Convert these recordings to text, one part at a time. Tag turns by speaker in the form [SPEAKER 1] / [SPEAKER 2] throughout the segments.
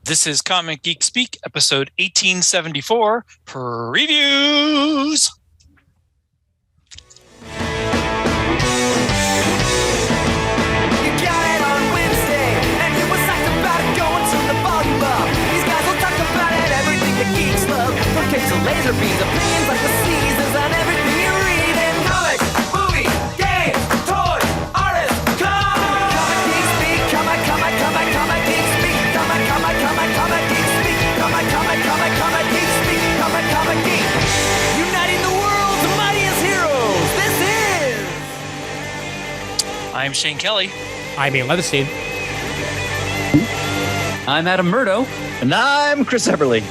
[SPEAKER 1] This is Comic Geek Speak, episode 1874, Previews!
[SPEAKER 2] Laser beams, opinions like the seasons, and everything you read in comics, movies, games, toys, artists, comic geek speak, comic geek speak, comic geek speak, comic geek speak, comic geek, uniting the world's mightiest heroes. This is.
[SPEAKER 1] I'm Shane Kelly.
[SPEAKER 3] I'm Ian Leatherstein.
[SPEAKER 4] I'm Adam Murdo.
[SPEAKER 5] And I'm Chris Everly.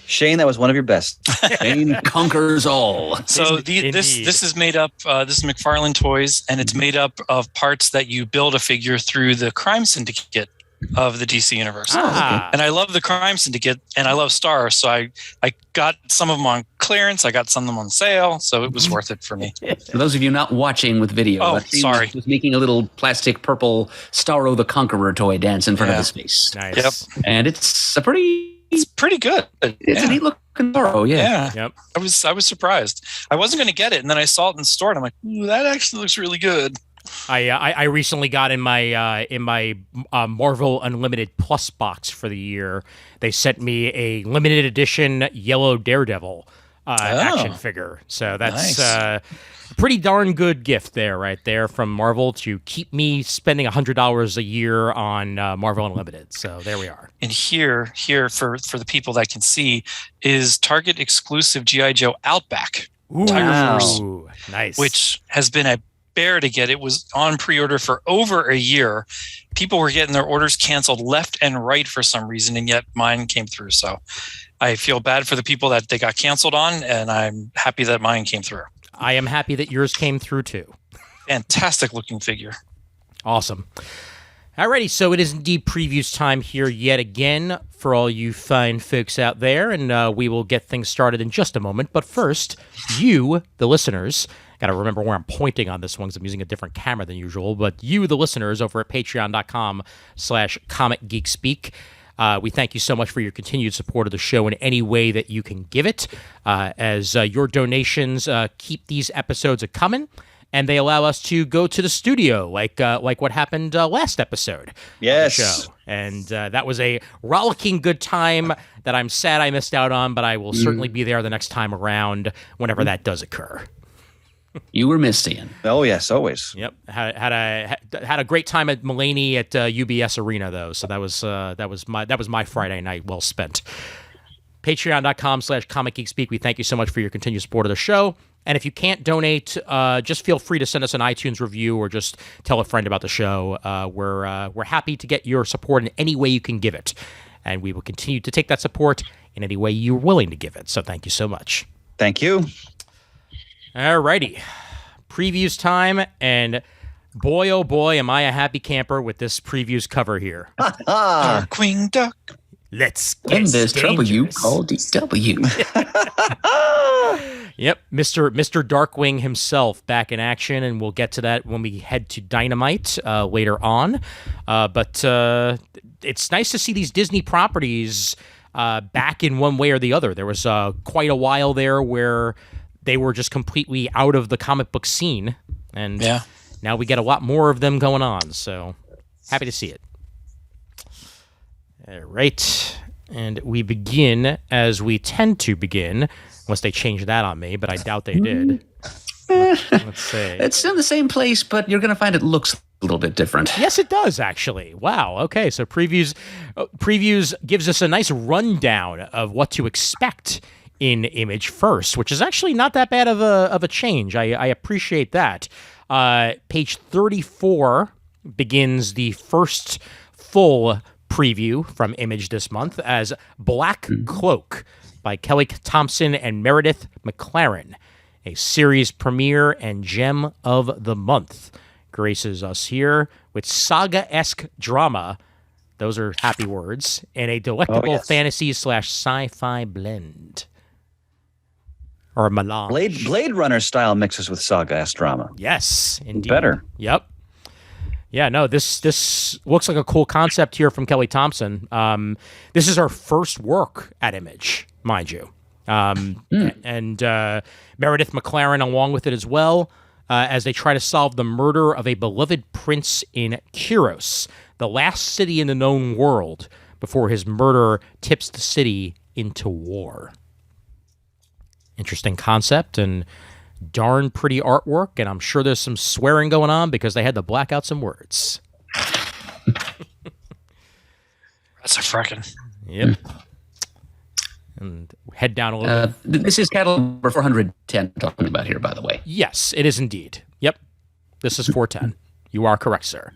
[SPEAKER 5] Shane, that was one of your best.
[SPEAKER 4] Shane conquers all.
[SPEAKER 1] So this is made up. This is McFarlane Toys, and it's made up of parts that you build a figure through the Crime Syndicate of the DC universe. And I love the Crime Syndicate, and I love Stars. So I got some of them on clearance. I got some of them on sale, so it was worth it for me.
[SPEAKER 4] For those of you not watching with video,
[SPEAKER 1] sorry,
[SPEAKER 4] was making a little plastic purple Starro the Conqueror toy dance in front of his face.
[SPEAKER 3] Nice.
[SPEAKER 1] Yep.
[SPEAKER 4] And it's
[SPEAKER 1] pretty good.
[SPEAKER 4] It's a neat looking Starro, yeah.
[SPEAKER 1] Yep. I was surprised. I wasn't going to get it, and then I saw it in the store, and I'm like, ooh, that actually looks really good.
[SPEAKER 3] I recently got in my Marvel Unlimited Plus box for the year. They sent me a limited edition Yellow Daredevil action figure. So that's a pretty darn good gift right there from Marvel to keep me spending $100 a year on Marvel Unlimited. So there we are.
[SPEAKER 1] And here for the people that can see is Target exclusive G.I. Joe Outback.
[SPEAKER 3] Ooh,
[SPEAKER 1] Tiger Force,
[SPEAKER 3] nice.
[SPEAKER 1] Which has been a bear to get. It was on pre-order for over a year. People were getting their orders canceled left and right for some reason, and yet mine came through. So I feel bad for the people that they got canceled on, and I'm happy that mine came through.
[SPEAKER 3] I am happy that yours came through too.
[SPEAKER 1] Fantastic looking figure.
[SPEAKER 3] Awesome. Alrighty, so it is indeed previews time here yet again for all you fine folks out there, and we will get things started in just a moment. But first, you, the listeners, got to remember where I'm pointing on this one because I'm using a different camera than usual, but you, the listeners, over at patreon.com/comicgeekspeak, we thank you so much for your continued support of the show in any way that you can give it, as your donations keep these episodes a-coming, and they allow us to go to the studio, like what happened last episode of the show. And that was a rollicking good time that I'm sad I missed out on, but I will certainly be there the next time around whenever that does occur.
[SPEAKER 4] You were missed, Ian.
[SPEAKER 5] Oh yes, always.
[SPEAKER 3] Yep, had a great time at Mulaney at UBS Arena though, so that was my Friday night well spent. Patreon.com/comicgeekspeak. We thank you so much for your continued support of the show. And if you can't donate, just feel free to send us an iTunes review or just tell a friend about the show. We're happy to get your support in any way you can give it, and we will continue to take that support in any way you're willing to give it. So thank you so much.
[SPEAKER 5] Thank you.
[SPEAKER 3] Alrighty, previews time, and boy, oh boy, am I a happy camper with this previews cover here.
[SPEAKER 1] Darkwing Duck.
[SPEAKER 3] Let's get
[SPEAKER 4] In this trouble you
[SPEAKER 3] dangerous.
[SPEAKER 4] call DW.
[SPEAKER 3] Yep, Mr. Darkwing himself back in action, and we'll get to that when we head to Dynamite later on. But it's nice to see these Disney properties back in one way or the other. There was quite a while there where they were just completely out of the comic book scene, and now we get a lot more of them going on, so happy to see it. All right, and we begin as we tend to begin, unless they changed that on me, but I doubt they did. Let's see.
[SPEAKER 4] It's in the same place, but you're going to find it looks a little bit different.
[SPEAKER 3] Yes, it does, actually. Wow, okay, so previews gives us a nice rundown of what to expect in Image first, which is actually not that bad of a change. I appreciate that. Page 34 begins the first full preview from Image this month as Black Cloak by Kelly Thompson and Meredith McLaren, a series premiere and gem of the month. Graces us here with saga-esque drama. Those are happy words. And a delectable fantasy / sci-fi blend. or a melange.
[SPEAKER 5] Blade Runner style mixes with saga-esque drama.
[SPEAKER 3] Yes, indeed.
[SPEAKER 5] Better.
[SPEAKER 3] Yep. Yeah, no, this looks like a cool concept here from Kelly Thompson. This is her first work at Image, mind you. And Meredith McLaren along with it as well, as they try to solve the murder of a beloved prince in Kyros, the last city in the known world, before his murder tips the city into war. Interesting concept and darn pretty artwork, and I'm sure there's some swearing going on because they had to black out some words.
[SPEAKER 1] That's a frackin'.
[SPEAKER 3] Yep. And head down a little bit.
[SPEAKER 4] This is catalog number 410 talking about here, by the way.
[SPEAKER 3] Yes, it is indeed. Yep. This is 410. You are correct, sir.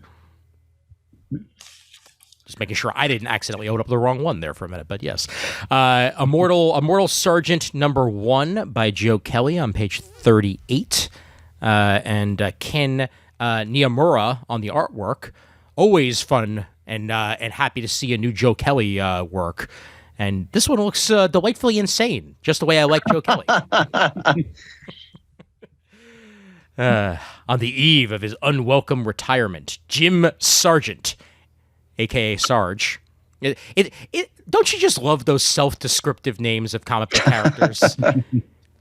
[SPEAKER 3] Just making sure I didn't accidentally open up the wrong one there for a minute, but yes. Immortal Sergeant number 1 by Joe Kelly on page 38. And Ken Niyamura on the artwork. Always fun and happy to see a new Joe Kelly work. And this one looks delightfully insane, just the way I like Joe Kelly. On the eve of his unwelcome retirement, Jim Sargent, a.k.a. Sarge. Don't you just love those self-descriptive names of comic book characters?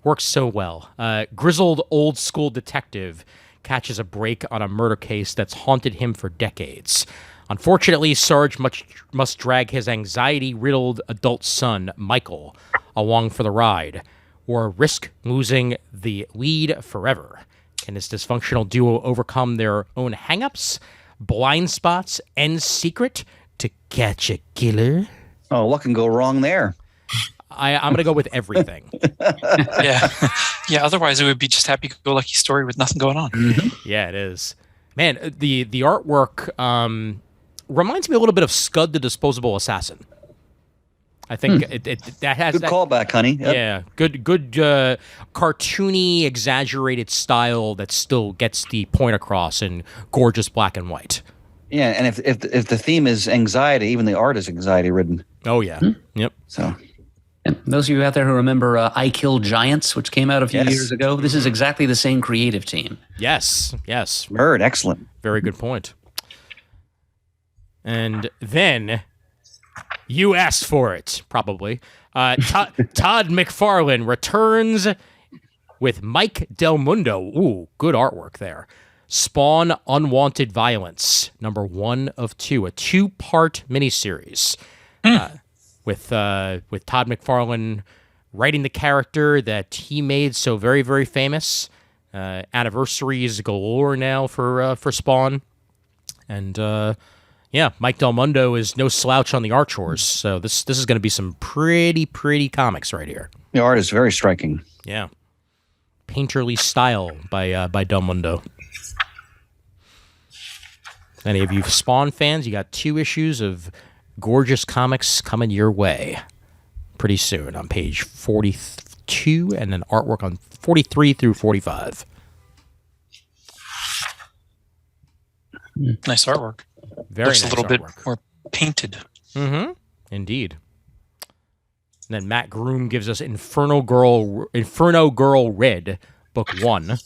[SPEAKER 3] Works so well. Grizzled old-school detective catches a break on a murder case that's haunted him for decades. Unfortunately, Sarge must drag his anxiety-riddled adult son, Michael, along for the ride, or risk losing the lead forever. Can this dysfunctional duo overcome their own hang-ups, blind spots, and secret to catch a killer?
[SPEAKER 5] Oh, what can go wrong there?
[SPEAKER 3] I'm going to go with everything.
[SPEAKER 1] Yeah. Otherwise, it would be just happy-go-lucky story with nothing going on.
[SPEAKER 3] Mm-hmm. Yeah, it is. Man, the artwork reminds me a little bit of Scud the Disposable Assassin. I think that has
[SPEAKER 5] good callback, honey. Yep.
[SPEAKER 3] Yeah, good cartoony, exaggerated style that still gets the point across in gorgeous black and white.
[SPEAKER 5] Yeah, and if the theme is anxiety, even the art is anxiety ridden.
[SPEAKER 3] Oh yeah, Yep.
[SPEAKER 5] So,
[SPEAKER 4] and those of you out there who remember I Kill Giants, which came out a few years ago, this is exactly the same creative team.
[SPEAKER 3] Yes.
[SPEAKER 5] Murd, excellent.
[SPEAKER 3] Very good point. And then you asked for it, probably. Todd McFarlane returns with Mike Del Mundo. Ooh, good artwork there. Spawn Unwanted Violence, number 1 of 2, a 2-part miniseries with Todd McFarlane writing the character that he made so very, very famous. Anniversaries galore now for Spawn. And Mike Del Mundo is no slouch on the art chores, so this is going to be some pretty comics right here.
[SPEAKER 5] The art is very striking.
[SPEAKER 3] Yeah, painterly style by Del Mundo. Any of you Spawn fans, you got 2 issues of gorgeous comics coming your way pretty soon on page 42, and then artwork on 43 through 45.
[SPEAKER 1] Nice artwork.
[SPEAKER 3] Very
[SPEAKER 1] Looks
[SPEAKER 3] nice
[SPEAKER 1] a little bit
[SPEAKER 3] artwork.
[SPEAKER 1] more painted.
[SPEAKER 3] Mm-hmm. Indeed. And then Matt Groom gives us Inferno Girl Red, book 1.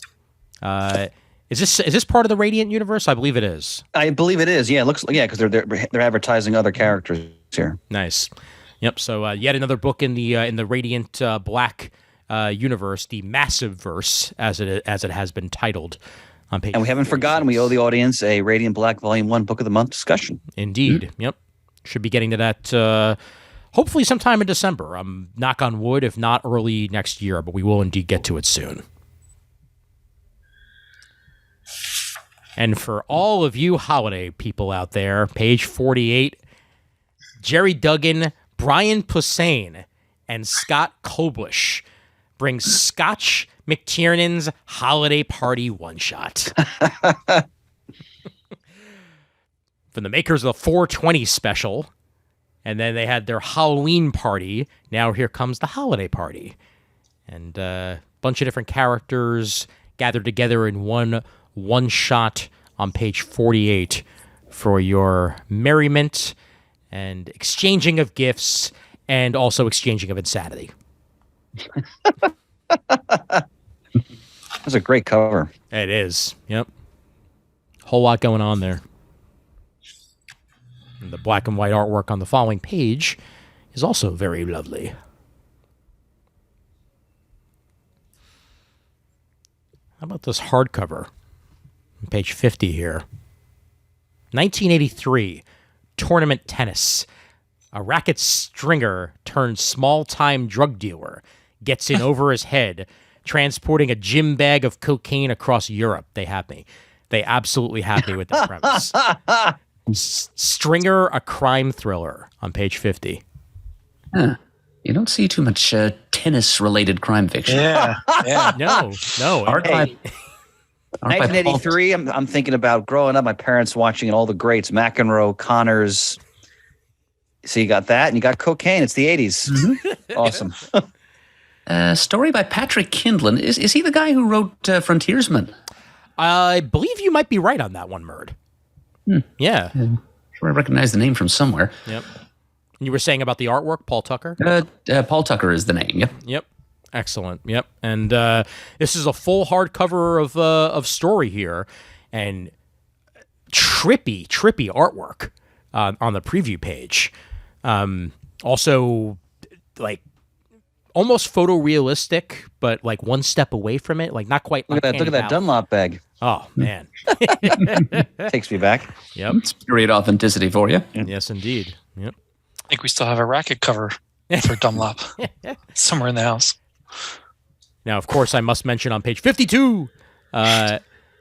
[SPEAKER 3] Is this part of the Radiant universe? I believe it is.
[SPEAKER 5] I believe it is. Yeah, it looks like because they're advertising other characters here.
[SPEAKER 3] Nice. Yep. So yet another book in the Radiant Black universe, the Massive Verse, as it has been titled. On page
[SPEAKER 5] and we haven't
[SPEAKER 3] 46.
[SPEAKER 5] forgotten, we owe the audience a Radiant Black Volume 1 Book of the Month discussion.
[SPEAKER 3] Indeed. Mm-hmm. Yep. Should be getting to that hopefully sometime in December. Knock on wood, if not early next year, but we will indeed get to it soon. And for all of you holiday people out there, page 48, Jerry Duggan, Brian Posehn, and Scott Koblish brings Scotch McTiernan's Holiday Party one-shot. From the makers of the 420 special, and then they had their Halloween party. Now here comes the Holiday Party. And a bunch of different characters gathered together in one-shot on page 48 for your merriment and exchanging of gifts and also exchanging of insanity.
[SPEAKER 5] That's a great cover.
[SPEAKER 3] It is. Yep. Whole lot going on there. And the black and white artwork on the following page is also very lovely. How about this hardcover? Page 50 here. 1983, Tournament Tennis. A racket stringer turned small-time drug dealer gets in over his head, transporting a gym bag of cocaine across Europe. They have me. They absolutely have me with that premise. Stringer, a crime thriller on page 50.
[SPEAKER 4] Huh. You don't see too much tennis-related crime fiction.
[SPEAKER 1] Yeah.
[SPEAKER 3] No.
[SPEAKER 4] Art by-
[SPEAKER 5] Hey,
[SPEAKER 4] art by Paul-
[SPEAKER 5] 1983. I'm thinking about growing up. My parents watching all the greats: McEnroe, Connors. So you got that, and you got cocaine. It's the 80s. Awesome.
[SPEAKER 4] Story by Patrick Kindlon. Is he the guy who wrote Frontiersman?
[SPEAKER 3] I believe you might be right on that one, Murd. Yeah.
[SPEAKER 4] Sure, I recognize the name from somewhere.
[SPEAKER 3] Yep. You were saying about the artwork, Paul Tucker?
[SPEAKER 4] Paul Tucker is the name. Yep.
[SPEAKER 3] Yep. Excellent. Yep. And this is a full hardcover of story here, and trippy artwork on the preview page. Also, like almost photorealistic, but like one step away from it. Like not quite.
[SPEAKER 5] Look at that Dunlop bag.
[SPEAKER 3] Oh man.
[SPEAKER 5] Takes me back.
[SPEAKER 3] Yep.
[SPEAKER 4] It's period authenticity for you.
[SPEAKER 3] Yes, indeed. Yep.
[SPEAKER 1] I think we still have a racket cover for Dunlop somewhere in the house.
[SPEAKER 3] Now, of course, I must mention on page 52,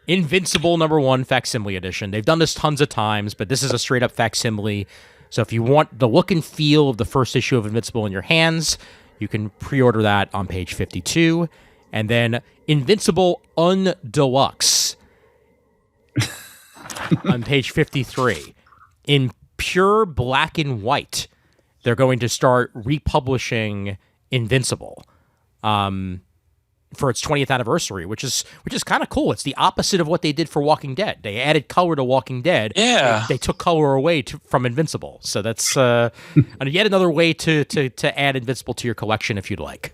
[SPEAKER 3] Invincible #1 facsimile edition. They've done this tons of times, but this is a straight up facsimile. So if you want the look and feel of the first issue of Invincible in your hands, you can pre-order that on page 52. And then Invincible Undeluxe on page 53. In pure black and white, they're going to start republishing Invincible for its 20th anniversary, which is kind of cool. It's the opposite of what they did for Walking Dead. They added color to Walking Dead.
[SPEAKER 1] Yeah.
[SPEAKER 3] They took color away from Invincible. So that's yet another way to add Invincible to your collection if you'd like.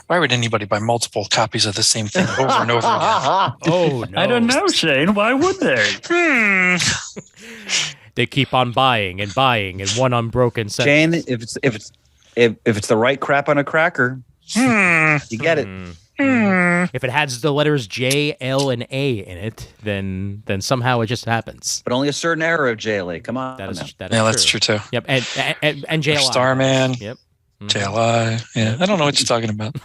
[SPEAKER 1] Why would anybody buy multiple copies of the same thing over and over again?
[SPEAKER 3] Oh, no.
[SPEAKER 6] I don't know, Shane. Why would they?
[SPEAKER 3] They keep on buying and buying in one unbroken sentence.
[SPEAKER 5] Jane, if it's the right crap on a cracker, you get it.
[SPEAKER 3] If it has the letters J, L, and A in it, then somehow it just happens.
[SPEAKER 5] But only a certain era of JLA. Come on.
[SPEAKER 3] That is
[SPEAKER 1] Yeah,
[SPEAKER 3] true.
[SPEAKER 1] that's true too.
[SPEAKER 3] Yep, and JLI.
[SPEAKER 1] Starman.
[SPEAKER 3] Yep.
[SPEAKER 1] JLI. Yeah, I don't know what you're talking about.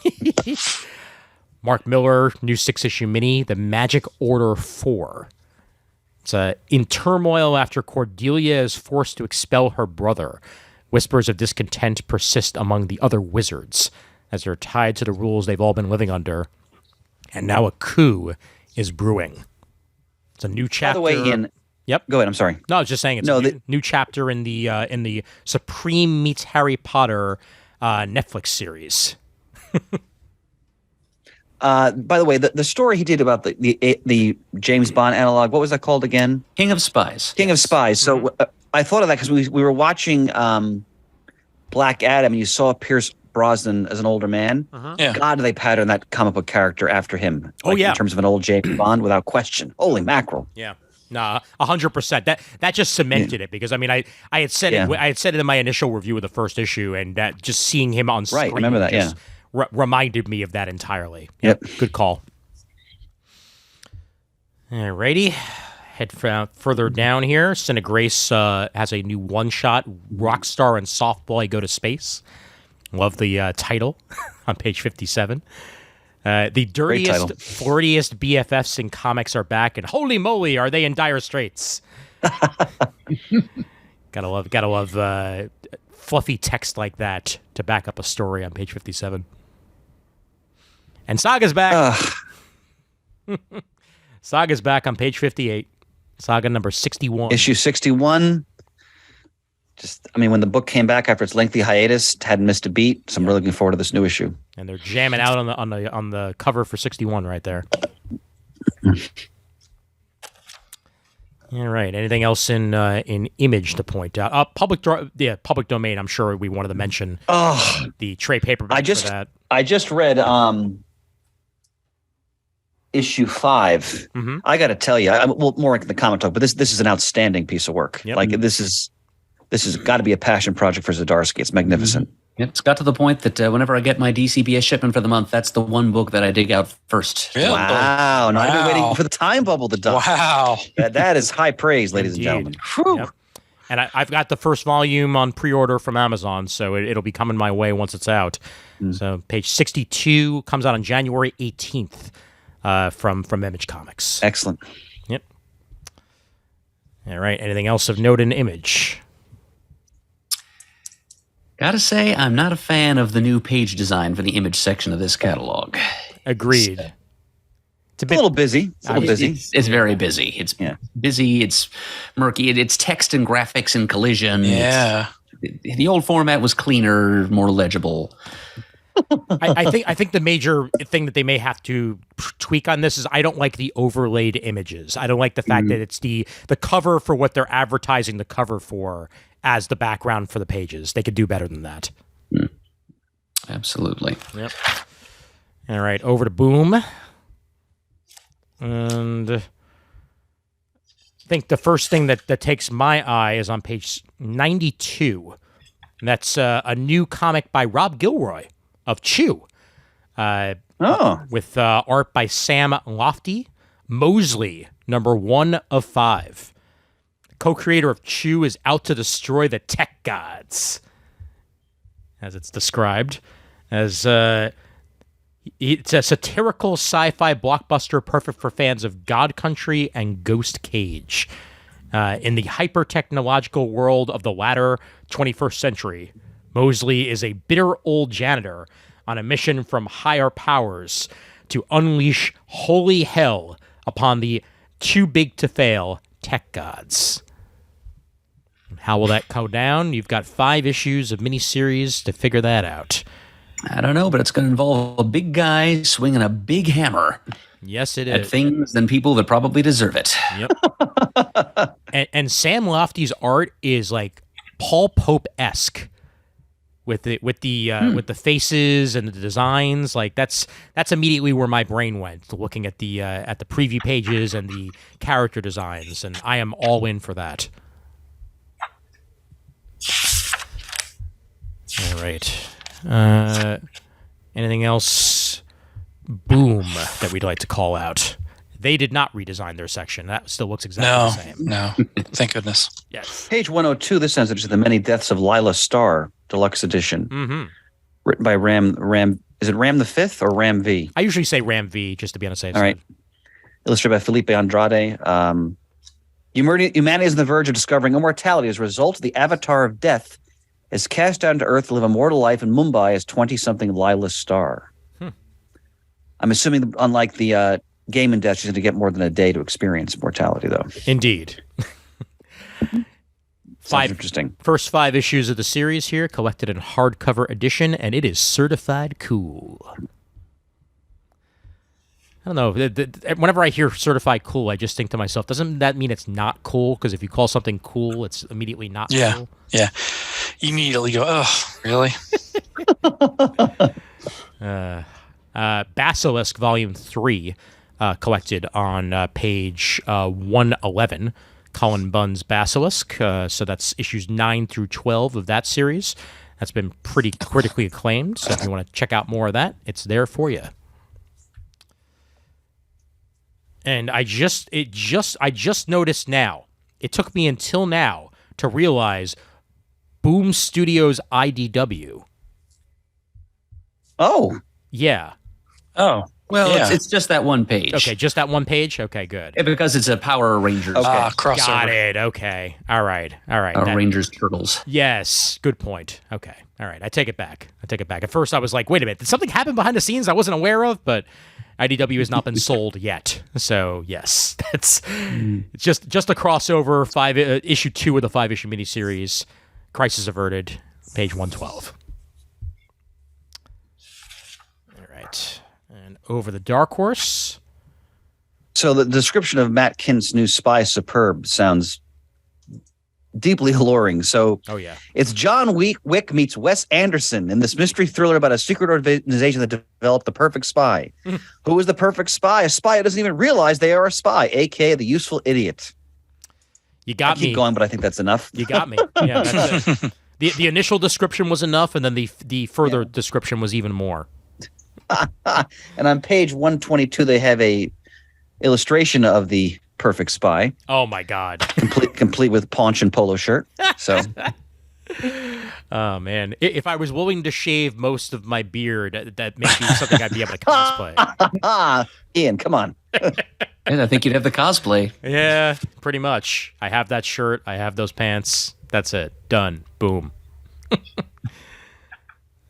[SPEAKER 3] Mark Miller, new 6-issue mini, The Magic Order 4. It's in turmoil after Cordelia is forced to expel her brother. Whispers of discontent persist among the other wizards as they're tied to the rules they've all been living under. And now a coup is brewing. It's a new
[SPEAKER 5] By
[SPEAKER 3] chapter.
[SPEAKER 5] the way, Ian.
[SPEAKER 3] Yep.
[SPEAKER 5] Go ahead. I'm sorry.
[SPEAKER 3] No, I was just saying it's a new chapter in the Supreme meets Harry Potter Netflix series.
[SPEAKER 5] By the way, the story he did about the James Bond analog, what was that called again?
[SPEAKER 4] King of Spies.
[SPEAKER 5] King of Spies. So I thought of that because we were watching Black Adam, and you saw Pierce Brosnan as an older man.
[SPEAKER 1] Yeah.
[SPEAKER 5] God, do they pattern that comic book character after him?
[SPEAKER 3] Oh, yeah.
[SPEAKER 5] In terms of an old James Bond, without question. Holy mackerel.
[SPEAKER 3] Yeah. Nah, 100%. That just cemented it because I mean I had said it in my initial review of the first issue, and that just seeing him on screen,
[SPEAKER 5] Right, I remember that,
[SPEAKER 3] just reminded me of that entirely.
[SPEAKER 5] Yep.
[SPEAKER 3] Good call. Alrighty, head further down here. Cinna Grace has a new one-shot, Rockstar and Softboy Go to Space. Love the title on page 57. The dirtiest, flirtiest BFFs in comics are back, and holy moly, are they in dire straits? Gotta love fluffy text like that to back up a story on page 57. And Saga's back. Saga's back on page 58. Saga number 61.
[SPEAKER 5] Issue 61. When the book came back after its lengthy hiatus, hadn't missed a beat. So I'm really looking forward to this new issue.
[SPEAKER 3] And they're jamming out on the cover for 61 right there. All right. Anything else in Image to point out? Public domain. I'm sure we wanted to mention the trade paperback for that.
[SPEAKER 5] I just read issue 5.
[SPEAKER 3] Mm-hmm.
[SPEAKER 5] I got to tell you, well, more in the comic talk, but this is an outstanding piece of work.
[SPEAKER 3] Yep.
[SPEAKER 5] Like this has got to be a passion project for Zdarsky. It's magnificent.
[SPEAKER 4] Yep, it's got to the point that whenever I get my DCBS shipment for the month, that's the one book that I dig out first.
[SPEAKER 1] Really?
[SPEAKER 5] Wow! Now I've been waiting for the time bubble to die.
[SPEAKER 1] Wow!
[SPEAKER 5] That is high praise, ladies
[SPEAKER 3] Indeed.
[SPEAKER 5] and gentlemen.
[SPEAKER 3] Yep. And I've got the first volume on pre-order from Amazon, so it'll be coming my way once it's out. So page 62 comes out on January 18th from Image Comics.
[SPEAKER 5] Excellent.
[SPEAKER 3] Yep. All right. Anything else of note in Image?
[SPEAKER 4] Gotta say, I'm not a fan of the new page design for the Image section of this catalog.
[SPEAKER 3] Agreed. It's
[SPEAKER 5] a little busy.
[SPEAKER 4] It's very busy. It's busy. It's murky. It's text and graphics and collision.
[SPEAKER 1] Yeah.
[SPEAKER 4] The old format was cleaner, more legible.
[SPEAKER 3] I think the major thing that they may have to tweak on this is I don't like the overlaid images. I don't like the fact that it's the cover for what they're advertising the cover for as the background for the pages. They could do better than that.
[SPEAKER 4] Absolutely.
[SPEAKER 3] Yep. All right, over to Boom. And I think the first thing that takes my eye is on page 92. And that's a new comic by Rob Gilroy of Chew. With art by Sam Lofty. Mosley, number 1 of 5. Co-creator of Chew is out to destroy the tech gods, as it's described. As it's a satirical sci-fi blockbuster perfect for fans of God Country and Ghost Cage. In the hyper-technological world of the latter 21st century, Mosley is a bitter old janitor on a mission from higher powers to unleash holy hell upon the too-big-to-fail tech gods. How will that go down? You've got 5 issues of miniseries to figure that out.
[SPEAKER 4] I don't know, but it's going to involve a big guy swinging a big hammer.
[SPEAKER 3] Yes, it
[SPEAKER 4] at
[SPEAKER 3] is.
[SPEAKER 4] things and people that probably deserve it.
[SPEAKER 3] Yep. and Sam Lofty's art is like Paul Pope-esque with the faces and the designs. Like that's immediately where my brain went, looking at the preview pages and the character designs, and I am all in for that. All right. Anything else? Boom, that we'd like to call out. They did not redesign their section. That still looks exactly the same.
[SPEAKER 1] No. Thank goodness.
[SPEAKER 3] Yes.
[SPEAKER 5] Page 102, this sounds interesting. The Many Deaths of Lila Starr, Deluxe Edition.
[SPEAKER 3] Mm-hmm.
[SPEAKER 5] Written by Ram. Is it Ram the Fifth or Ram V?
[SPEAKER 3] I usually say Ram V just to be on the safe side.
[SPEAKER 5] All right. Illustrated by Felipe Andrade. Humanity is on the verge of discovering immortality as a result. The avatar of death is cast down to Earth to live a mortal life in Mumbai as 20-something Lila Starr. I'm assuming, unlike the Game and Death, she's going to get more than a day to experience mortality, though.
[SPEAKER 3] Indeed.
[SPEAKER 5] Interesting.
[SPEAKER 3] First 5 issues of the series here, collected in hardcover edition, and it is certified cool. I don't know. Whenever I hear certified cool, I just think to myself, doesn't that mean it's not cool? Because if you call something cool, it's immediately not cool.
[SPEAKER 1] Yeah. You immediately go, oh, really?
[SPEAKER 3] Basilisk Volume 3, collected on page 111. Colin Bunn's Basilisk. So that's issues 9 through 12 of that series. That's been pretty critically acclaimed. So if you want to check out more of that, it's there for you. And I just noticed now. It took me until now to realize Boom Studios IDW.
[SPEAKER 5] Oh.
[SPEAKER 3] Yeah.
[SPEAKER 1] Oh.
[SPEAKER 4] Well, it's just that one page.
[SPEAKER 3] Okay, just that one page? Okay, good.
[SPEAKER 4] Because it's a Power Rangers.
[SPEAKER 5] Okay.
[SPEAKER 1] Crossover.
[SPEAKER 3] Got it. Okay. All right.
[SPEAKER 4] Rangers Turtles.
[SPEAKER 3] Yes. Good point. Okay. All right. I take it back. At first, I was like, wait a minute. Did something happen behind the scenes I wasn't aware of? But IDW has not been sold yet. So, yes. It's just a crossover. Issue 2 of the 5-issue miniseries. Crisis Averted. Page 112. All right. And over the Dark Horse.
[SPEAKER 5] So the description of Matt Kint's new spy Superb sounds deeply alluring. So it's John Wick meets Wes Anderson in this mystery thriller about a secret organization that developed the perfect spy. Who is the perfect spy? A spy who doesn't even realize they are a spy, aka the useful idiot.
[SPEAKER 3] You got me.
[SPEAKER 5] Keep going, but I think that's enough.
[SPEAKER 3] You got me. Yeah, that's it. The initial description was enough, and then the further description was even more.
[SPEAKER 5] And on page 122, they have a illustration of the perfect spy.
[SPEAKER 3] Oh my God!
[SPEAKER 5] complete with paunch and polo shirt. So,
[SPEAKER 3] oh man, if I was willing to shave most of my beard, that may be something I'd be able to cosplay.
[SPEAKER 5] Ian, come on.
[SPEAKER 4] And I think you'd have the cosplay.
[SPEAKER 3] Yeah, pretty much. I have that shirt. I have those pants. That's it. Done. Boom.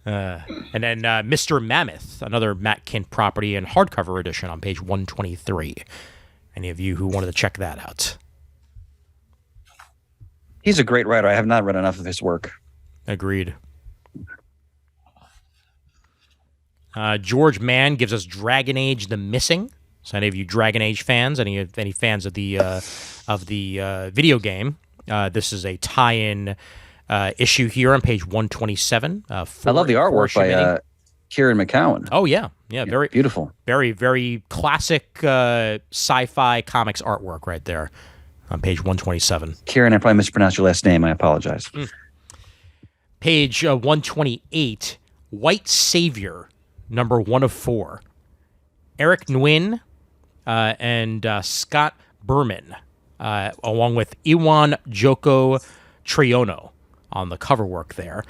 [SPEAKER 3] And then Mr. Mammoth, another Matt Kint property and hardcover edition on page 123. Any of you who wanted to check that out?
[SPEAKER 5] He's a great writer. I have not read enough of his work.
[SPEAKER 3] Agreed. George Mann gives us Dragon Age: The Missing. So any of you Dragon Age fans, any fans of the video game, this is a tie-in issue here on page 127.
[SPEAKER 5] I love the artwork by Kieran McCowan.
[SPEAKER 3] Oh yeah, very
[SPEAKER 5] beautiful,
[SPEAKER 3] very very classic sci-fi comics artwork right there on page 127.
[SPEAKER 5] Kieran, I probably mispronounced your last name. I apologize.
[SPEAKER 3] Page 128, White Savior, number 1 of 4. Eric Nguyen and Scott Berman, along with Iwan Joko Triono on the cover work there.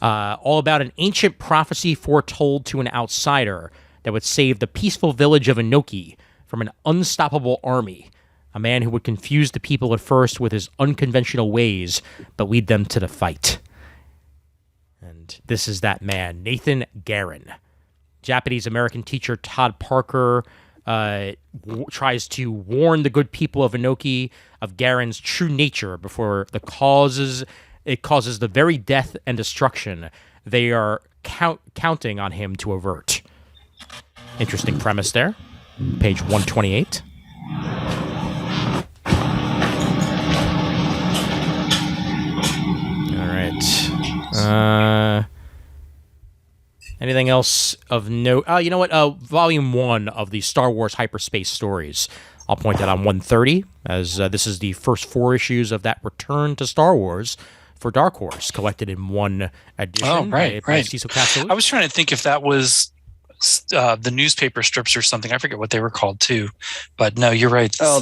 [SPEAKER 3] All about an ancient prophecy foretold to an outsider that would save the peaceful village of Inoki from an unstoppable army. A man who would confuse the people at first with his unconventional ways, but lead them to the fight. And this is that man, Nathan Guerin. Japanese-American teacher Todd Parker tries to warn the good people of Inoki of Garen's true nature before it causes the very death and destruction they are counting on him to avert. Interesting premise there. Page 128. All right. Anything else of note? You know what? Volume 1 of the Star Wars Hyperspace Stories. I'll point that on 130, as this is the first 4 issues of that return to Star Wars for Dark Horse, collected in one edition.
[SPEAKER 1] Oh, right.
[SPEAKER 3] Cecil Castelli.
[SPEAKER 1] I was trying to think if that was the newspaper strips or something. I forget what they were called too, but no, you're right.
[SPEAKER 5] Oh,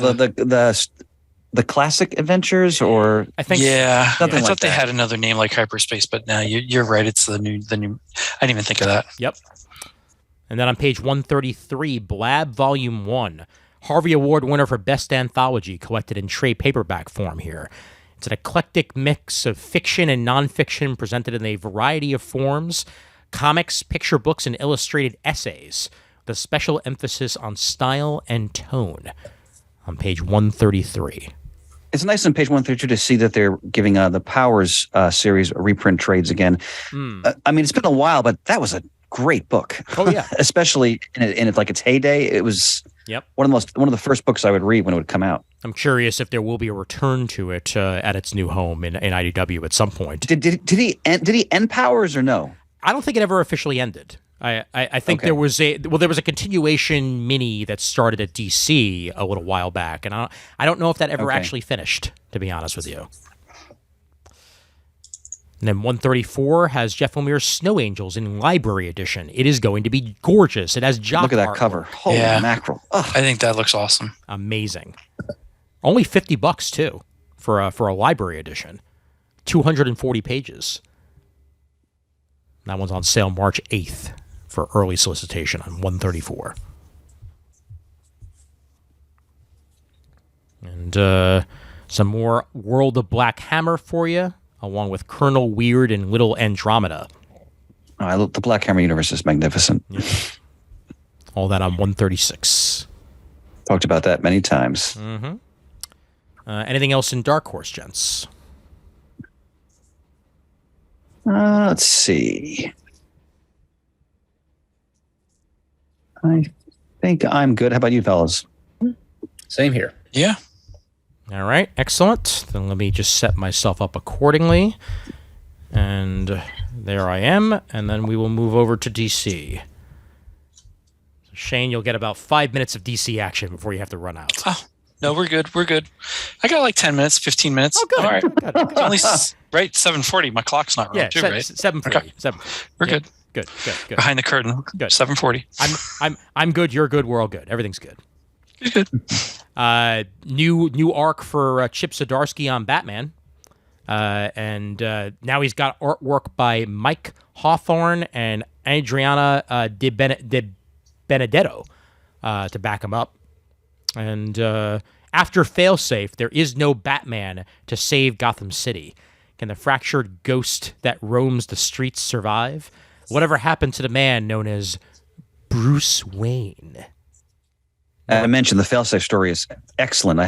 [SPEAKER 5] the classic adventures, or
[SPEAKER 3] I think
[SPEAKER 1] I
[SPEAKER 5] like
[SPEAKER 1] thought they
[SPEAKER 5] that.
[SPEAKER 1] had another name like Hyperspace, but no, you're right. It's the new. I didn't even think of that.
[SPEAKER 3] Yep. And then on page 133, Blab Volume 1, Harvey Award winner for Best Anthology, collected in trade paperback form here. It's an eclectic mix of fiction and nonfiction presented in a variety of forms: comics, picture books, and illustrated essays, with a special emphasis on style and tone. On page 133.
[SPEAKER 5] It's nice on page 132 to see that they're giving the Powers series reprint trades again. I mean, it's been a while, but that was a great book.
[SPEAKER 3] Oh yeah,
[SPEAKER 5] especially in its heyday. It was one of the first books I would read when it would come out.
[SPEAKER 3] I'm curious if there will be a return to it at its new home in IDW at some point.
[SPEAKER 5] Did he end Powers or no?
[SPEAKER 3] I don't think it ever officially ended. I think there was a continuation mini that started at DC a little while back, and I don't know if that ever actually finished, to be honest with you. And then 134 has Jeff Lemire's Snow Angels in Library Edition. It is going to be gorgeous. It has jock
[SPEAKER 5] Look at that
[SPEAKER 3] artwork.
[SPEAKER 5] cover. Holy mackerel. Ugh.
[SPEAKER 1] I think that looks awesome.
[SPEAKER 3] Amazing. Only $50 too for a Library Edition. 240 pages. That one's on sale March 8th for early solicitation on 134. And some more World of Black Hammer for you, along with Colonel Weird and Little Andromeda.
[SPEAKER 5] The Black Hammer universe is magnificent.
[SPEAKER 3] Yeah. All that on 136.
[SPEAKER 5] Talked about that many times.
[SPEAKER 3] Mm-hmm. Anything else in Dark Horse, gents?
[SPEAKER 5] Let's see. I think I'm good. How about you, fellas?
[SPEAKER 4] Same here.
[SPEAKER 1] Yeah.
[SPEAKER 3] All right, excellent. Then let me just set myself up accordingly. And there I am. And then we will move over to DC. Shane, you'll get about 5 minutes of DC action before you have to run out.
[SPEAKER 1] Oh, no, we're good. We're good. I got like 10 minutes, 15 minutes.
[SPEAKER 3] Oh, good.
[SPEAKER 1] All right.
[SPEAKER 3] Good.
[SPEAKER 1] It's only right 7:40. My clock's not wrong too, right?
[SPEAKER 3] 7:40.
[SPEAKER 1] Okay.
[SPEAKER 3] 7:40.
[SPEAKER 1] We're
[SPEAKER 3] Yep.
[SPEAKER 1] good.
[SPEAKER 3] Good.
[SPEAKER 1] Behind the curtain.
[SPEAKER 3] Good.
[SPEAKER 1] 7:40.
[SPEAKER 3] I'm good. You're good. We're all good. Everything's good.
[SPEAKER 1] Good.
[SPEAKER 3] New arc for Chip Zdarsky on Batman, and now he's got artwork by Mike Hawthorne and Adriana De Benedetto to back him up. And after Failsafe, there is no Batman to save Gotham City. Can the fractured ghost that roams the streets survive? Whatever happened to the man known as Bruce Wayne?
[SPEAKER 5] I mentioned the failsafe story is excellent.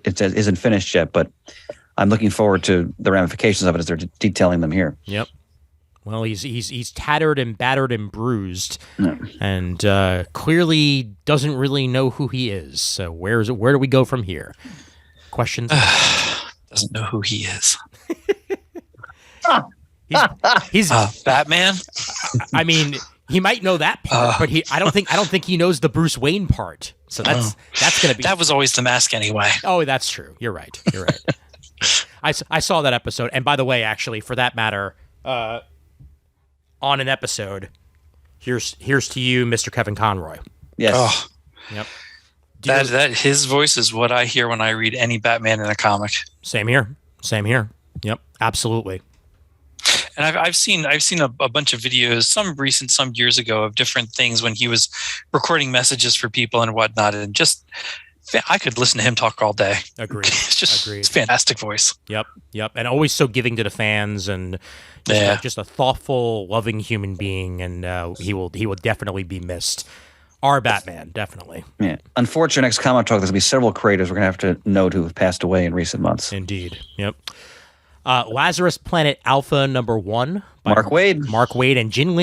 [SPEAKER 5] It isn't finished yet, but I'm looking forward to the ramifications of it as they're detailing them here.
[SPEAKER 3] Yep. Well, he's tattered and battered and bruised, and clearly doesn't really know who he is. So where do we go from here? Questions?
[SPEAKER 1] Doesn't know who he is.
[SPEAKER 3] He's
[SPEAKER 1] Batman.
[SPEAKER 3] I mean, he might know that part, but I don't think he knows the Bruce Wayne part. So that's gonna be.
[SPEAKER 1] That was always the mask anyway.
[SPEAKER 3] Oh, that's true. You're right. I saw that episode, and by the way, actually, for that matter, on an episode, here's to you, Mr. Kevin Conroy.
[SPEAKER 5] Yes.
[SPEAKER 1] Oh,
[SPEAKER 3] Yep.
[SPEAKER 1] that his voice is what I hear when I read any Batman in a comic.
[SPEAKER 3] Same here. Yep. Absolutely.
[SPEAKER 1] And I've seen a bunch of videos, some recent, some years ago, of different things when he was recording messages for people and whatnot, and just I could listen to him talk all day.
[SPEAKER 3] Agreed.
[SPEAKER 1] It's a fantastic voice.
[SPEAKER 3] Yep, and always so giving to the fans, and just a thoughtful, loving human being, and he will definitely be missed. Our Batman, definitely.
[SPEAKER 5] Yeah. Unfortunately, next Comic Talk, there's going to be several creators we're going to have to note who have passed away in recent months.
[SPEAKER 3] Indeed. Yep. Lazarus Planet Alpha #1 by
[SPEAKER 5] Mark Waid
[SPEAKER 3] and Jin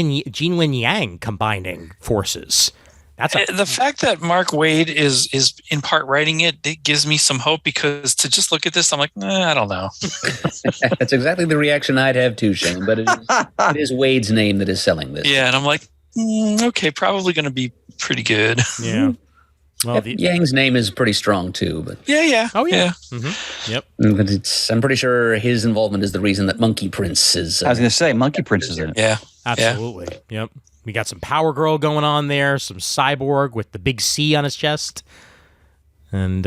[SPEAKER 3] Lin Yang combining forces.
[SPEAKER 1] The fact that Mark Waid is in part writing it gives me some hope, because to just look at this, I'm like, I don't know.
[SPEAKER 4] That's exactly the reaction I'd have too, Shane. But it is Wade's name that is selling this.
[SPEAKER 1] Yeah, and I'm like, okay, probably going to be pretty good.
[SPEAKER 3] Yeah. Well,
[SPEAKER 4] Yang's name is pretty strong too, but
[SPEAKER 1] yeah.
[SPEAKER 3] Oh yeah.
[SPEAKER 1] Yeah.
[SPEAKER 3] Mm-hmm. Yep.
[SPEAKER 4] But I'm pretty sure his involvement is the reason that Monkey Prince is.
[SPEAKER 5] I was going to say Monkey Prince is in it.
[SPEAKER 1] Yeah.
[SPEAKER 3] Absolutely. Yep. We got some Power Girl going on there, some Cyborg with the big C on his chest, and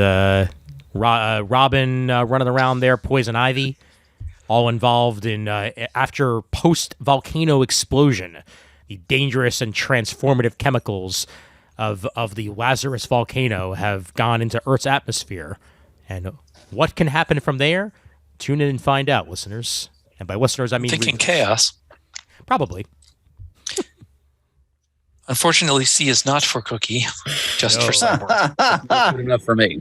[SPEAKER 3] Robin running around there, Poison Ivy, all involved in after post-volcano explosion, the dangerous and transformative chemicals of the Lazarus volcano have gone into Earth's atmosphere. And what can happen from there? Tune in and find out, listeners. And by listeners, I mean...
[SPEAKER 1] Thinking chaos.
[SPEAKER 3] Probably.
[SPEAKER 1] Unfortunately, C is not for Cookie, just for Cyborg.
[SPEAKER 4] That's good enough for me.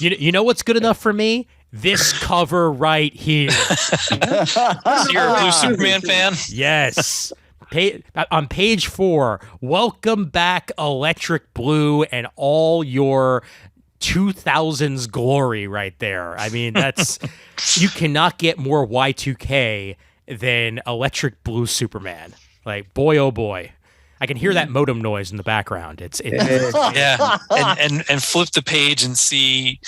[SPEAKER 3] You know what's good enough for me? This cover right here.
[SPEAKER 1] So you're a Blue Superman fan?
[SPEAKER 3] Yes. On page 4, welcome back Electric Blue and all your 2000s glory right there. I mean, you cannot get more Y2K than Electric Blue Superman. Like, boy, oh boy. I can hear that modem noise in the background.
[SPEAKER 1] Yeah. And flip the page and see,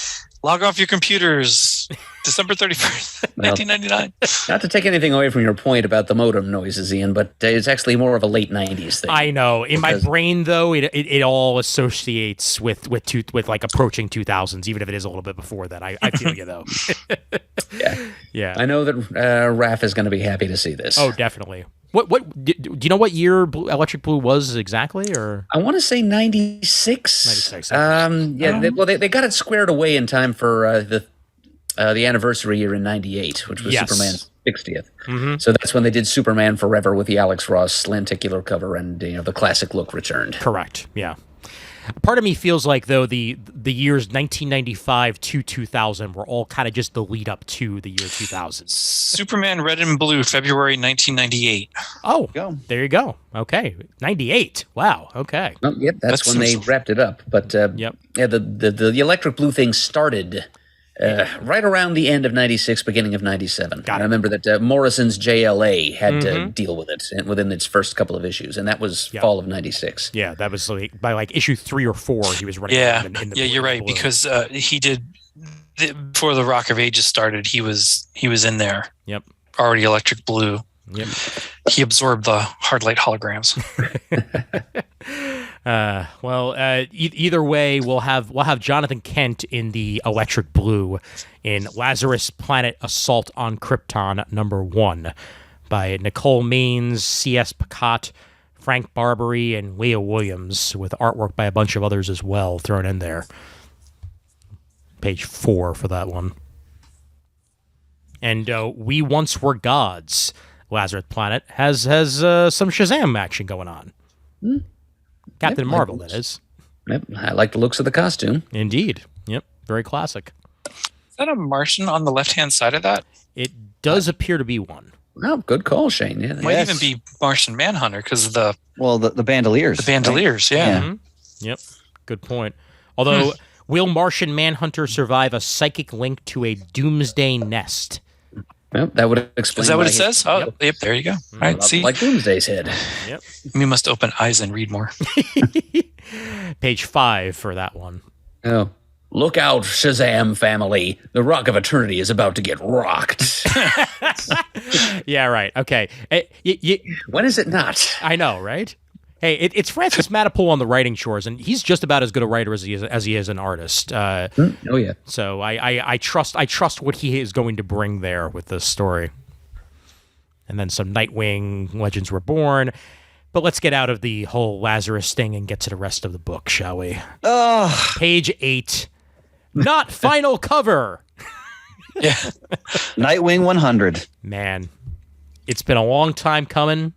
[SPEAKER 1] log off your computers, December 31st, 1999.
[SPEAKER 4] Not to take anything away from your point about the modem noises, Ian, but it's actually more of a late 90s thing.
[SPEAKER 3] I know. In my brain, though, it all associates with like approaching 2000s, even if it is a little bit before that. I feel you, though. Yeah.
[SPEAKER 4] I know that Raph is going to be happy to see this.
[SPEAKER 3] Oh, definitely. What do you know what year Electric Blue was exactly? Or
[SPEAKER 4] I want to say 96.
[SPEAKER 3] 96.
[SPEAKER 4] They got it squared away in time for the anniversary year in 98, which was Superman's 60th.
[SPEAKER 3] Mm-hmm.
[SPEAKER 4] So that's when they did Superman Forever with the Alex Ross lenticular cover, and the classic look returned.
[SPEAKER 3] Correct. Yeah. Part of me feels like though the years 1995 to 2000 were all kind of just the lead up to the year 2000.
[SPEAKER 1] Superman Red and Blue, February 1998.
[SPEAKER 3] Oh, there you go. Okay, 98. Wow. Okay.
[SPEAKER 4] Oh, yep, that's when they wrapped it up. But
[SPEAKER 3] Yep.
[SPEAKER 4] yeah, the electric blue thing started right around the end of 96, beginning of 97. I remember that Morrison's JLA had to deal with it within its first couple of issues, and that was fall of 96.
[SPEAKER 3] Yeah, that was like by like issue 3 or 4 he was running around in the
[SPEAKER 1] you're right,
[SPEAKER 3] blue.
[SPEAKER 1] because he did before the Rock of Ages started, he was in there.
[SPEAKER 3] Yep.
[SPEAKER 1] Already electric blue.
[SPEAKER 3] Yep.
[SPEAKER 1] He absorbed the hard light holograms.
[SPEAKER 3] Either way, we'll have Jonathan Kent in the electric blue in Lazarus Planet Assault on Krypton #1 by Nicole Maines, C.S. Picott, Frank Barbary, and Leah Williams, with artwork by a bunch of others as well thrown in there. Page 4 for that one. And We Once Were Gods, Lazarus Planet, has some Shazam action going on. Captain Marvel, that is.
[SPEAKER 4] Yep, I like the looks of the costume.
[SPEAKER 3] Indeed. Yep, very classic.
[SPEAKER 1] Is that a Martian on the left-hand side of that?
[SPEAKER 3] It does appear to be one.
[SPEAKER 4] Oh, good call, Shane. Yeah,
[SPEAKER 1] Might even be Martian Manhunter because of the
[SPEAKER 5] bandoliers.
[SPEAKER 1] The bandoliers, right? Yeah.
[SPEAKER 3] Mm-hmm. Yep, good point. Although, will Martian Manhunter survive a psychic link to a doomsday nest?
[SPEAKER 4] Yep, that would explain.
[SPEAKER 1] Is that what it says? Oh, yep, there you go. All right, see?
[SPEAKER 4] Like Doomsday's head.
[SPEAKER 3] Yep.
[SPEAKER 1] We must open eyes and read more.
[SPEAKER 3] Page 5 for that one.
[SPEAKER 4] Oh. Look out, Shazam family. The Rock of Eternity is about to get rocked.
[SPEAKER 3] Yeah, right. Okay.
[SPEAKER 4] When is it not?
[SPEAKER 3] I know, right? Hey, it's Francis Matapool on the writing chores, and he's just about as good a writer as he is an artist.
[SPEAKER 4] Oh yeah.
[SPEAKER 3] So I trust what he is going to bring there with this story. And then some Nightwing Legends Reborn. But let's get out of the whole Lazarus thing and get to the rest of the book, shall we? Page 8. Not final cover.
[SPEAKER 1] Yeah.
[SPEAKER 5] Nightwing 100.
[SPEAKER 3] Man, it's been a long time coming.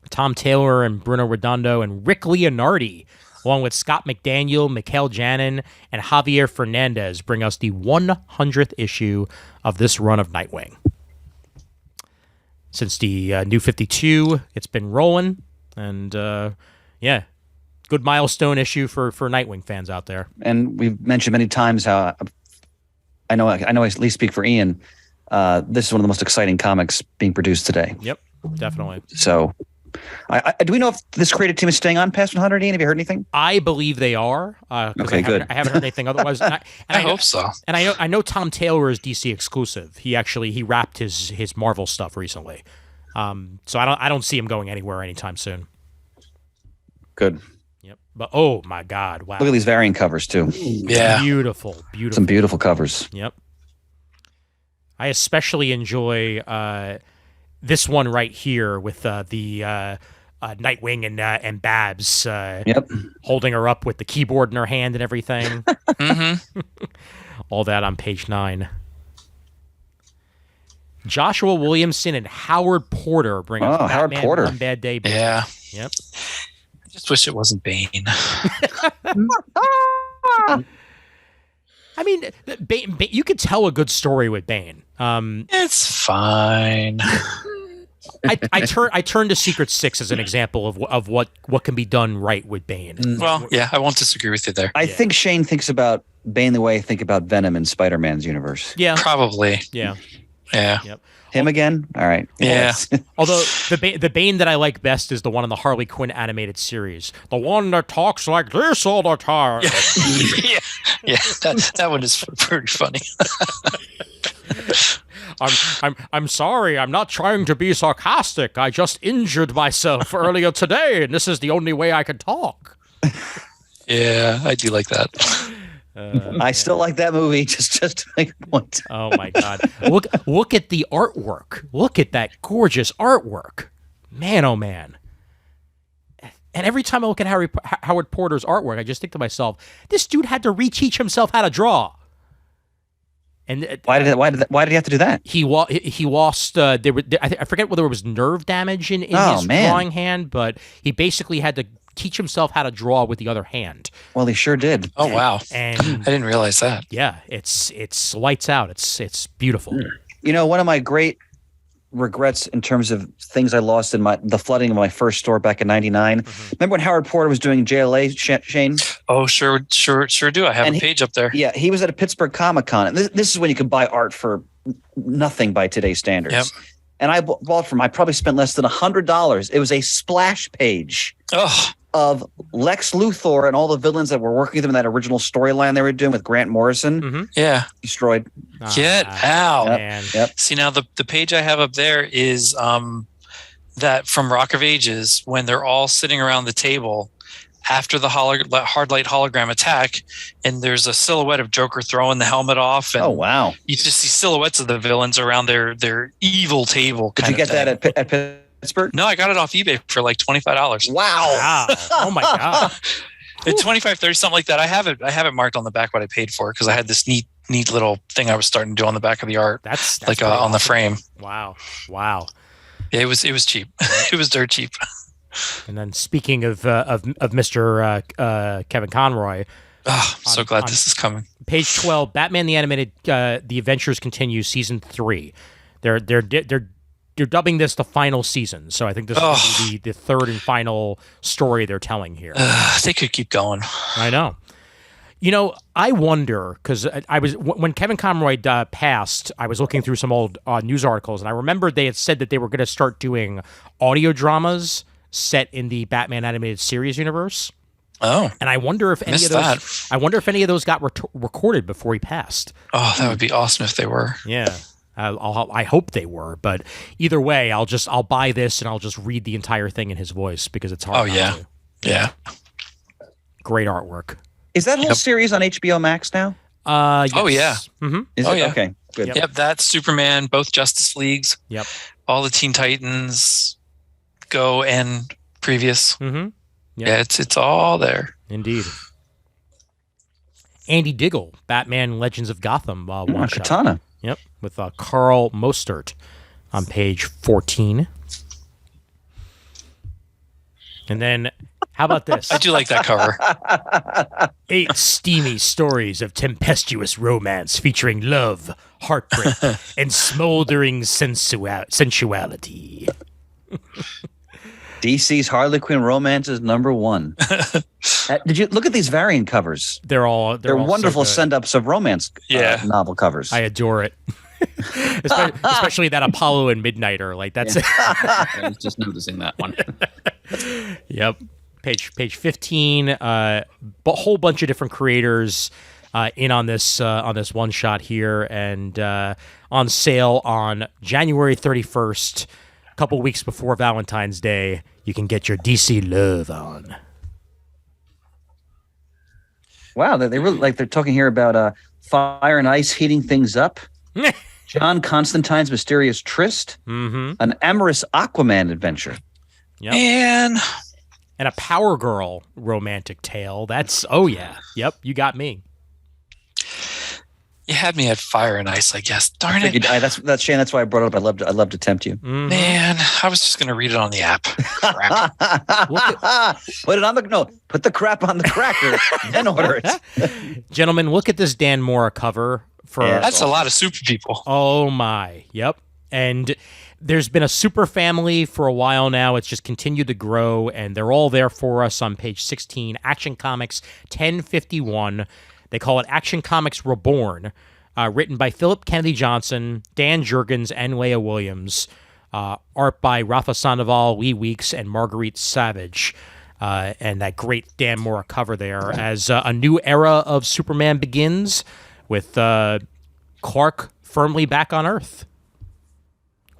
[SPEAKER 3] Tom Taylor and Bruno Redondo and Rick Leonardi, along with Scott McDaniel, Mikhail Janin, and Javier Fernandez, bring us the 100th issue of this run of Nightwing. Since the New 52, it's been rolling, and good milestone issue for Nightwing fans out there.
[SPEAKER 5] And we've mentioned many times how I know I at least speak for Ian. This is one of the most exciting comics being produced today.
[SPEAKER 3] Yep, definitely.
[SPEAKER 5] So, do we know if this creative team is staying on past 100? Ian, have you heard anything?
[SPEAKER 3] I believe they are.
[SPEAKER 5] Okay, good.
[SPEAKER 3] I haven't heard anything otherwise. And
[SPEAKER 1] I hope so.
[SPEAKER 3] And I know Tom Taylor is DC exclusive. He wrapped his Marvel stuff recently. So I don't see him going anywhere anytime soon.
[SPEAKER 5] Good.
[SPEAKER 3] Yep. But oh my God! Wow.
[SPEAKER 5] Look at these variant covers too.
[SPEAKER 1] Yeah.
[SPEAKER 3] Beautiful.
[SPEAKER 5] Some beautiful covers.
[SPEAKER 3] Yep. I especially enjoy this one right here with the Nightwing and Babs holding her up with the keyboard in her hand and everything. All that on page 9. Joshua Williamson and Howard Porter bring us Batman
[SPEAKER 5] Howard Porter.
[SPEAKER 3] One Bad Day. Baby.
[SPEAKER 1] Yeah.
[SPEAKER 3] Yep.
[SPEAKER 1] I just wish it wasn't Bane.
[SPEAKER 3] I mean, Bane, you could tell a good story with Bane.
[SPEAKER 1] It's fine.
[SPEAKER 3] I turn to Secret Six as an example of what can be done right with Bane.
[SPEAKER 1] Well, yeah, I won't disagree with you there.
[SPEAKER 5] I think Shane thinks about Bane the way I think about Venom in Spider-Man's universe.
[SPEAKER 3] Yeah.
[SPEAKER 1] Probably.
[SPEAKER 3] Yeah.
[SPEAKER 1] Yeah.
[SPEAKER 3] Yep.
[SPEAKER 5] Him again? All right.
[SPEAKER 1] Yeah.
[SPEAKER 3] Although the Bane that I like best is the one in the Harley Quinn animated series. The one that talks like this all the time.
[SPEAKER 1] Yeah. That one is pretty funny.
[SPEAKER 3] I'm sorry. I'm not trying to be sarcastic. I just injured myself earlier today, and this is the only way I can talk.
[SPEAKER 1] Yeah, I do like that.
[SPEAKER 5] I still like that movie. Just to make a point.
[SPEAKER 3] Oh my God! Look at the artwork. Look at that gorgeous artwork. Man, oh man. And every time I look at Howard Porter's artwork, I just think to myself, this dude had to reteach himself how to draw. And
[SPEAKER 5] why did he have to do that?
[SPEAKER 3] He lost. I forget whether it was nerve damage in his drawing hand, but he basically had to teach himself how to draw with the other hand.
[SPEAKER 5] Well, he sure did.
[SPEAKER 1] Oh wow!
[SPEAKER 3] And
[SPEAKER 1] I didn't realize that.
[SPEAKER 3] yeah, it's lights out. It's beautiful.
[SPEAKER 5] You know, one of my great regrets in terms of things I lost in the flooding of my first store back in '99. Remember when Howard Porter was doing JLA, Shane?
[SPEAKER 1] Oh, sure do. I have a page up there.
[SPEAKER 5] Yeah, he was at a Pittsburgh Comic-Con, and this is when you could buy art for nothing by today's standards.
[SPEAKER 1] Yep.
[SPEAKER 5] And I bought from, I probably spent less than $100. It was a splash page
[SPEAKER 1] Oh,
[SPEAKER 5] of Lex Luthor and all the villains that were working with him in that original storyline they were doing with Grant Morrison.
[SPEAKER 1] yeah.
[SPEAKER 5] Destroyed.
[SPEAKER 1] Get out.
[SPEAKER 3] Man.
[SPEAKER 5] Yep.
[SPEAKER 1] See, now the page I have up there is that from Rock of Ages when they're all sitting around the table after the hard light hologram attack, and there's a silhouette of Joker throwing the helmet off. And
[SPEAKER 5] Oh, wow.
[SPEAKER 1] you just see silhouettes of the villains around their evil table.
[SPEAKER 5] Did you get that at Pittsburgh?
[SPEAKER 1] No, I got it off eBay for like $25.
[SPEAKER 5] Wow.
[SPEAKER 3] Wow. Oh my god.
[SPEAKER 1] It's 25, 30, something like that. I have it marked on the back what I paid for because I had this neat little thing I was starting to do on the back of the art.
[SPEAKER 3] That's
[SPEAKER 1] like
[SPEAKER 3] pretty
[SPEAKER 1] on the
[SPEAKER 3] awesome.
[SPEAKER 1] frame.
[SPEAKER 3] Wow.
[SPEAKER 1] Yeah, it was cheap. It was dirt cheap.
[SPEAKER 3] And then speaking of Mr. Kevin Conroy,
[SPEAKER 1] Oh, I'm so glad this is coming.
[SPEAKER 3] page 12, Batman the Animated, The Adventures Continue, season 3. They're dubbing this the final season, so I think this is going to be the third and final story they're telling here.
[SPEAKER 1] They could keep going.
[SPEAKER 3] I know. You know, I wonder, because I was when Kevin Conroy passed, I was looking through some old news articles, and I remembered they had said that they were going to start doing audio dramas set in the Batman animated series universe.
[SPEAKER 1] Oh,
[SPEAKER 3] And I wonder if any of
[SPEAKER 1] missed
[SPEAKER 3] those.
[SPEAKER 1] that.
[SPEAKER 3] I wonder if any of those got recorded before he passed.
[SPEAKER 1] Oh, that would be awesome if they were.
[SPEAKER 3] Yeah. I hope they were, but either way, I'll buy this and I'll just read the entire thing in his voice because it's hard.
[SPEAKER 1] Oh,
[SPEAKER 3] not
[SPEAKER 1] yeah.
[SPEAKER 3] to.
[SPEAKER 1] Yeah.
[SPEAKER 3] Great artwork.
[SPEAKER 5] Is that whole series on HBO Max now?
[SPEAKER 3] Yes.
[SPEAKER 1] Oh, yeah.
[SPEAKER 3] Mm-hmm.
[SPEAKER 5] Is
[SPEAKER 1] Oh,
[SPEAKER 5] it?
[SPEAKER 1] yeah.
[SPEAKER 5] Okay, good.
[SPEAKER 1] Yep, that's Superman, both Justice Leagues,
[SPEAKER 3] Yep.
[SPEAKER 1] all the Teen Titans, Go and previous.
[SPEAKER 3] Mm-hmm. Yep.
[SPEAKER 1] Yeah, it's all there.
[SPEAKER 3] Indeed. Andy Diggle, Batman Legends of Gotham, one shot.
[SPEAKER 5] Katana.
[SPEAKER 3] Yep, with Carl Mostert on page 14. And then, how about this?
[SPEAKER 1] I do like that cover.
[SPEAKER 3] 8 steamy stories of tempestuous romance featuring love, heartbreak, and smoldering sensuality.
[SPEAKER 5] DC's Harley Quinn romance is number 1. Did you look at these variant covers?
[SPEAKER 3] They're all
[SPEAKER 5] wonderful
[SPEAKER 3] so good.
[SPEAKER 5] send-ups of romance
[SPEAKER 1] Yeah.
[SPEAKER 5] novel covers.
[SPEAKER 3] I adore it. Especially that Apollo and Midnighter. Like that's
[SPEAKER 4] I was just noticing that one.
[SPEAKER 3] Yep. Page 15. A whole bunch of different creators in on this one shot here, and on sale on January 31st, a couple weeks before Valentine's Day. You can get your DC love on.
[SPEAKER 5] Wow, they really they're talking here about fire and ice heating things up. John Constantine's mysterious tryst, an amorous Aquaman adventure.
[SPEAKER 3] Yep.
[SPEAKER 1] And
[SPEAKER 3] And a Power Girl romantic tale. That's yep, you got me.
[SPEAKER 1] you had me at fire and ice, I guess. Darn it.
[SPEAKER 5] That's Shane. That's why I brought it up. I'd love to tempt you.
[SPEAKER 1] Man, I was just going to read it on the app. Crap.
[SPEAKER 5] Put it on put the crap on the cracker, then order it.
[SPEAKER 3] Gentlemen, look at this Dan Mora cover for
[SPEAKER 5] Yeah.
[SPEAKER 1] That's a lot of super people.
[SPEAKER 3] Oh my. Yep. And there's been a super family for a while now. It's just continued to grow, and they're all there for us on page 16. Action Comics 1051. They call it Action Comics Reborn, written by Philip Kennedy Johnson, Dan Jurgens, and Leah Williams. Art by Rafa Sandoval, Lee Weeks, and Marguerite Savage. And that great Dan Mora cover there as a new era of Superman begins with Clark firmly back on Earth.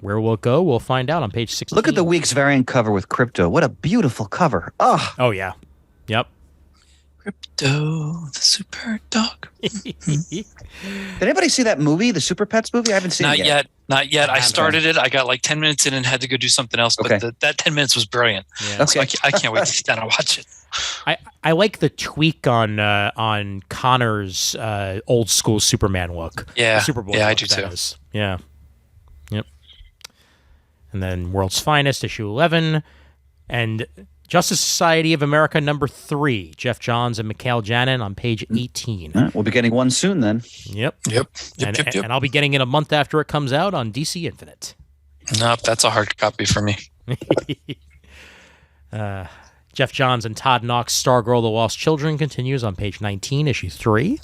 [SPEAKER 3] Where will it go? We'll find out on page 16.
[SPEAKER 5] Look at the week's variant cover with Crypto. What a beautiful cover.
[SPEAKER 3] Oh, yeah. Yep.
[SPEAKER 1] Crypto, the super dog.
[SPEAKER 5] Did anybody see that movie, the Super Pets movie? I haven't seen
[SPEAKER 1] Not
[SPEAKER 5] it
[SPEAKER 1] yet. Not yet. I started it. I got like 10 minutes in and had to go do something else. But
[SPEAKER 5] Okay.
[SPEAKER 1] that 10 minutes was brilliant.
[SPEAKER 3] Yeah.
[SPEAKER 1] So I can't wait to sit down and watch it.
[SPEAKER 3] I like the tweak on Connor's old school Superman look.
[SPEAKER 1] Yeah.
[SPEAKER 3] The Superboy
[SPEAKER 1] Yeah, I
[SPEAKER 3] look,
[SPEAKER 1] do
[SPEAKER 3] that
[SPEAKER 1] too.
[SPEAKER 3] is. Yeah. Yep. And then World's Finest, issue 11. And Justice Society of America #3, Jeff Johns and Mikhail Janin on page 18.
[SPEAKER 5] We'll be getting one soon then.
[SPEAKER 3] Yep.
[SPEAKER 1] Yep.
[SPEAKER 3] And I'll be getting it a month after it comes out on DC Infinite.
[SPEAKER 1] Nope, that's a hard copy for me.
[SPEAKER 3] Jeff Johns and Todd Knox, Stargirl: The Lost Children continues on page 19, issue 3.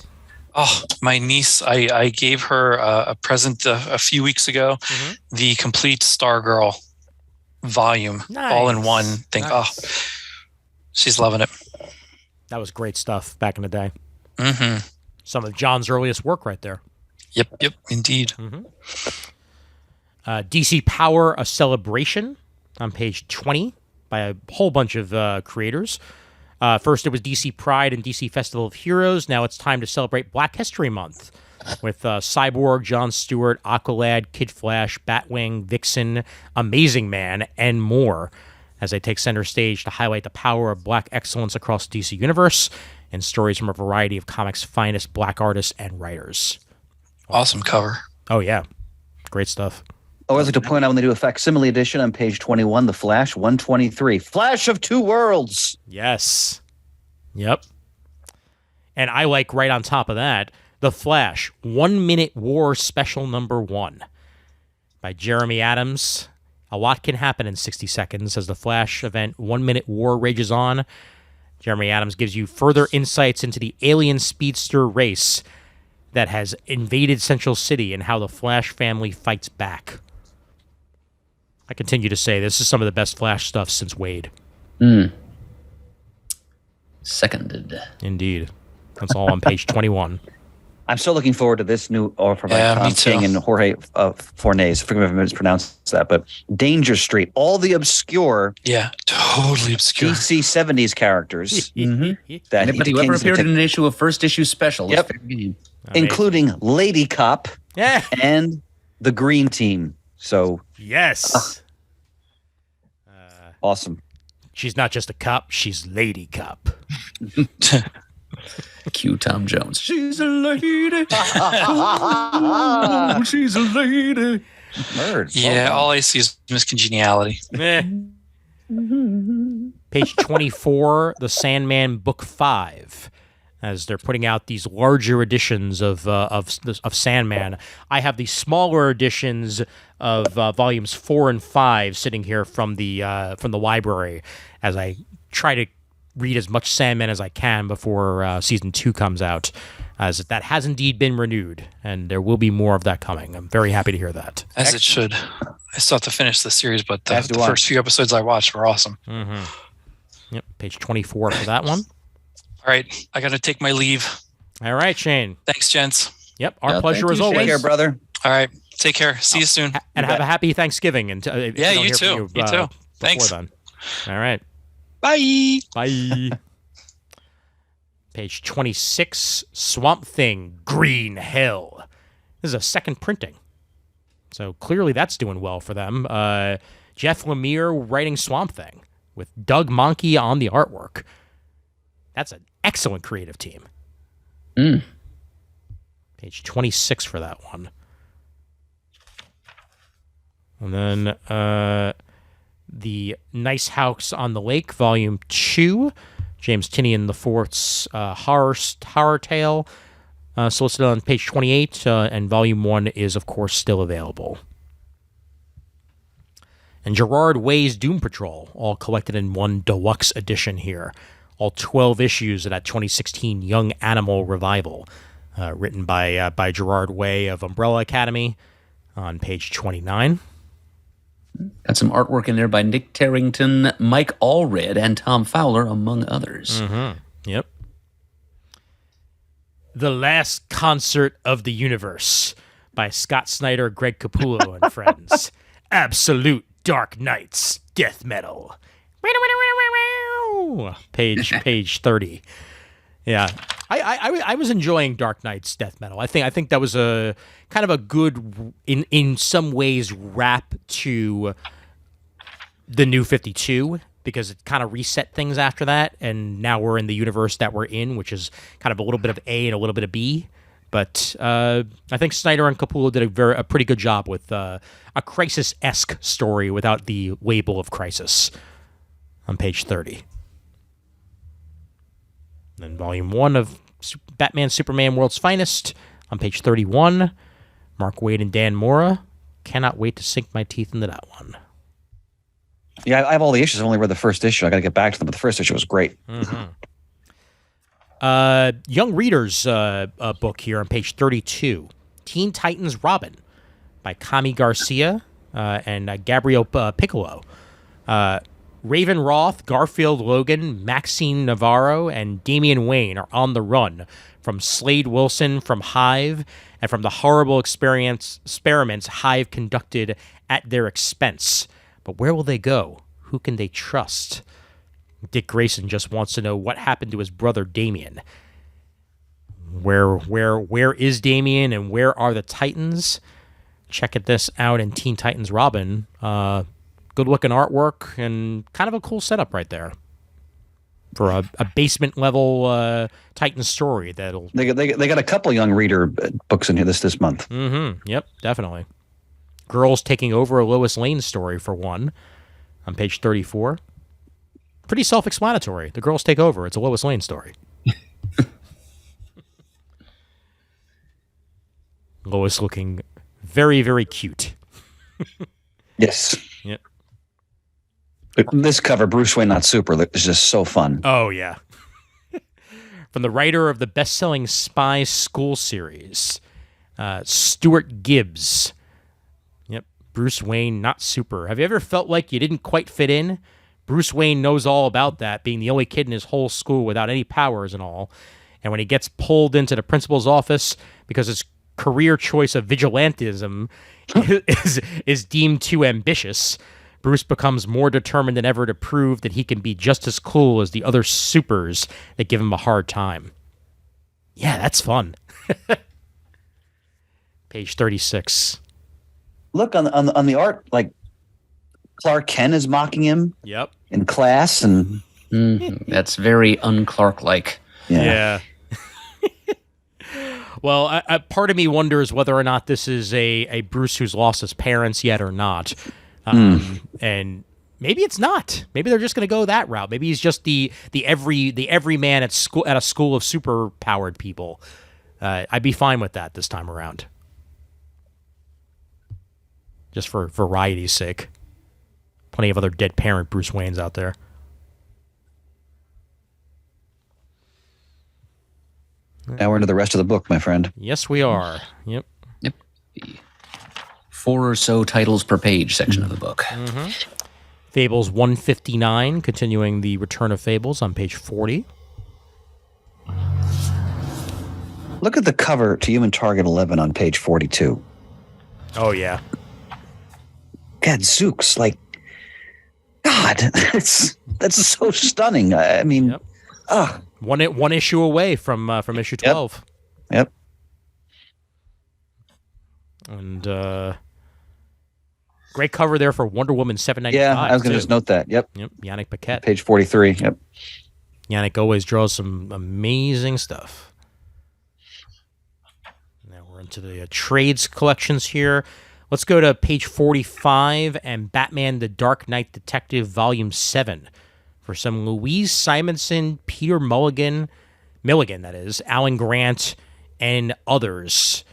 [SPEAKER 1] Oh, my niece, I gave her a present a few weeks ago, the complete Stargirl volume, all in one thing. Nice. Oh, she's loving it.
[SPEAKER 3] That was great stuff back in the day.
[SPEAKER 1] Mm-hmm.
[SPEAKER 3] Some of John's earliest work right there.
[SPEAKER 1] Yep, indeed.
[SPEAKER 3] DC Power: A Celebration on page 20 by a whole bunch of creators. First, it was DC Pride and DC Festival of Heroes. Now it's time to celebrate Black History Month with Cyborg, Jon Stewart, Aqualad, Kid Flash, Batwing, Vixen, Amazing Man, and more as they take center stage to highlight the power of Black excellence across the DC Universe and stories from a variety of comics' finest Black artists and writers.
[SPEAKER 1] Awesome cover.
[SPEAKER 3] Oh, yeah. Great stuff.
[SPEAKER 5] I always like to point out when they do a facsimile edition on page 21, The Flash 123. Flash of Two Worlds.
[SPEAKER 3] Yes. Yep. And I like right on top of that, The Flash 1 Minute War Special #1 by Jeremy Adams. A lot can happen in 60 seconds as the Flash event 1 Minute War rages on. Jeremy Adams gives you further insights into the alien speedster race that has invaded Central City and how the Flash family fights back. I continue to say this is some of the best Flash stuff since Wade.
[SPEAKER 5] Seconded.
[SPEAKER 3] Indeed. That's all on page 21.
[SPEAKER 5] I'm still looking forward to this new offer by Tom
[SPEAKER 1] me too.
[SPEAKER 5] King and Jorge Fornes. Forgive me if I mispronounced that, but Danger Street. All the obscure
[SPEAKER 1] Yeah, totally obscure.
[SPEAKER 5] DC 70s characters. That
[SPEAKER 4] Anybody who ever appeared in an issue of first issue special.
[SPEAKER 5] Yep. Including Lady Cop
[SPEAKER 3] Yeah.
[SPEAKER 5] and the Green Team. So
[SPEAKER 3] Yes.
[SPEAKER 5] awesome.
[SPEAKER 3] She's not just a cop, she's Lady Cop.
[SPEAKER 4] Cue Tom Jones.
[SPEAKER 1] She's a lady. Oh, she's a lady.
[SPEAKER 5] Murd.
[SPEAKER 1] Yeah, all I see is miscongeniality.
[SPEAKER 3] Page 24, The Sandman Book 5. As they're putting out these larger editions of Sandman, I have the smaller editions of volumes 4 and 5 sitting here from the library as I try to read as much Sandman as I can before season 2 comes out, as that has indeed been renewed, and there will be more of that coming. I'm very happy to hear that.
[SPEAKER 1] As it should. I still have to finish the series, but the first few episodes I watched were awesome.
[SPEAKER 3] Yep, page 24 for that one.
[SPEAKER 1] All right, I got to take my leave.
[SPEAKER 3] All right, Shane.
[SPEAKER 1] Thanks, gents.
[SPEAKER 3] Yep, our pleasure as always.
[SPEAKER 5] Take care, brother.
[SPEAKER 1] All right, take care. See you soon.
[SPEAKER 3] And have a happy Thanksgiving. And
[SPEAKER 1] Yeah, you too. You too. Thanks.
[SPEAKER 3] Then. All right.
[SPEAKER 1] Bye.
[SPEAKER 3] Bye. Page 26, Swamp Thing, Green Hell. This is a second printing. So clearly that's doing well for them. Jeff Lemire writing Swamp Thing with Doug Mahnke on the artwork. That's an excellent creative team. Page 26 for that one. And then the Nice House on the Lake, Volume 2, James Tynion IV's horror tale, solicited on page 28, and Volume 1 is, of course, still available. And Gerard Way's Doom Patrol, all collected in one deluxe edition here. All 12 issues of that 2016 Young Animal revival, written by Gerard Way of Umbrella Academy on page 29.
[SPEAKER 4] Got some artwork in there by Nick Tarrington, Mike Allred, and Tom Fowler, among others.
[SPEAKER 3] Yep. The Last Concert of the Universe by Scott Snyder, Greg Capullo, and friends. Absolute Dark Knights Death Metal. Page 30. Yeah, I was enjoying Dark Knight's Death Metal. I think that was a kind of a good, in some ways, wrap to the New 52, because it kind of reset things after that, and now we're in the universe that we're in, which is kind of a little bit of A and a little bit of B. But I think Snyder and Capullo did a pretty good job with a Crisis-esque story without the label of Crisis. on page 30. Then volume 1 of Batman Superman World's Finest on page 31. Mark Waid and Dan Mora. Cannot wait to sink my teeth into that one.
[SPEAKER 5] Yeah, I have all the issues. I've only read the first issue. I got to get back to them, but the first issue was great.
[SPEAKER 3] Young Readers book here on page 32. Teen Titans Robin by Kami Garcia and Gabriel Piccolo. Raven Roth, Garfield Logan, Maxine Navarro, and Damian Wayne are on the run from Slade Wilson from Hive and from the horrible experiments Hive conducted at their expense. But where will they go? Who can they trust? Dick Grayson just wants to know what happened to his brother Damian. Where is Damian and where are the Titans? Check this out in Teen Titans Robin. Good looking artwork and kind of a cool setup right there for a basement level Titan story.
[SPEAKER 5] They got a couple Young Reader books in here this month.
[SPEAKER 3] Yep, definitely. Girls Taking Over, a Lois Lane story for one on page 34. Pretty self-explanatory. The girls take over. It's a Lois Lane story. Lois looking very, very cute.
[SPEAKER 5] Yes.
[SPEAKER 3] Yep.
[SPEAKER 5] This cover, Bruce Wayne Not Super, is just so fun.
[SPEAKER 3] Oh, yeah. From the writer of the best-selling Spy School series, Stuart Gibbs. Yep. Bruce Wayne Not Super. Have you ever felt like you didn't quite fit in? Bruce Wayne knows all about that, being the only kid in his whole school without any powers and all. And when he gets pulled into the principal's office because his career choice of vigilantism is deemed too ambitious, Bruce becomes more determined than ever to prove that he can be just as cool as the other supers that give him a hard time. Yeah, that's fun. Page 36.
[SPEAKER 5] Look on the art, like Clark Kent is mocking him.
[SPEAKER 3] Yep.
[SPEAKER 5] In class, and
[SPEAKER 4] That's very un-Clark-like.
[SPEAKER 3] Yeah. Well, part of me wonders whether or not this is a Bruce who's lost his parents yet or not. And maybe it's not. Maybe they're just going to go that route. Maybe he's just the everyman at a school of super powered people. I'd be fine with that this time around, just for variety's sake. Plenty of other dead parent Bruce Waynes out there.
[SPEAKER 5] now we're into the rest of the book, my friend.
[SPEAKER 3] Yes, we are. Yep.
[SPEAKER 4] Yep. The 4 or so titles per page section of the book.
[SPEAKER 3] Fables 159, continuing the Return of Fables on page 40.
[SPEAKER 5] Look at the cover to Human Target 11 on page 42.
[SPEAKER 3] Oh, yeah.
[SPEAKER 5] God, Zooks, like, God, that's so stunning. I mean,
[SPEAKER 3] Yep. One issue away from issue 12.
[SPEAKER 5] Yep.
[SPEAKER 3] And great cover there for Wonder Woman 795.
[SPEAKER 5] Yeah, I was going to just note that. Yep.
[SPEAKER 3] Yannick Paquette.
[SPEAKER 5] Page 43. Yep.
[SPEAKER 3] Yannick always draws some amazing stuff. Now we're into the trades collections here. Let's go to page 45 and Batman the Dark Knight Detective Volume 7 for some Louise Simonson, Peter Milligan, that is, Alan Grant, and others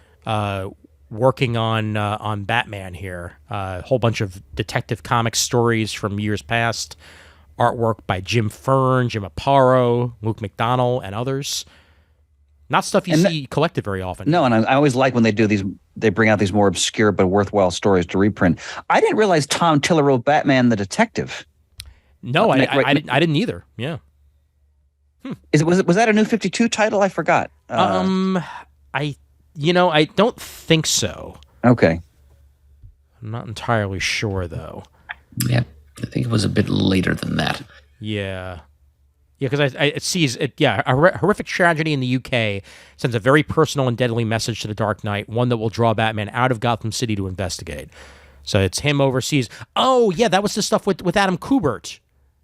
[SPEAKER 3] working on Batman here. A whole bunch of Detective Comics stories from years past. Artwork by Jim Fern, Jim Aparo, Luke McDonnell, and others. Not stuff you see collected very often.
[SPEAKER 5] No, and I always like when they do these. They bring out these more obscure but worthwhile stories to reprint. I didn't realize Tom Tiller wrote Batman the Detective.
[SPEAKER 3] No, I didn't either. Yeah.
[SPEAKER 5] Was that a New 52 title? I forgot.
[SPEAKER 3] I don't think so.
[SPEAKER 5] Okay.
[SPEAKER 3] I'm not entirely sure though.
[SPEAKER 4] Yeah, I think it was a bit later than that.
[SPEAKER 3] Yeah. Yeah, because it sees it. Yeah, a horrific tragedy in the UK sends a very personal and deadly message to the Dark Knight, one that will draw Batman out of Gotham City to investigate. So it's him overseas. Oh yeah, that was the stuff with Adam Kubert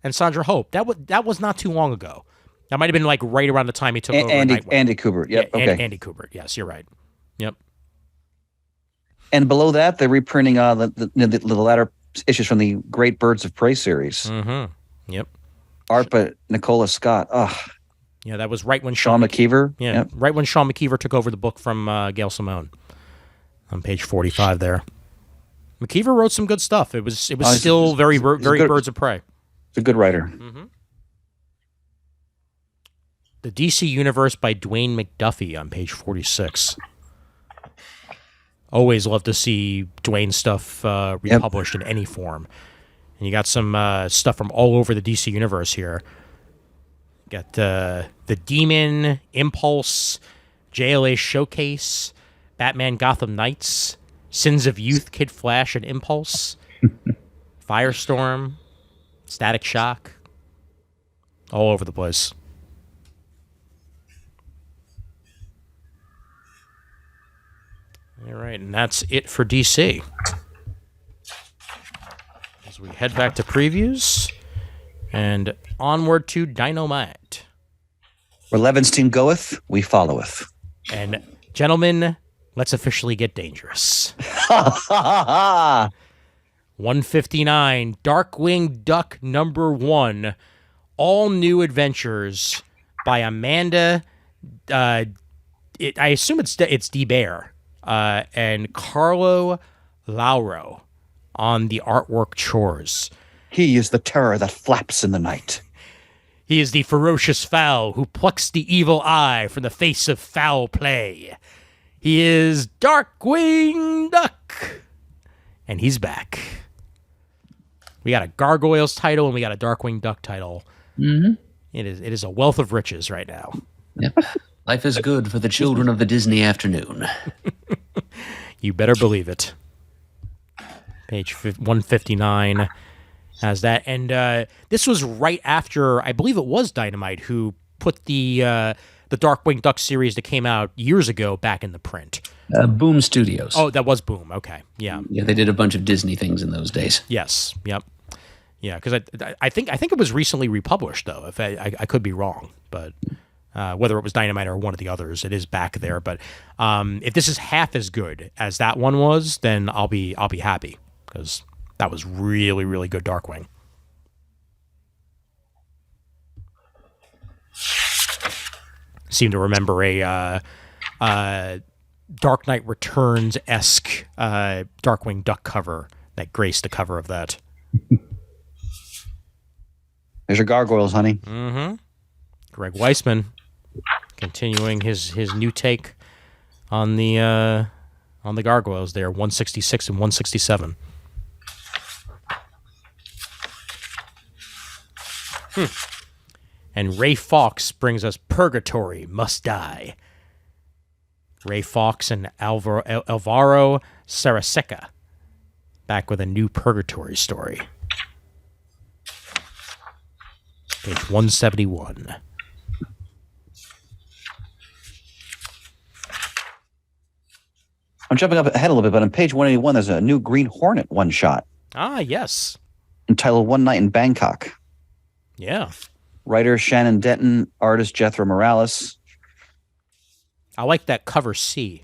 [SPEAKER 3] and Sandra Hope. That was not too long ago. That might have been like right around the time he took over.
[SPEAKER 5] Andy Kubert. Yep.
[SPEAKER 3] Yeah,
[SPEAKER 5] okay.
[SPEAKER 3] Andy Kubert. Yes, you're right. Yep.
[SPEAKER 5] And below that, they're reprinting the latter issues from the Great Birds of Prey series.
[SPEAKER 3] Mm-hmm. Yep.
[SPEAKER 5] Art by Nicola Scott. Oh,
[SPEAKER 3] Yeah, that was right when
[SPEAKER 5] Sean McKeever.
[SPEAKER 3] Yeah,
[SPEAKER 5] Yep.
[SPEAKER 3] right when Sean McKeever took over the book from Gail Simone. On page 45 there. McKeever wrote some good stuff. It was still very
[SPEAKER 5] good.
[SPEAKER 3] Birds of Prey.
[SPEAKER 5] He's a good writer.
[SPEAKER 3] The DC Universe by Dwayne McDuffie on page 46. Always love to see Dwayne stuff republished in any form. And you got some stuff from all over the DC Universe here. Got the Demon, Impulse, JLA Showcase, Batman Gotham Knights, Sins of Youth, Kid Flash and Impulse, Firestorm, Static Shock, all over the place. All right, and that's it for DC. As we head back to previews and onward to Dynamite.
[SPEAKER 5] Where Levin's team goeth, we followeth.
[SPEAKER 3] And gentlemen, let's officially get dangerous. 159, Darkwing Duck #1, all new adventures by Amanda. I assume it's D. Bear and Carlo Lauro on the artwork chores.
[SPEAKER 5] He is the terror that flaps in the night.
[SPEAKER 3] He is the ferocious fowl who plucks the evil eye from the face of foul play. He is Darkwing Duck. And he's back. We got a Gargoyles title and we got a Darkwing Duck title.
[SPEAKER 4] Mm-hmm.
[SPEAKER 3] It is a wealth of riches right now.
[SPEAKER 4] Yep. Life is good for the children of the Disney afternoon.
[SPEAKER 3] You better believe it. Page 159 has that. And this was right after, I believe it was Dynamite, who put the Darkwing Duck series that came out years ago back in the print.
[SPEAKER 4] Boom Studios.
[SPEAKER 3] Oh, that was Boom. Okay. Yeah.
[SPEAKER 4] Yeah, they did a bunch of Disney things in those days.
[SPEAKER 3] Yes. Yep. Yeah, because I think it was recently republished, though. If I could be wrong, but whether it was Dynamite or one of the others, it is back there. But if this is half as good as that one was, then I'll be happy, because that was really, really good Darkwing. Seem to remember a Dark Knight Returns-esque Darkwing Duck cover that graced the cover of that.
[SPEAKER 5] There's your gargoyles, honey.
[SPEAKER 3] Mm-hmm. Greg Weisman continuing his new take on the gargoyles there, 166 and 167. And Ray Fawkes brings us Purgatory Must Die. Ray Fawkes and Alvaro Saraseca back with a new Purgatory story. Page 171.
[SPEAKER 5] I'm jumping up ahead a little bit, but on page 181, there's a new Green Hornet one-shot.
[SPEAKER 3] Ah, yes.
[SPEAKER 5] Entitled One Night in Bangkok.
[SPEAKER 3] Yeah.
[SPEAKER 5] Writer Shannon Denton, artist Jethro Morales.
[SPEAKER 3] I like that cover C.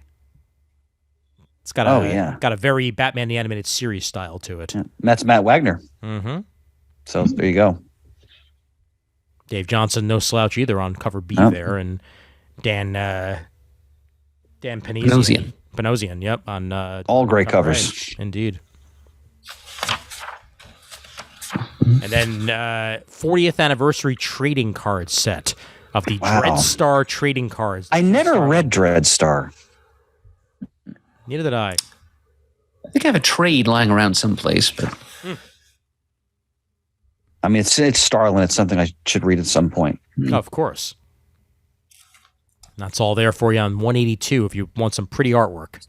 [SPEAKER 3] It's got a very Batman the Animated Series style to it.
[SPEAKER 5] Yeah. That's Matt Wagner.
[SPEAKER 3] Mm-hmm.
[SPEAKER 5] So there you go.
[SPEAKER 3] Dave Johnson, no slouch either on cover B there, and Dan Panosian, yep, on
[SPEAKER 5] all great
[SPEAKER 3] covers. Indeed. And then 40th anniversary trading card set of the Dreadstar trading cards.
[SPEAKER 5] I never read Dreadstar.
[SPEAKER 3] Neither did I.
[SPEAKER 4] I think I have a trade lying around someplace, but
[SPEAKER 5] I mean, it's Starlin. It's something I should read at some point.
[SPEAKER 3] Of course. That's all there for you on 182 if you want some pretty artwork.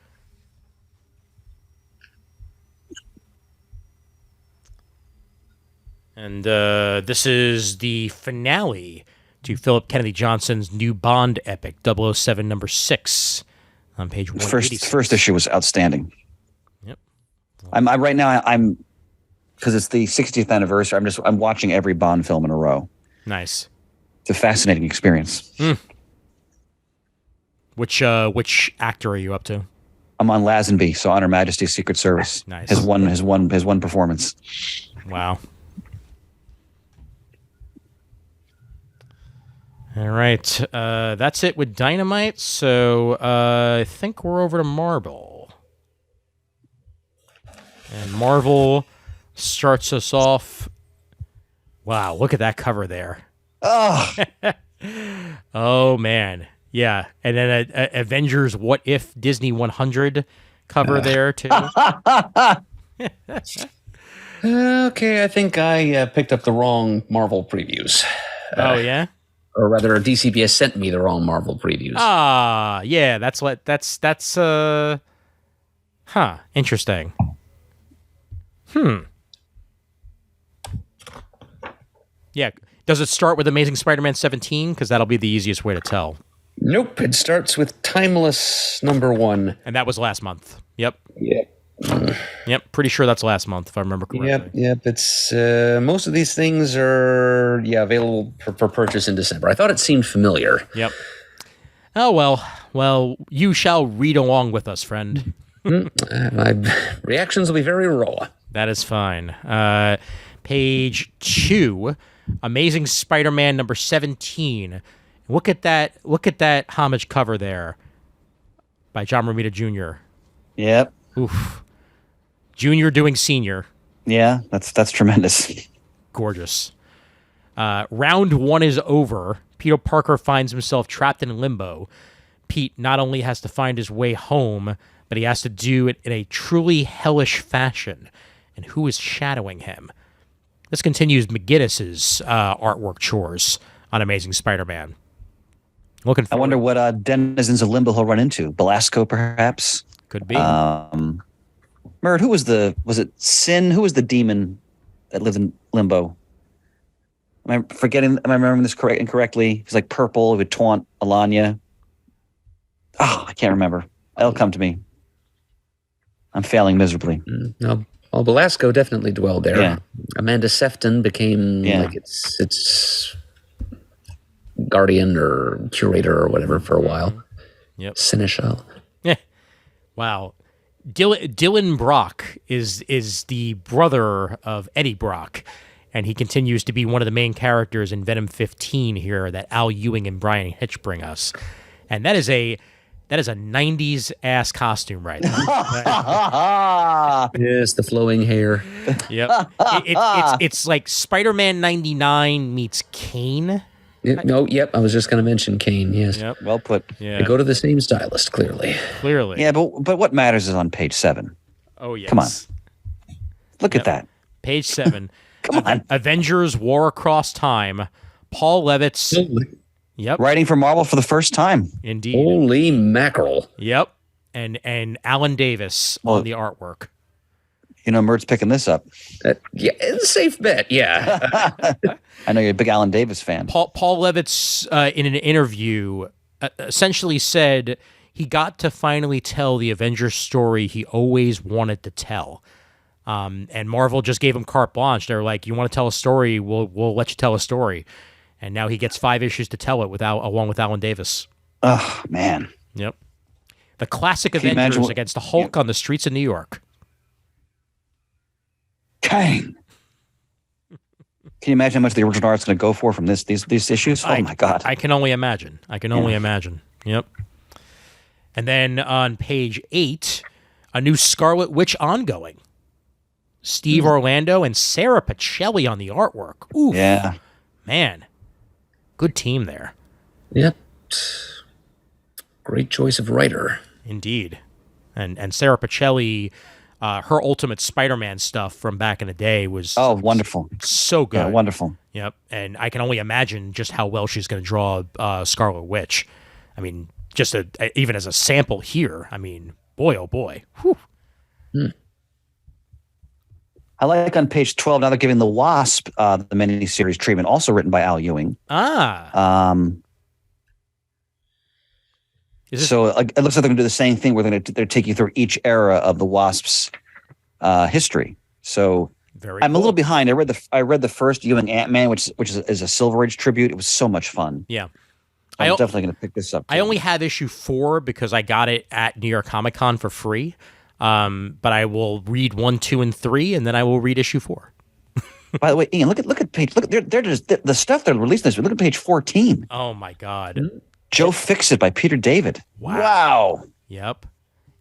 [SPEAKER 3] And this is the finale to Philip Kennedy Johnson's new Bond epic, 007 number 6, on page 186.
[SPEAKER 5] First issue was outstanding.
[SPEAKER 3] Yep.
[SPEAKER 5] I'm right now. I'm because it's the 60th anniversary. I'm watching every Bond film in a row.
[SPEAKER 3] Nice.
[SPEAKER 5] It's a fascinating experience.
[SPEAKER 3] Which actor are you up to?
[SPEAKER 5] I'm on Lazenby, so On Her Majesty's Secret Service.
[SPEAKER 3] Nice.
[SPEAKER 5] His one performance.
[SPEAKER 3] Wow. All right. That's it with Dynamite. So I think we're over to Marvel. And Marvel starts us off. Wow, look at that cover there.
[SPEAKER 5] Oh,
[SPEAKER 3] Oh, man. Yeah. And then Avengers What If Disney 100 cover there, too.
[SPEAKER 4] Okay, I think I picked up the wrong Marvel previews.
[SPEAKER 3] Oh, yeah?
[SPEAKER 4] Or rather, DCBS sent me the wrong Marvel previews.
[SPEAKER 3] Ah, yeah, that's interesting. Yeah, does it start with Amazing Spider-Man 17? Because that'll be the easiest way to tell.
[SPEAKER 4] Nope, it starts with Timeless #1.
[SPEAKER 3] And that was last month. Yep.
[SPEAKER 4] Yep.
[SPEAKER 3] Yep, pretty sure that's last month, if I remember correctly.
[SPEAKER 4] Yep. It's most of these things are available for purchase in December. I thought it seemed familiar.
[SPEAKER 3] Yep. Oh, well, you shall read along with us, friend.
[SPEAKER 4] My reactions will be very raw.
[SPEAKER 3] That is fine. Page 2, Amazing Spider-Man number 17. Look at that homage cover there by John Romita Jr.
[SPEAKER 5] yep.
[SPEAKER 3] Oof. Junior doing senior.
[SPEAKER 5] Yeah, that's tremendous.
[SPEAKER 3] Gorgeous. Round 1 is over. Peter Parker finds himself trapped in limbo. Pete not only has to find his way home, but he has to do it in a truly hellish fashion. And who is shadowing him? This continues McGinnis's artwork chores on Amazing Spider-Man. Looking
[SPEAKER 5] I
[SPEAKER 3] forward.
[SPEAKER 5] wonder what denizens of limbo he'll run into. Belasco, perhaps.
[SPEAKER 3] Could be.
[SPEAKER 5] Murd, was it Sin? Who was the demon that lived in limbo? Am I remembering this incorrectly? He's like purple. He would taunt Alanya. Oh, I can't remember. It'll come to me. I'm failing miserably.
[SPEAKER 4] No, well, Belasco definitely dwelled there.
[SPEAKER 5] Yeah.
[SPEAKER 4] Amanda Sefton became like its guardian or curator or whatever for a while.
[SPEAKER 3] Yep.
[SPEAKER 4] Seneschal.
[SPEAKER 3] Wow. Dylan Brock is the brother of Eddie Brock, and he continues to be one of the main characters in Venom 15 here that Al Ewing and Brian Hitch bring us. And that is a 90s ass costume right there.
[SPEAKER 4] Yes, the flowing hair.
[SPEAKER 3] Yep. It's like Spider-Man 99 meets Kane.
[SPEAKER 4] Yep. I was just going to mention Kane. Yes.
[SPEAKER 3] Yep.
[SPEAKER 5] Well put.
[SPEAKER 3] Yeah.
[SPEAKER 4] They go to the same stylist, clearly.
[SPEAKER 3] Clearly.
[SPEAKER 5] Yeah, but what matters is on page 7.
[SPEAKER 3] Oh, yes.
[SPEAKER 5] Come on. Look at that.
[SPEAKER 3] Page 7.
[SPEAKER 5] Come on.
[SPEAKER 3] Avengers War Across Time. Paul Levitz. Yep.
[SPEAKER 5] Writing for Marvel for the first time.
[SPEAKER 3] Indeed.
[SPEAKER 4] Holy mackerel.
[SPEAKER 3] Yep. And Alan Davis on the artwork.
[SPEAKER 5] You know, Murt's picking this up.
[SPEAKER 4] Yeah, it's a safe bet. Yeah.
[SPEAKER 5] I know you're a big Alan Davis fan.
[SPEAKER 3] Paul Levitz, in an interview, essentially said he got to finally tell the Avengers story he always wanted to tell. And Marvel just gave him carte blanche. They're like, you want to tell a story, we'll let you tell a story. And now he gets 5 issues to tell it along with Alan Davis.
[SPEAKER 5] Oh, man.
[SPEAKER 3] Yep. The classic
[SPEAKER 5] Can you
[SPEAKER 3] Avengers
[SPEAKER 5] imagine
[SPEAKER 3] against the Hulk on the streets of New York.
[SPEAKER 5] Kang. Can you imagine how much the original art's going to go for from these issues? Oh, my God.
[SPEAKER 3] I can only imagine. Imagine. Yep. And then on page 8, a new Scarlet Witch ongoing. Steve Orlando and Sarah Pacelli on the artwork. Ooh.
[SPEAKER 5] Yeah.
[SPEAKER 3] Man. Good team there.
[SPEAKER 4] Yep. Great choice of writer.
[SPEAKER 3] Indeed. And Sarah Pacelli, her Ultimate Spider-Man stuff from back in the day was
[SPEAKER 5] wonderful.
[SPEAKER 3] So good.
[SPEAKER 5] Yeah, wonderful.
[SPEAKER 3] Yep. And I can only imagine just how well she's going to draw Scarlet Witch. I mean, just even as a sample here, I mean, boy, oh boy. Whew.
[SPEAKER 5] I like on page 12, now they're giving the Wasp the miniseries treatment, also written by Al Ewing. So it looks like they're going to do the same thing where they're taking you through each era of the Wasp's history. So I'm a little behind. I read the first Ewing Ant-Man, which is a Silver Age tribute. It was so much fun.
[SPEAKER 3] Yeah.
[SPEAKER 5] I'm definitely going to pick this up.
[SPEAKER 3] I only have issue 4 because I got it at New York Comic Con for free. But I will read 1, 2, and 3, and then I will read issue 4.
[SPEAKER 5] By the way, Ian, look at page. They're just the stuff they're releasing this. Look at page 14.
[SPEAKER 3] Oh my God.
[SPEAKER 5] Joe Fixit by Peter David. Wow.
[SPEAKER 3] Yep.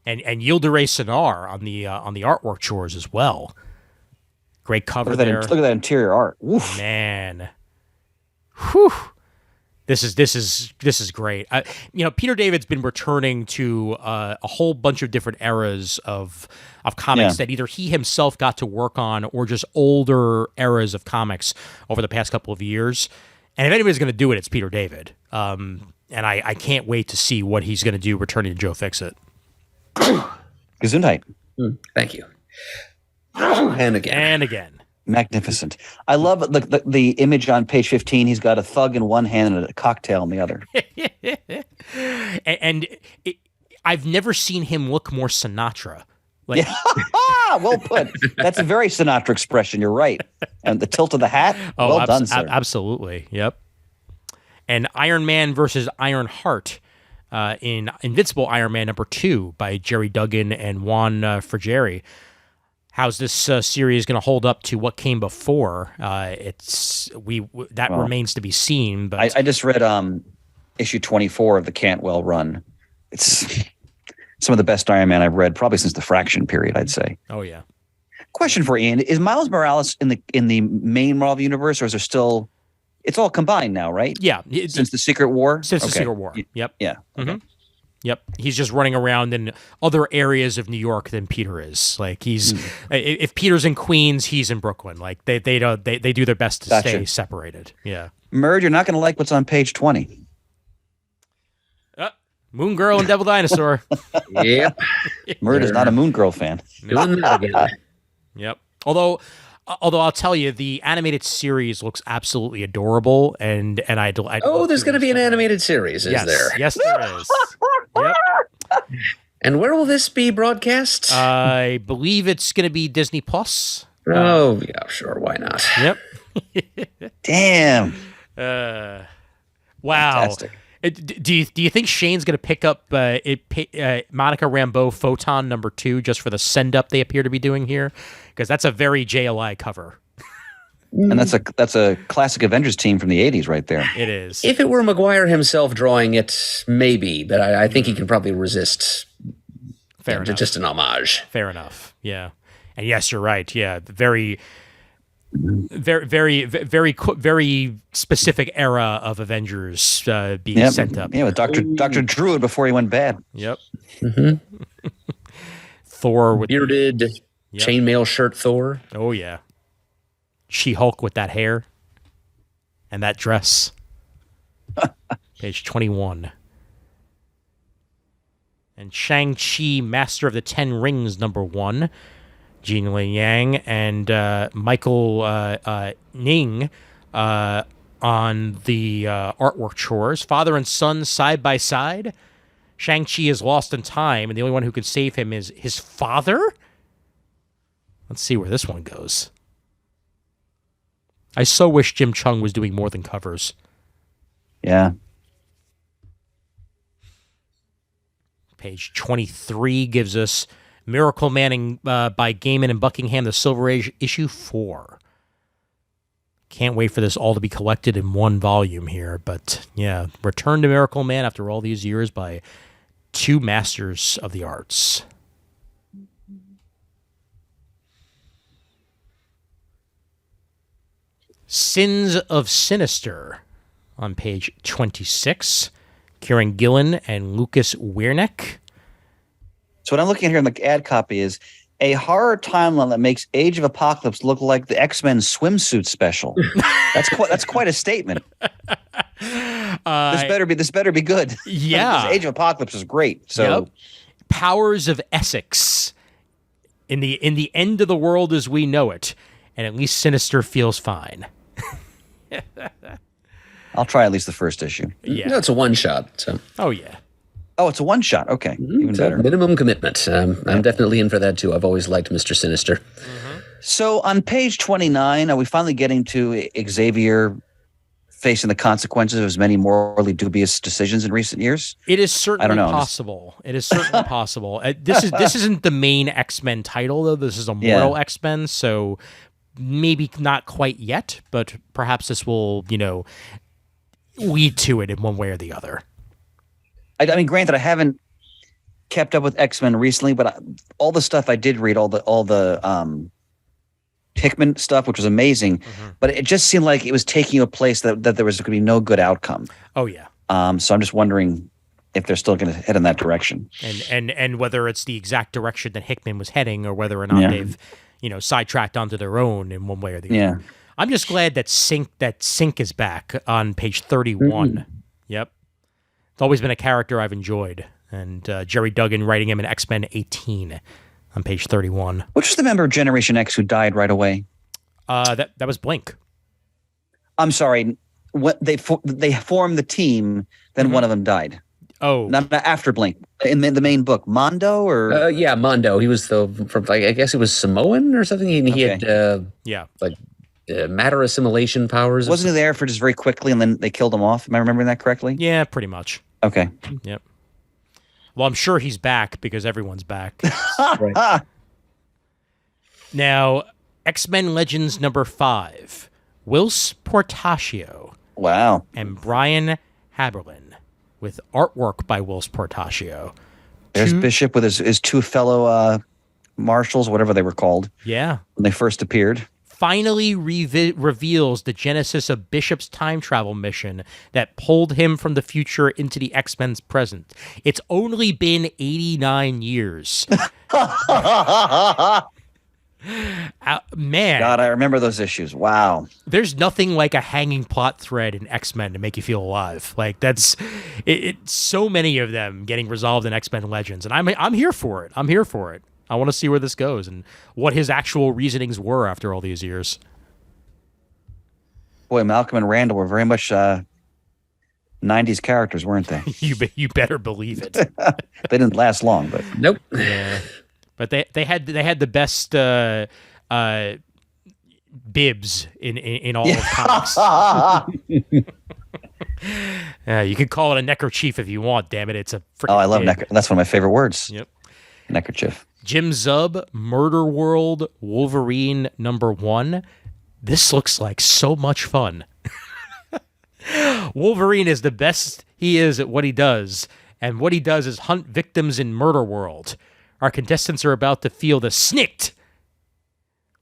[SPEAKER 3] And Yildiray Cinar on the artwork chores as well. Great cover
[SPEAKER 5] Look at
[SPEAKER 3] there.
[SPEAKER 5] that, look at that interior art. Oof.
[SPEAKER 3] Man. Whew. This is great. Peter David's been returning to a whole bunch of different eras of comics that either he himself got to work on or just older eras of comics over the past couple of years. And if anybody's going to do it, it's Peter David. And I can't wait to see what he's going to do returning to Joe Fixit.
[SPEAKER 5] Gesundheit.
[SPEAKER 4] Thank you. And again.
[SPEAKER 3] And again.
[SPEAKER 5] Magnificent. I love the image on page 15. He's got a thug in one hand and a cocktail in the other.
[SPEAKER 3] I've never seen him look more Sinatra.
[SPEAKER 5] Well put. That's a very Sinatra expression. You're right. And the tilt of the hat. Well done, sir.
[SPEAKER 3] Absolutely. Yep. And Iron Man versus Iron Heart in Invincible Iron Man #2 by Jerry Duggan and Juan Frigeri. How's this series going to hold up to what came before? Remains to be seen. But
[SPEAKER 5] I just read issue 24 of the Cantwell run. It's some of the best Iron Man I've read probably since the Fraction period, I'd say.
[SPEAKER 3] Oh yeah.
[SPEAKER 5] Question for Ian: is Miles Morales in the main Marvel universe, or is there still? It's all combined now, right?
[SPEAKER 3] Yeah.
[SPEAKER 5] Since the Secret War.
[SPEAKER 3] Since the Secret War. Yep.
[SPEAKER 5] Yeah. Okay.
[SPEAKER 3] Mm-hmm. Yep, he's just running around in other areas of New York than Peter is. Like if Peter's in Queens, he's in Brooklyn. Like they do their best to stay separated. Yeah.
[SPEAKER 5] Murd, you're not going to like what's on page 20.
[SPEAKER 3] Moon Girl and Devil Dinosaur.
[SPEAKER 4] Yep.
[SPEAKER 5] Murd is not a Moon Girl fan.
[SPEAKER 4] Doing that again.
[SPEAKER 3] Yep. Although I'll tell you, the animated series looks absolutely adorable, and I
[SPEAKER 4] there's going to be an animated series, is there?
[SPEAKER 3] Yes, there is. Yep.
[SPEAKER 4] And where will this be broadcast?
[SPEAKER 3] I believe it's going to be Disney Plus.
[SPEAKER 4] Yeah, sure. Why not?
[SPEAKER 3] Yep.
[SPEAKER 5] Damn.
[SPEAKER 3] Wow.
[SPEAKER 5] Fantastic.
[SPEAKER 3] Do you think Shane's going to pick up Monica Rambeau Photon #2 just for the send up they appear to be doing here? Because that's a very JLI cover.
[SPEAKER 5] And that's a classic Avengers team from the 80s right there.
[SPEAKER 3] It is.
[SPEAKER 4] If it were Maguire himself drawing it, maybe, but I think he can probably resist.
[SPEAKER 3] Fair enough.
[SPEAKER 4] Just an homage.
[SPEAKER 3] Fair enough. Yeah. And yes, you're right. Yeah. Very specific era of Avengers being sent up.
[SPEAKER 5] Yeah, with Dr. Druid before he went bad.
[SPEAKER 3] Yep.
[SPEAKER 4] Mm-hmm.
[SPEAKER 3] Thor with
[SPEAKER 4] bearded chainmail shirt Thor.
[SPEAKER 3] Oh yeah. She-Hulk with that hair and that dress. Page 21. And Shang-Chi, Master of the Ten Rings, #1. Gene Lin Yang and Michael Ning on the artwork chores. Father and son side by side. Shang-Chi is lost in time, and the only one who can save him is his father? Let's see where this one goes. I so wish Jim Chung was doing more than covers.
[SPEAKER 5] Yeah.
[SPEAKER 3] Page 23 gives us Miracle Man by Gaiman and Buckingham, the Silver Age, issue 4. Can't wait for this all to be collected in one volume here. But yeah, return to Miracle Man after all these years by two masters of the arts. Sins of Sinister on page 26. Kieran Gillen and Lucas Wiernek.
[SPEAKER 5] So what I'm looking at here in the ad copy is a horror timeline that makes Age of Apocalypse look like the X-Men swimsuit special. That's quite a statement. This better be good.
[SPEAKER 3] Yeah.
[SPEAKER 5] Age of Apocalypse is great. So
[SPEAKER 3] yep. Powers of Essex. In the end of the world as we know it, and at least Sinister feels fine.
[SPEAKER 5] I'll try at least the first issue.
[SPEAKER 3] Yeah.
[SPEAKER 4] No, it's a one shot. So.
[SPEAKER 3] Oh yeah.
[SPEAKER 5] Oh, it's a one shot. Okay, even better.
[SPEAKER 4] Minimum commitment. I'm definitely in for that too. I've always liked Mr. Sinister.
[SPEAKER 3] Mm-hmm.
[SPEAKER 5] So on page 29, are we finally getting to Xavier facing the consequences of his many morally dubious decisions in recent years?
[SPEAKER 3] It is certainly
[SPEAKER 5] I don't know.
[SPEAKER 3] possible. It is certainly possible. This isn't the main X-Men title though. This is Immortal X-Men. So maybe not quite yet, but perhaps this will, lead to it in one way or the other.
[SPEAKER 5] I mean, granted, I haven't kept up with X-Men recently, but all the stuff I did read, all the Hickman stuff, which was amazing, but it just seemed like it was taking a place that there was going to be no good outcome.
[SPEAKER 3] Oh yeah.
[SPEAKER 5] So I'm just wondering if they're still going to head in that direction,
[SPEAKER 3] and whether it's the exact direction that Hickman was heading, or whether or not they've, sidetracked onto their own in one way or the other. I'm just glad that Sync is back on page 31. Yep. It's always been a character I've enjoyed. And Jerry Duggan writing him in X-Men 18 on page 31.
[SPEAKER 5] Which was the member of Generation X who died right away?
[SPEAKER 3] That was Blink.
[SPEAKER 5] I'm sorry. They formed the team, then one of them died.
[SPEAKER 3] Oh.
[SPEAKER 5] Not after Blink. In the main book. Mondo or?
[SPEAKER 4] Yeah, Mondo. He was I guess he was Samoan or something. And he had matter assimilation powers.
[SPEAKER 5] Wasn't he there for just very quickly and then they killed him off? Am I remembering that correctly?
[SPEAKER 3] Yeah, pretty much.
[SPEAKER 5] Okay.
[SPEAKER 3] Yep. Well, I'm sure he's back because everyone's back.
[SPEAKER 4] Right.
[SPEAKER 3] Now, X-Men Legends number 5. Whilce Portacio.
[SPEAKER 5] Wow.
[SPEAKER 3] And Brian Haberlin with artwork by Whilce Portacio.
[SPEAKER 5] There's Bishop with his two fellow marshals, whatever they were called.
[SPEAKER 3] Yeah.
[SPEAKER 5] When they first appeared.
[SPEAKER 3] Finally reveals the genesis of Bishop's time travel mission that pulled him from the future into the X-Men's present. It's only been 89 years. Man.
[SPEAKER 5] God, I remember those issues. Wow.
[SPEAKER 3] There's nothing like a hanging plot thread in X-Men to make you feel alive. Like that's so many of them getting resolved in X-Men Legends, and I'm here for it. I'm here for it. I want to see where this goes and what his actual reasonings were after all these years.
[SPEAKER 5] Boy, Malcolm and Randall were very much 90s characters, weren't they?
[SPEAKER 3] You better believe it.
[SPEAKER 5] They didn't last long, but
[SPEAKER 4] Nope.
[SPEAKER 3] Yeah. But they had the best bibs in all of comics. You could call it a neckerchief if you want. Damn it, it's a freaking
[SPEAKER 5] I love
[SPEAKER 3] bib.
[SPEAKER 5] neckerchief. That's one of my favorite words.
[SPEAKER 3] Yep.
[SPEAKER 5] Neckerchief.
[SPEAKER 3] Jim Zub, Murder World, Wolverine number 1. This looks like so much fun. Wolverine is the best he is at what he does, and what he does is hunt victims in Murder World. Our contestants are about to feel the snicked.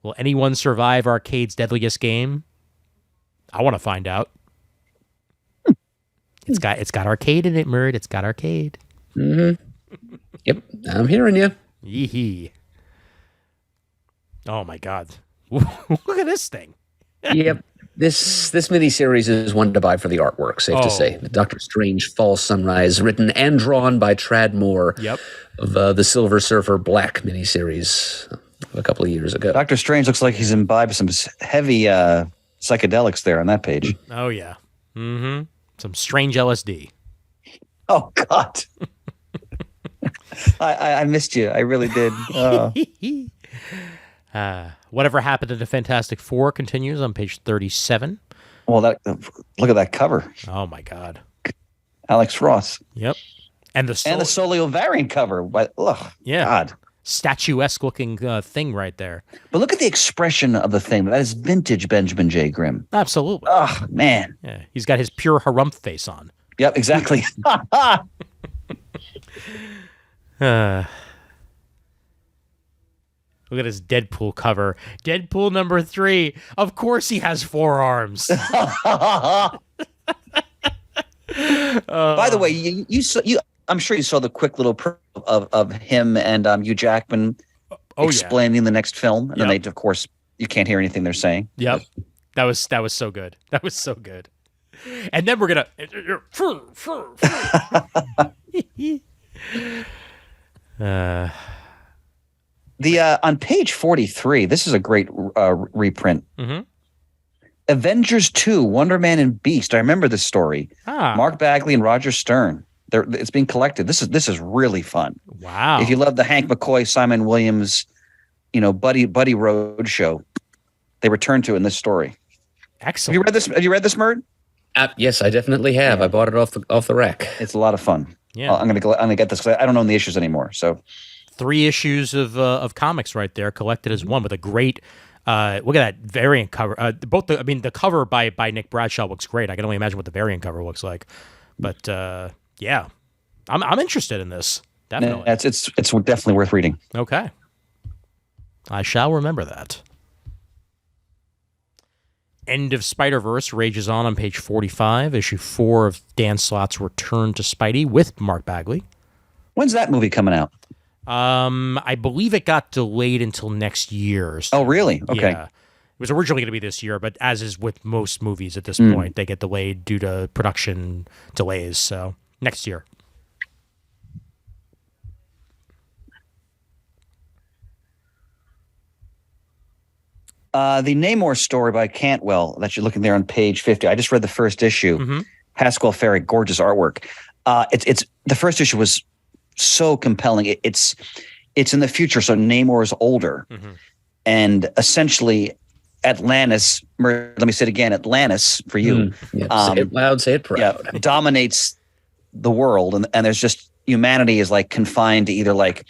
[SPEAKER 3] Will anyone survive Arcade's deadliest game? I want to find out. It's got Arcade in it, Murd. It's got Arcade.
[SPEAKER 4] Mm-hmm. Yep, I'm hearing you.
[SPEAKER 3] Yee. Oh my God! Look at this thing.
[SPEAKER 4] Yep. This miniseries is one to buy for the artwork, safe to say. The Doctor Strange Fall Sunrise, written and drawn by Trad Moore of the Silver Surfer Black miniseries a couple of years ago.
[SPEAKER 5] Doctor Strange looks like he's imbibed some heavy psychedelics there on that page.
[SPEAKER 3] Oh, yeah. Mm-hmm. Some strange LSD.
[SPEAKER 5] Oh, God. I missed you. I really did.
[SPEAKER 3] Whatever Happened to the Fantastic Four continues on page 37.
[SPEAKER 5] Well, look at that cover.
[SPEAKER 3] Oh, my God.
[SPEAKER 5] Alex Ross.
[SPEAKER 3] Yep. And the
[SPEAKER 5] Solio variant cover. God.
[SPEAKER 3] Statuesque looking thing right there.
[SPEAKER 5] But look at the expression of the thing. That is vintage Benjamin J. Grimm.
[SPEAKER 3] Absolutely.
[SPEAKER 5] Oh, man.
[SPEAKER 3] Yeah, he's got his pure harumph face on.
[SPEAKER 5] Yep, exactly.
[SPEAKER 3] Look at his Deadpool cover. Deadpool number 3. Of course he has 4 arms.
[SPEAKER 5] By the way, I'm sure you saw the quick little of him and Hugh Jackman explaining the next film, and then of course, you can't hear anything they're saying.
[SPEAKER 3] Yep, that was so good. That was so good. And then we're gonna.
[SPEAKER 5] On page 43, this is a great reprint.
[SPEAKER 3] Mm-hmm.
[SPEAKER 5] Avengers 2, Wonder Man and Beast. I remember this story. Mark Bagley and Roger Stern. It's being collected. This is really fun.
[SPEAKER 3] Wow.
[SPEAKER 5] If you love the Hank McCoy, Simon Williams, Buddy Road show, they return to in this story.
[SPEAKER 3] Excellent.
[SPEAKER 5] Have you read this, Murd?
[SPEAKER 4] Yes, I definitely have. Yeah. I bought it off the rack.
[SPEAKER 5] It's a lot of fun.
[SPEAKER 3] Yeah.
[SPEAKER 5] I'm gonna get this because I don't own the issues anymore. So
[SPEAKER 3] 3 issues of comics right there collected as one with a great Look at that variant cover. The cover by Nick Bradshaw looks great. I can only imagine what the variant cover looks like. But yeah, I'm interested in this. Definitely.
[SPEAKER 5] It's definitely worth reading.
[SPEAKER 3] Okay. I shall remember that. End of Spider-Verse rages on page 45. Issue 4 of Dan Slott's Return to Spidey with Mark Bagley.
[SPEAKER 5] When's that movie coming out?
[SPEAKER 3] I believe it got delayed until next year. So,
[SPEAKER 5] oh, really? Okay.
[SPEAKER 3] Yeah. It was originally going to be this year, but as is with most movies at this point, they get delayed due to production delays. So next year.
[SPEAKER 5] The Namor story by Cantwell that you're looking there on page 50. I just read the first issue.
[SPEAKER 3] Mm-hmm.
[SPEAKER 5] Pascal Ferry, gorgeous artwork. It's the first issue was so compelling. It's in the future, so Namor is older, and essentially Atlantis. Let me say it again, Atlantis for you.
[SPEAKER 4] Say it loud, say it proud.
[SPEAKER 5] Yeah, dominates the world, and there's just humanity is like confined to either like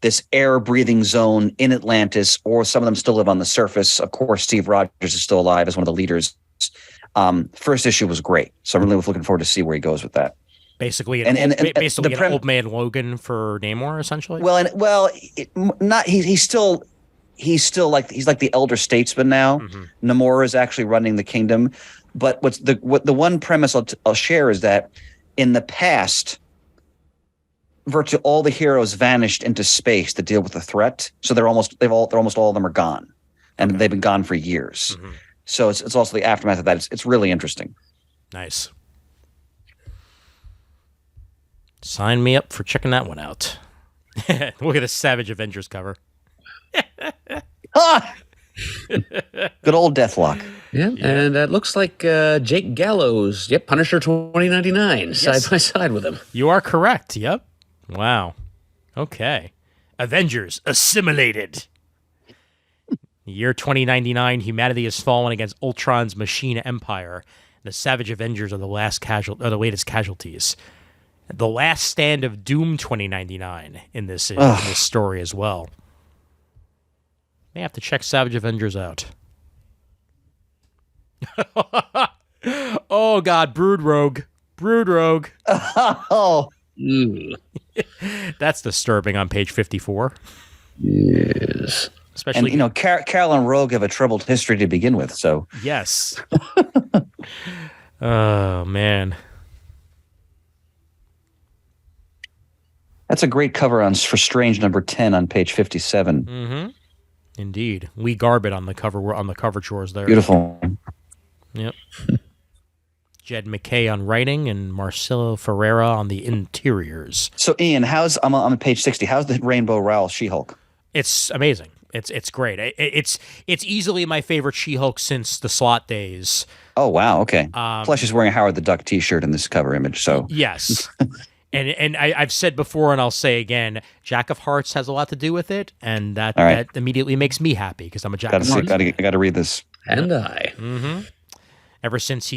[SPEAKER 5] this air-breathing zone in Atlantis, or some of them still live on the surface. Of course, Steve Rogers is still alive as one of the leaders. First issue was great, so I'm really looking forward to see where he goes with that.
[SPEAKER 3] Basically, an old man Logan for Namor, essentially.
[SPEAKER 5] He's still like the elder statesman now. Namor is actually running the kingdom, but the one premise I'll share is that in the past, virtually all the heroes vanished into space to deal with the threat. So almost all of them are gone, and they've been gone for years. So it's also the aftermath of that. It's really interesting.
[SPEAKER 3] Nice. Sign me up for checking that one out. Look at the Savage Avengers cover.
[SPEAKER 5] Good old Deathlock.
[SPEAKER 4] Yeah, and it looks like Jake Gallows. Yep, Punisher 2099, side by side with him.
[SPEAKER 3] You are correct. Yep. Wow. Okay. Avengers Assimilated. Year 2099, humanity has fallen against Ultron's machine empire. The Savage Avengers are the latest casualties. The Last Stand of Doom 2099 in this story as well. May have to check Savage Avengers out. Oh God, Brood Rogue.
[SPEAKER 5] Oh.
[SPEAKER 3] That's disturbing on page 54.
[SPEAKER 4] Yes.
[SPEAKER 3] Especially,
[SPEAKER 5] and Carol and Rogue have a troubled history to begin with, so.
[SPEAKER 3] Yes. Oh, man.
[SPEAKER 5] That's a great cover for Strange number 10 on page 57.
[SPEAKER 3] Mm-hmm. Indeed. Lee Garbett on the cover chores there.
[SPEAKER 5] Beautiful.
[SPEAKER 3] Yep. Jed McKay on writing and Marcelo Ferreira on the interiors.
[SPEAKER 5] So, Ian, I'm on page 60. How's the Rainbow Rowell She-Hulk?
[SPEAKER 3] It's amazing. It's great. It's easily my favorite She-Hulk since the Slott days.
[SPEAKER 5] Oh, wow. Okay. Plus, she's wearing a Howard the Duck T-shirt in this cover image. So
[SPEAKER 3] yes. And I've said before, and I'll say again, Jack of Hearts has a lot to do with it, and that immediately makes me happy because I'm a Jack of Hearts.
[SPEAKER 5] I got to read this.
[SPEAKER 4] And I.
[SPEAKER 3] Mm-hmm. Ever since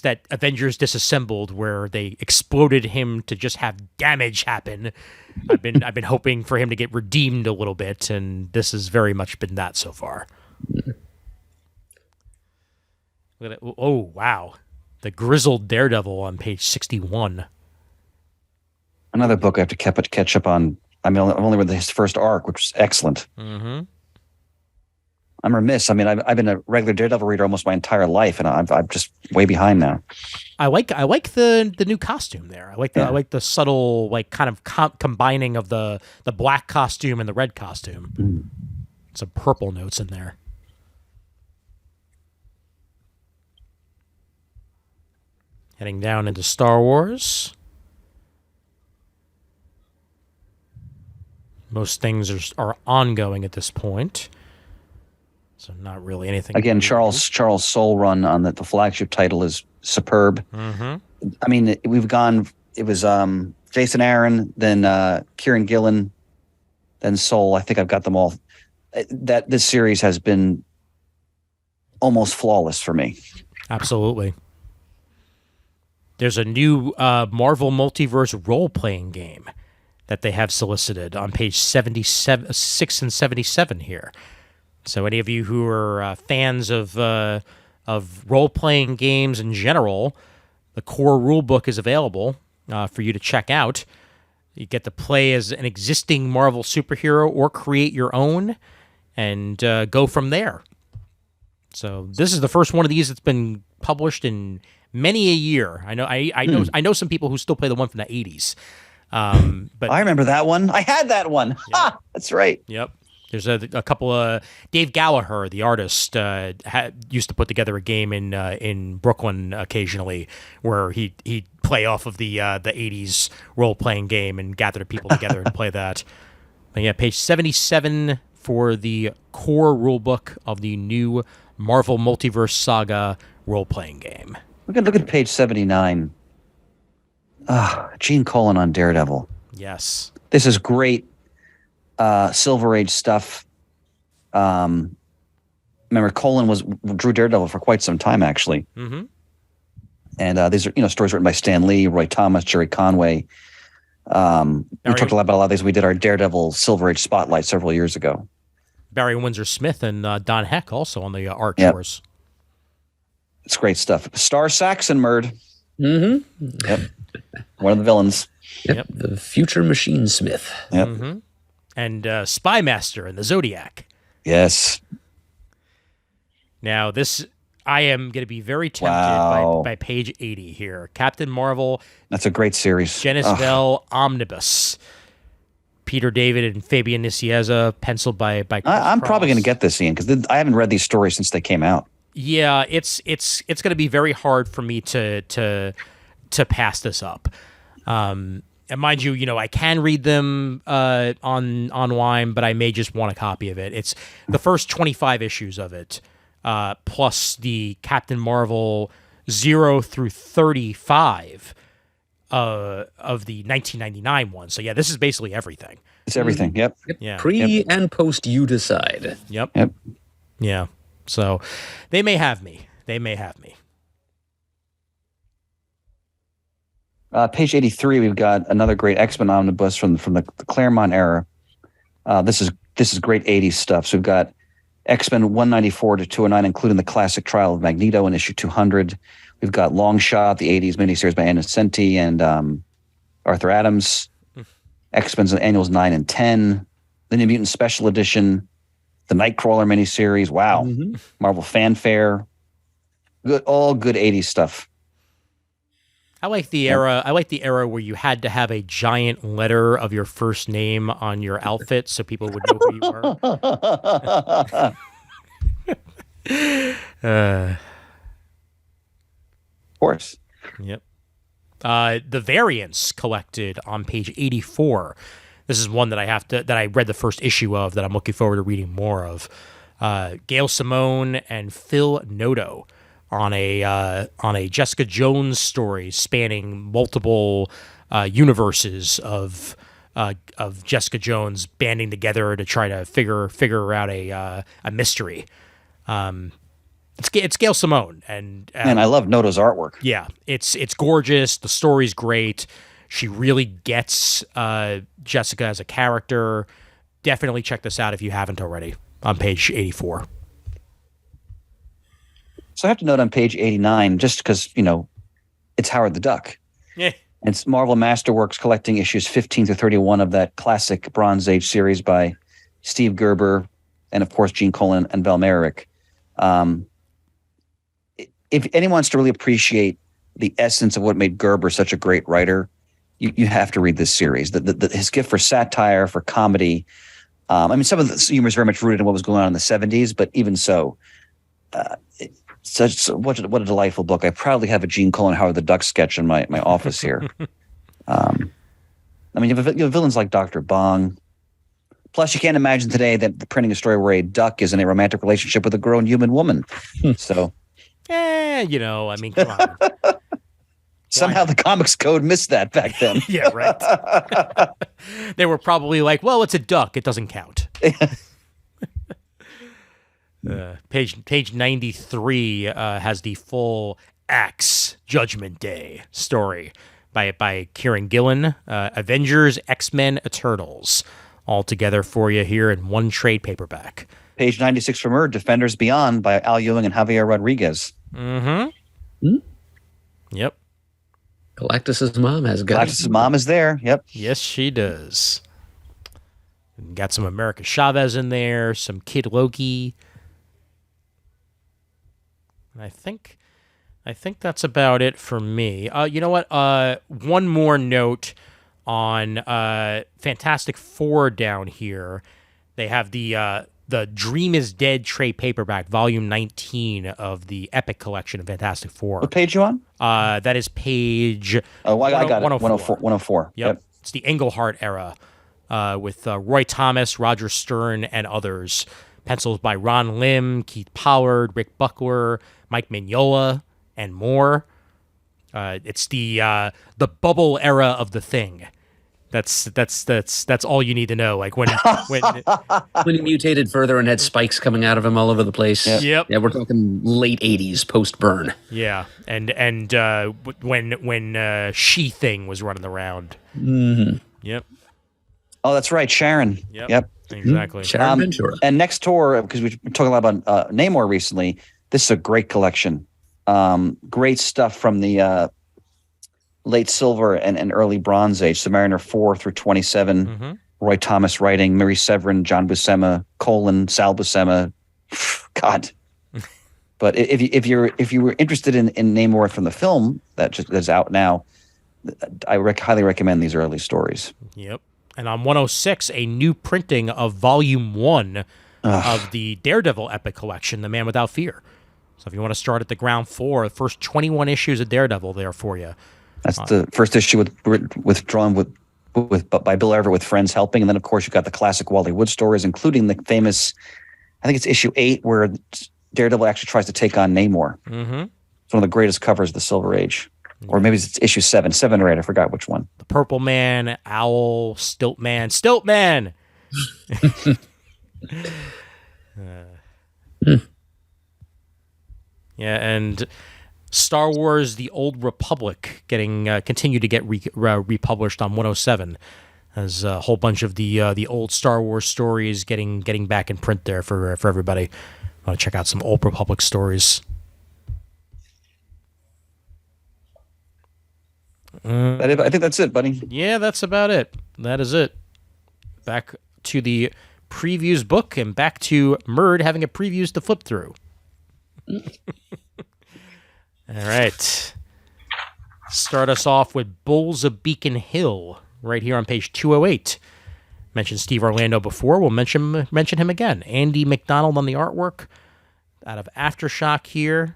[SPEAKER 3] that Avengers Disassembled, where they exploded him to just have damage happen, I've been hoping for him to get redeemed a little bit, and this has very much been that so far. Oh wow. The Grizzled Daredevil on page 61.
[SPEAKER 5] Another book I have to catch up on. I've only read his first arc, which was excellent.
[SPEAKER 3] Mm-hmm.
[SPEAKER 5] I'm remiss. I mean, I've been a regular Daredevil reader almost my entire life, and I'm just way behind now.
[SPEAKER 3] I like the new costume there. I like the subtle kind of combining of the black costume and the red costume. Some purple notes in there. Heading down into Star Wars. Most things are ongoing at this point. So not really anything.
[SPEAKER 5] Again, Charles Soule run on the flagship title is superb.
[SPEAKER 3] Mm-hmm.
[SPEAKER 5] I mean, it was Jason Aaron, then Kieran Gillen, then Soule. I think I've got them all. This series has been almost flawless for me.
[SPEAKER 3] Absolutely. There's a new Marvel Multiverse role-playing game that they have solicited on page 6 and 77 here. So any of you who are fans of role-playing games in general, the core rulebook is available for you to check out. You get to play as an existing Marvel superhero or create your own and go from there. So this is the first one of these that's been published in many a year. I know some people who still play the one from the 80s. But
[SPEAKER 5] I remember that one. I had that one.
[SPEAKER 3] Yep.
[SPEAKER 5] Ha! That's right.
[SPEAKER 3] Yep. There's a couple of Dave Gallagher, the artist, used to put together a game in Brooklyn occasionally, where he'd play off of the 80s role playing game and gather the people together and play that. But yeah, page 77 for the core rulebook of the new Marvel Multiverse Saga role playing game.
[SPEAKER 5] Look at page 79. Gene Colan on Daredevil.
[SPEAKER 3] Yes.
[SPEAKER 5] This is great. Silver Age stuff. Remember, Colan drew Daredevil for quite some time, actually. Mm-hmm. And these are stories written by Stan Lee, Roy Thomas, Jerry Conway. We talked a lot about these. We did our Daredevil Silver Age spotlight several years ago.
[SPEAKER 3] Barry Windsor Smith and Don Heck also on the art
[SPEAKER 5] Yep.
[SPEAKER 3] chores.
[SPEAKER 5] It's great stuff. Star Saxon Murd.
[SPEAKER 4] Mm-hmm.
[SPEAKER 5] Yep. One of the villains.
[SPEAKER 4] Yep. The future machine smith.
[SPEAKER 5] Yep.
[SPEAKER 3] Mm-hmm. And Spy Master and the Zodiac.
[SPEAKER 5] Yes.
[SPEAKER 3] Now, I am going to be very tempted by page 80 here. Captain Marvel.
[SPEAKER 5] That's a great series.
[SPEAKER 3] Genis-Vell Omnibus. Peter David and Fabian Nicieza, penciled by Chris
[SPEAKER 5] I'm probably
[SPEAKER 3] Cross.
[SPEAKER 5] going to get this, Ian, because I haven't read these stories since they came out.
[SPEAKER 3] Yeah, it's going to be very hard for me to pass this up. And mind you, I can read them online, but I may just want a copy of it. It's the first 25 issues of it, plus the Captain Marvel 0 through 35 of the 1999 one. So yeah, this is basically everything.
[SPEAKER 5] It's everything. Yep.
[SPEAKER 3] Yeah.
[SPEAKER 4] Pre and post, you decide.
[SPEAKER 3] Yep.
[SPEAKER 5] Yep.
[SPEAKER 3] Yeah. So they may have me.
[SPEAKER 5] Page 83, we've got another great X-Men omnibus from the Claremont era. This is great 80s stuff. So we've got X-Men 194 to 209, including the classic Trial of Magneto in issue 200. We've got Long Shot, the 80s miniseries by Anna Senti and Arthur Adams. X-Men's Annuals 9 and 10. The New Mutant Special Edition. The Nightcrawler miniseries. Wow. Mm-hmm. Marvel Fanfare. All good 80s stuff.
[SPEAKER 3] I like the era. I like the era where you had to have a giant letter of your first name on your outfit so people would know who you were.
[SPEAKER 5] Of course.
[SPEAKER 3] Yep. The variants collected on page 84. This is one that I read the first issue of that I'm looking forward to reading more of. Gail Simone and Phil Noto on a Jessica Jones story spanning multiple universes of Jessica Jones banding together to try to figure out a mystery. It's Gail Simone and
[SPEAKER 5] I love Noto's artwork.
[SPEAKER 3] Yeah, it's gorgeous. The story's great. She really gets Jessica as a character. Definitely check this out if you haven't already on page 84.
[SPEAKER 5] So I have to note on page 89, just because, it's Howard the Duck.
[SPEAKER 3] Yeah.
[SPEAKER 5] It's Marvel Masterworks collecting issues 15 through 31 of that classic Bronze Age series by Steve Gerber and, of course, Gene Colan and Val Merrick. If anyone wants to really appreciate the essence of what made Gerber such a great writer, you have to read this series. His gift for satire, for comedy. Some of the humor is very much rooted in what was going on in the 70s, but even so, what a delightful book. I proudly have a Gene Colan Howard the Duck sketch in my office here. You have villains like Dr. Bong. Plus, you can't imagine today that printing a story where a duck is in a romantic relationship with a grown human woman. So,
[SPEAKER 3] come on.
[SPEAKER 5] Somehow the comics code missed that back then.
[SPEAKER 3] Yeah, right. They were probably like, well, it's a duck. It doesn't count. Page 93 has the full Axe Judgment Day story by Kieran Gillen. Avengers, X-Men, Eternals, all together for you here in one trade paperback.
[SPEAKER 5] Page 96 for Murd, Defenders Beyond by Al Ewing and Javier Rodriguez.
[SPEAKER 3] Yep.
[SPEAKER 4] Galactus's mom has guts.
[SPEAKER 5] Galactus's mom is there. Yep.
[SPEAKER 3] Yes, she does. Got some America Chavez in there, some Kid Loki. And I think that's about it for me. You know what? One more note on Fantastic Four down here. They have the Dream is Dead trade paperback, volume 19 of the Epic collection of Fantastic Four.
[SPEAKER 5] What page you on?
[SPEAKER 3] That is page.
[SPEAKER 5] Oh, I got it.
[SPEAKER 3] 104.
[SPEAKER 5] 104.
[SPEAKER 3] Yep. It's the Englehart era with Roy Thomas, Roger Stern, and others. Pencils by Ron Lim, Keith Pollard, Rick Buckler, Mike Mignola, and more. It's the bubble era of the Thing. That's all you need to know. Like when
[SPEAKER 4] he mutated further and had spikes coming out of him all over the place.
[SPEAKER 3] Yep.
[SPEAKER 4] Yeah, we're talking late 80s post burn.
[SPEAKER 3] Yeah, and when She-Thing was running around.
[SPEAKER 4] Mm-hmm.
[SPEAKER 3] Yep.
[SPEAKER 5] Oh, that's right, Sharon.
[SPEAKER 3] Yep. Exactly.
[SPEAKER 4] Sharon Ventura.
[SPEAKER 5] And next tour, because we've been talking a lot about Namor recently. This is a great collection. Great stuff from the late Silver and early Bronze Age. Submariner 4 through 27. Roy Thomas writing, Miri Severin, John Buscema, Sal Buscema. God. But if you were interested in Namor from the film that's out now, I highly recommend these early stories.
[SPEAKER 3] Yep. And on 106, a new printing of Volume 1 of the Daredevil Epic Collection, The Man Without Fear. So if you want to start at the ground floor, the first 21 issues of Daredevil there for you.
[SPEAKER 5] That's the first issue drawn by Bill Everett with friends helping. And then, of course, you've got the classic Wally Wood stories, including the famous, I think it's issue 8, where Daredevil actually tries to take on Namor. Mm-hmm. It's one of the greatest covers of the Silver Age. Or maybe it's issue 7 or 8. I forgot which one.
[SPEAKER 3] The Purple Man, Owl, Stiltman. Yeah, and Star Wars: The Old Republic continue to get republished on 107. There's a whole bunch of the old Star Wars stories getting back in print there for everybody. I want to check out some Old Republic stories.
[SPEAKER 5] I think that's it, buddy.
[SPEAKER 3] Yeah, that's about it. That is it. Back to the previews book and back to Murd having a previews to flip through. All right. Start us off with Bulls of Beacon Hill right here on page 208. Mentioned Steve Orlando before. We'll mention him again. Andy McDonald on the artwork. Out of Aftershock here.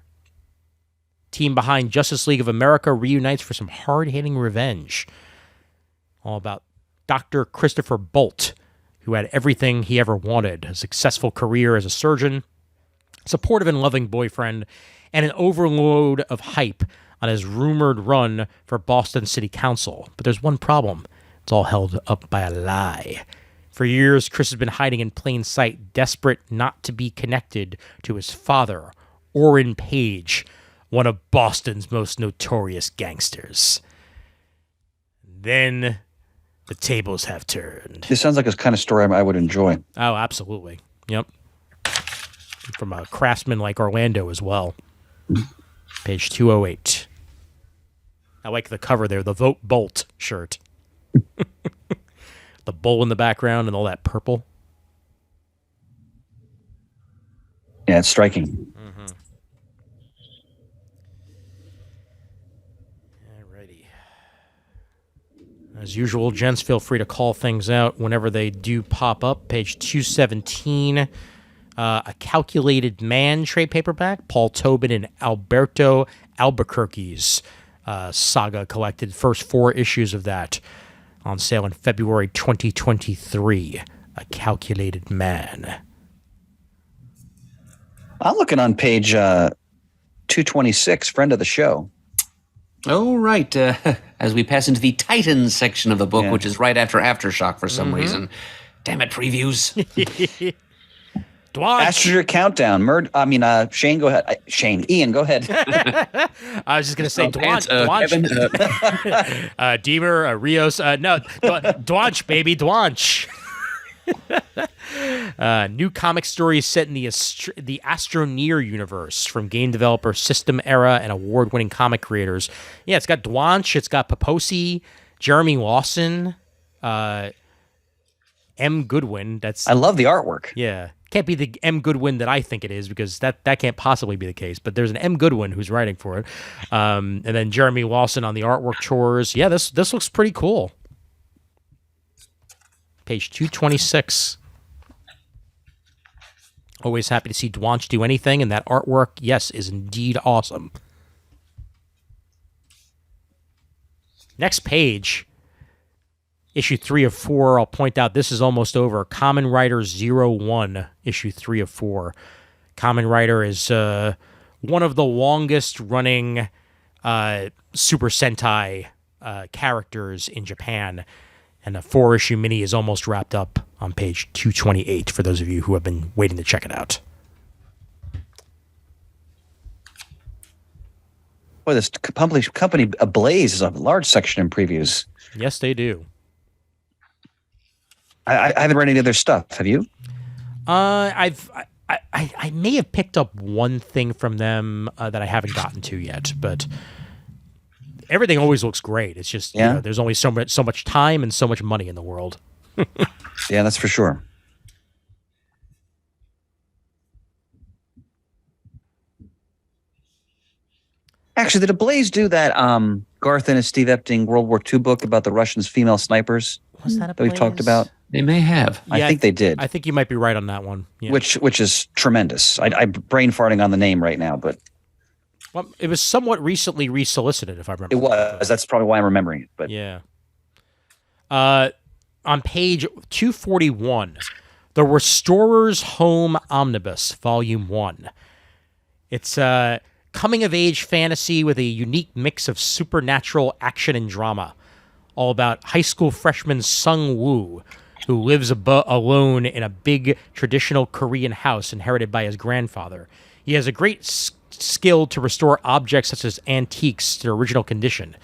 [SPEAKER 3] Team behind Justice League of America reunites for some hard-hitting revenge. All about Dr. Christopher Bolt, who had everything he ever wanted. A successful career as a surgeon, supportive and loving boyfriend, and an overload of hype on his rumored run for Boston City Council. But there's one problem. It's all held up by a lie. For years, Chris has been hiding in plain sight, desperate not to be connected to his father, Orrin Page, one of Boston's most notorious gangsters. Then the tables have turned.
[SPEAKER 5] This sounds like a kind of story I would enjoy.
[SPEAKER 3] Oh, absolutely. Yep. From a craftsman like Orlando as well. Page 208. I like the cover there, the Vote Bolt shirt. The bull in the background and all that purple.
[SPEAKER 5] Yeah, it's striking.
[SPEAKER 3] Mm-hmm. Alrighty. As usual, gents, feel free to call things out whenever they do pop up. Page 217. A Calculated Man trade paperback. Paul Tobin and Alberto Albuquerque's saga collected. First 4 issues of that on sale in February 2023. A Calculated Man.
[SPEAKER 5] I'm looking on page 226, friend of the show.
[SPEAKER 4] Oh, right. As we pass into the Titans section of the book, which is right after Aftershock for some reason. Damn it, previews.
[SPEAKER 5] Asteroid Countdown. Shane, go ahead. Ian, go ahead.
[SPEAKER 3] I was just going to say Dwanch. Deemer, Rios. No, Dwanch, baby, Dwanch. New comic stories set in the Astroneer universe from game developer System Era and award-winning comic creators. Yeah, it's got Dwanch, it's got Paposi, Jeremy Lawson, M. Goodwin.
[SPEAKER 5] I love the artwork.
[SPEAKER 3] Yeah. Can't be the M. Goodwin that I think it is, because that can't possibly be the case. But there's an M. Goodwin who's writing for it. And then Jeremy Lawson on the artwork chores. Yeah, this looks pretty cool. Page 226. Always happy to see Dwanch do anything, and that artwork, yes, is indeed awesome. Next page. Issue 3 of 4, I'll point out this is almost over. Kamen Rider 01, issue 3 of 4. Kamen Rider is one of the longest running Super Sentai characters in Japan. And the 4-issue mini is almost wrapped up on page 228 for those of you who have been waiting to check it out.
[SPEAKER 5] Boy, this company Ablaze is a large section in previews.
[SPEAKER 3] Yes, they do.
[SPEAKER 5] I haven't read any of their stuff. Have you?
[SPEAKER 3] I may have picked up one thing from them that I haven't gotten to yet, but everything always looks great. It's just there's only so much time and so much money in the world.
[SPEAKER 5] Yeah, that's for sure. Actually, did Ablaze do that Garth and Steve Epting World War II book about the Russians' female snipers?
[SPEAKER 3] Was that
[SPEAKER 5] we've talked about?
[SPEAKER 4] They may have.
[SPEAKER 5] I think they did.
[SPEAKER 3] I think you might be right on that one. Yeah.
[SPEAKER 5] Which is tremendous. I'm brain farting on the name right now, but
[SPEAKER 3] well, it was somewhat recently resolicited, if I remember.
[SPEAKER 5] It was. That's probably why I'm remembering it. But
[SPEAKER 3] yeah. On page 241, The Restorer's Home Omnibus, Volume 1. It's a coming-of-age fantasy with a unique mix of supernatural action and drama, all about high school freshman Sung Woo, who lives alone in a big traditional Korean house inherited by his grandfather. He has a great skill to restore objects such as antiques to their original condition.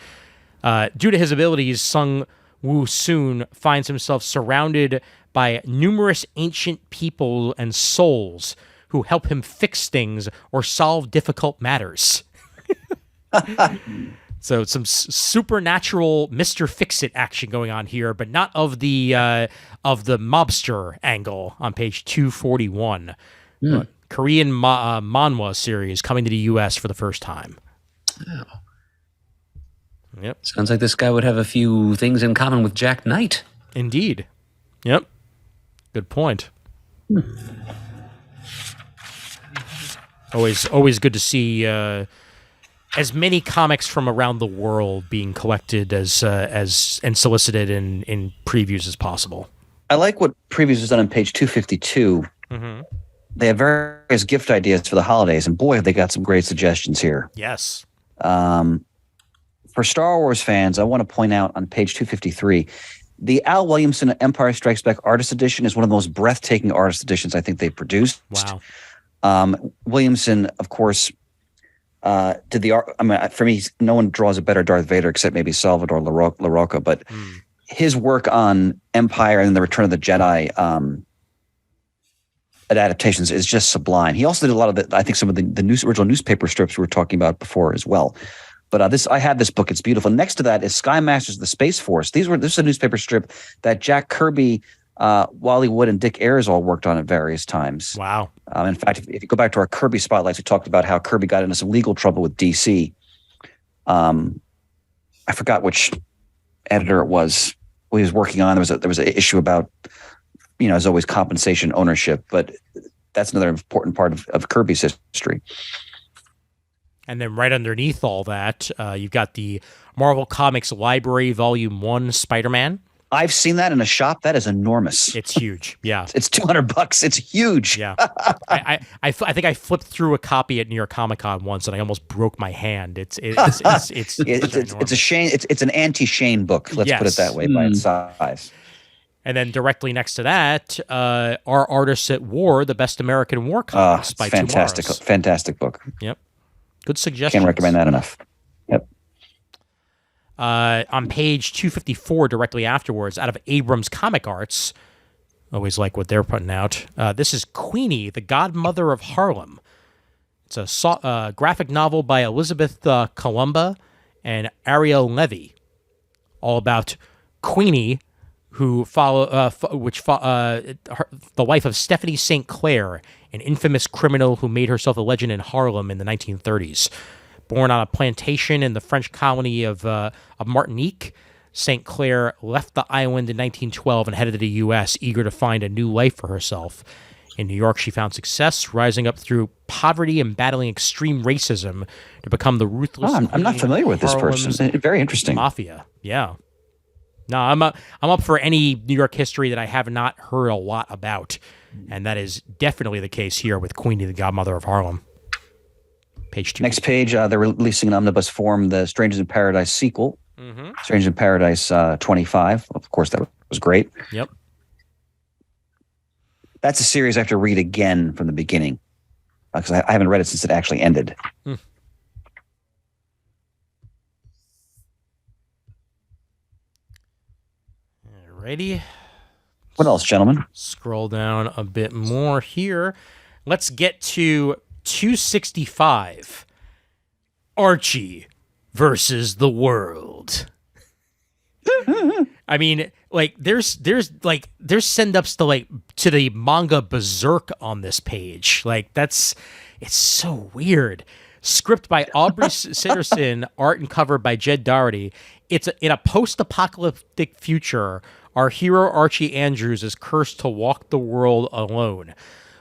[SPEAKER 3] Due to his abilities, Sung Woo soon finds himself surrounded by numerous ancient people and souls who help him fix things or solve difficult matters. So some supernatural Mr. Fix-It action going on here, but not of the mobster angle on page 241. Korean manhwa series coming to the U.S. for the first time.
[SPEAKER 4] Oh.
[SPEAKER 3] Yep.
[SPEAKER 4] Sounds like this guy would have a few things in common with Jack Knight.
[SPEAKER 3] Indeed. Yep. Good point. Always good to see as many comics from around the world being collected as and solicited in previews as possible.
[SPEAKER 5] I like what previews has done on page 252.
[SPEAKER 3] Mm-hmm.
[SPEAKER 5] They have various gift ideas for the holidays, and boy, have they got some great suggestions here.
[SPEAKER 3] Yes.
[SPEAKER 5] For Star Wars fans, I want to point out on page 253, the Al Williamson Empire Strikes Back Artist Edition is one of the most breathtaking artist editions I think they've produced.
[SPEAKER 3] Wow.
[SPEAKER 5] Williamson, of course, did the art. I mean, for me, no one draws a better Darth Vader except maybe Salvador LaRocca, but his work on Empire and the Return of the Jedi adaptations is just sublime. He also did a lot of some of the original newspaper strips we were talking about before as well. But I have this book. It's beautiful. Next to that is Sky Masters of the Space Force. This is a newspaper strip that Jack Kirby, Wally Wood, and Dick Ayers all worked on at various times.
[SPEAKER 3] Wow.
[SPEAKER 5] In fact, if you go back to our Kirby spotlights, we talked about how Kirby got into some legal trouble with DC. I forgot which editor it was he was working on. There was an issue about, as always, compensation ownership, but that's another important part of Kirby's history.
[SPEAKER 3] And then right underneath all that, you've got the Marvel Comics Library Volume 1 Spider-Man.
[SPEAKER 5] I've seen that in a shop. That is enormous.
[SPEAKER 3] It's huge. Yeah.
[SPEAKER 5] It's $200. It's huge.
[SPEAKER 3] Yeah. I think I flipped through a copy at New York Comic Con once and I almost broke my hand. It's
[SPEAKER 5] a Shane. It's an anti-Shane book. Let's put it that way by its size.
[SPEAKER 3] And then directly next to that, Our Artists at War, the Best American War Comics by
[SPEAKER 5] fantastic,
[SPEAKER 3] Tomorrows.
[SPEAKER 5] fantastic book.
[SPEAKER 3] Yep. Good suggestion.
[SPEAKER 5] Can't recommend that enough. Yep.
[SPEAKER 3] On page 254, directly afterwards, out of Abrams Comic Arts, Always like what they're putting out. This is Queenie, the Godmother of Harlem. It's a graphic novel by Elizabeth Columba and Ariel Levy, all about Queenie, who the wife of Stephanie St. Clair, an infamous criminal who made herself a legend in Harlem in the 1930s. Born on a plantation in the French colony of Martinique, St. Clair left the island in 1912 and headed to the U.S., eager to find a new life for herself. In New York, she found success, rising up through poverty and battling extreme racism to become the ruthless.
[SPEAKER 5] I'm not familiar with this person. Very interesting.
[SPEAKER 3] Mafia, yeah. No, I'm up for any New York history that I have not heard a lot about, and that is definitely the case here with Queenie, the Godmother of Harlem. Page 2.
[SPEAKER 5] Next page, they're releasing in omnibus form the Strangers in Paradise sequel. Mm-hmm. Strangers in Paradise 25. Of course, that was great.
[SPEAKER 3] Yep.
[SPEAKER 5] That's a series I have to read again from the beginning because I haven't read it since it actually ended.
[SPEAKER 3] Alrighty.
[SPEAKER 5] What else, gentlemen?
[SPEAKER 3] Scroll down a bit more here. Let's get to 265. Archie versus the world. I mean, like there's send-ups to the manga Berserk on this page. Like it's so weird. Script by Aubrey Sitterson, art and cover by Jed Doherty. It's in a post-apocalyptic future. Our hero Archie Andrews is cursed to walk the world alone.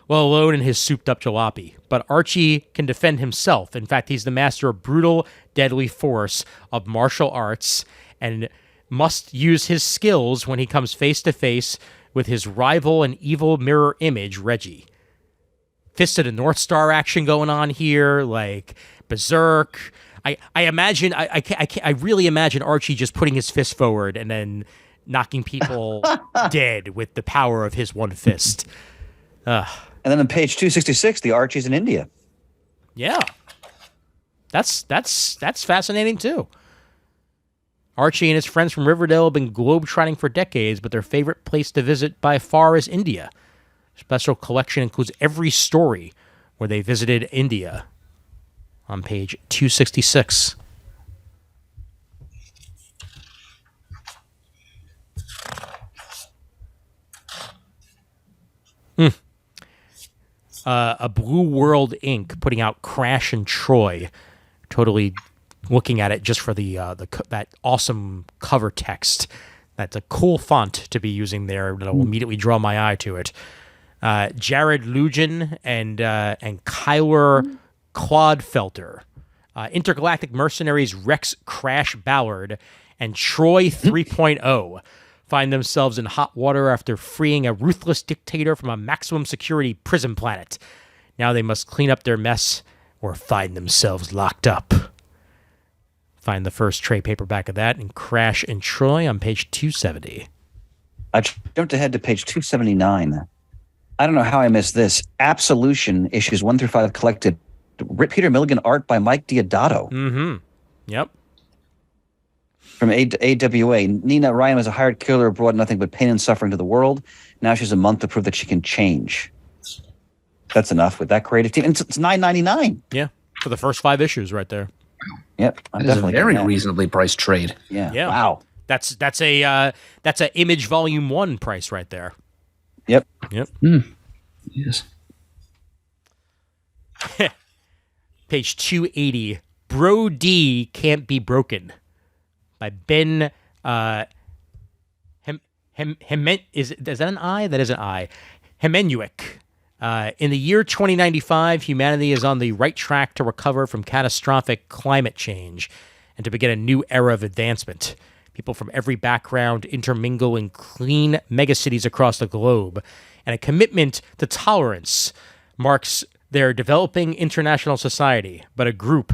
[SPEAKER 3] Well, alone in his souped-up jalopy. But Archie can defend himself. In fact, he's the master of brutal, deadly force of martial arts and must use his skills when he comes face-to-face with his rival and evil mirror image, Reggie. Fist of the North Star action going on here, like Berserk. I imagine, I really imagine Archie just putting his fist forward and then knocking people dead with the power of his one fist.
[SPEAKER 5] And then on page 266, the Archies in India.
[SPEAKER 3] Yeah. That's fascinating too. Archie and his friends from Riverdale have been globe-trotting for decades, but their favorite place to visit by far is India. Special collection includes every story where they visited India on page 266. A Blue World Inc. putting out Crash and Troy. Totally looking at it just for that awesome cover text. That's a cool font to be using there that will immediately draw my eye to it. Jared Lugin and Kyler Clodfelter. Intergalactic mercenaries Rex Crash Ballard and Troy 3.0 find themselves in hot water after freeing a ruthless dictator from a maximum security prison planet. Now they must clean up their mess or find themselves locked up. Find the first trade paperback of that in Crash and Troy on page 270.
[SPEAKER 5] I jumped ahead to page 279. I don't know how I missed this. Absolution, issues 1 through 5 collected. Peter Milligan art by Mike Diodato.
[SPEAKER 3] Mm-hmm. Yep.
[SPEAKER 5] From AWA, Nina Ryan was a hired killer who brought nothing but pain and suffering to the world. Now she has a month to prove that she can change. That's enough with that creative team. And it's $9.99.
[SPEAKER 3] Yeah, for the first 5 issues right there.
[SPEAKER 5] Yep, I'm
[SPEAKER 4] That is a
[SPEAKER 5] definitely
[SPEAKER 4] very
[SPEAKER 5] getting that.
[SPEAKER 4] reasonably priced trade.
[SPEAKER 5] Yeah. Wow.
[SPEAKER 3] That's a Image Volume 1 price right there.
[SPEAKER 5] Yep.
[SPEAKER 4] Yes.
[SPEAKER 3] Page 280. Bro D Can't Be Broken by Ben is that an I? That is an I. Hemenuik. In the year 2095, humanity is on the right track to recover from catastrophic climate change and to begin a new era of advancement. People from every background intermingle in clean megacities across the globe, and a commitment to tolerance marks their developing international society. But a group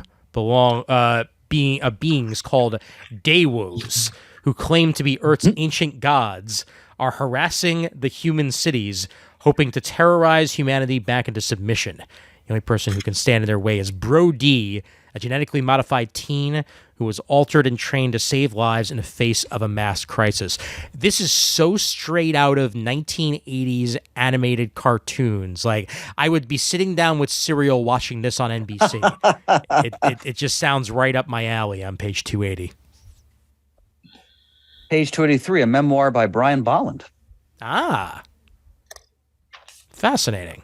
[SPEAKER 3] beings called Daewos, who claim to be Earth's ancient gods, are harassing the human cities, hoping to terrorize humanity back into submission. The only person who can stand in their way is Bro D, a genetically modified teen who who was altered and trained to save lives in the face of a mass crisis. This is so straight out of 1980s animated cartoons. Like, I would be sitting down with cereal watching this on NBC. It just sounds right up my alley on page 280.
[SPEAKER 5] Page 283, a memoir by Brian Bolland.
[SPEAKER 3] Ah. Fascinating.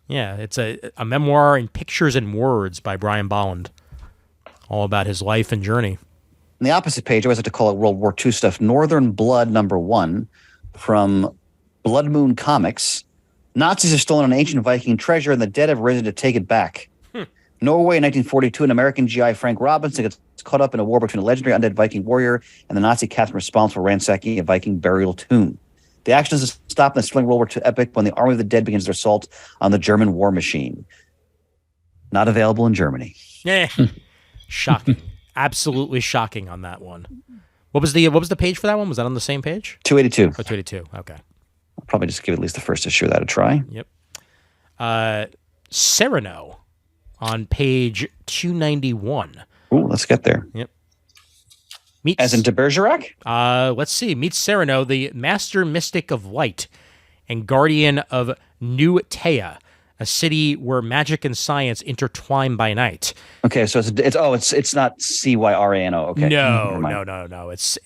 [SPEAKER 3] Yeah, it's a memoir in pictures and words by Brian Bolland. All about his life and journey.
[SPEAKER 5] On the opposite page, I always like to call it World War II stuff. Northern Blood #1 from Blood Moon Comics. Nazis have stolen an ancient Viking treasure and the dead have risen to take it back. Norway in 1942, an American GI, Frank Robinson, gets caught up in a war between a legendary undead Viking warrior and the Nazi captain responsible for ransacking a Viking burial tomb. The action is stopped in the spring World War II epic when the Army of the Dead begins their assault on the German war machine. Not available in Germany.
[SPEAKER 3] Yeah. Shocking. Absolutely shocking on that one. What was the page for that one? Was that on the same page?
[SPEAKER 5] 282.
[SPEAKER 3] Oh, 282. Okay.
[SPEAKER 5] I'll probably just give at least the first issue of that a try.
[SPEAKER 3] Yep. Cyrano on page 291.
[SPEAKER 5] Ooh, let's get there.
[SPEAKER 3] Yep.
[SPEAKER 5] As in de Bergerac?
[SPEAKER 3] Let's see. Meets Cyrano, the master mystic of light and guardian of New Tea, a city where magic and science intertwine by night.
[SPEAKER 5] Okay, so it's not Cyrano. Okay.
[SPEAKER 3] No. It's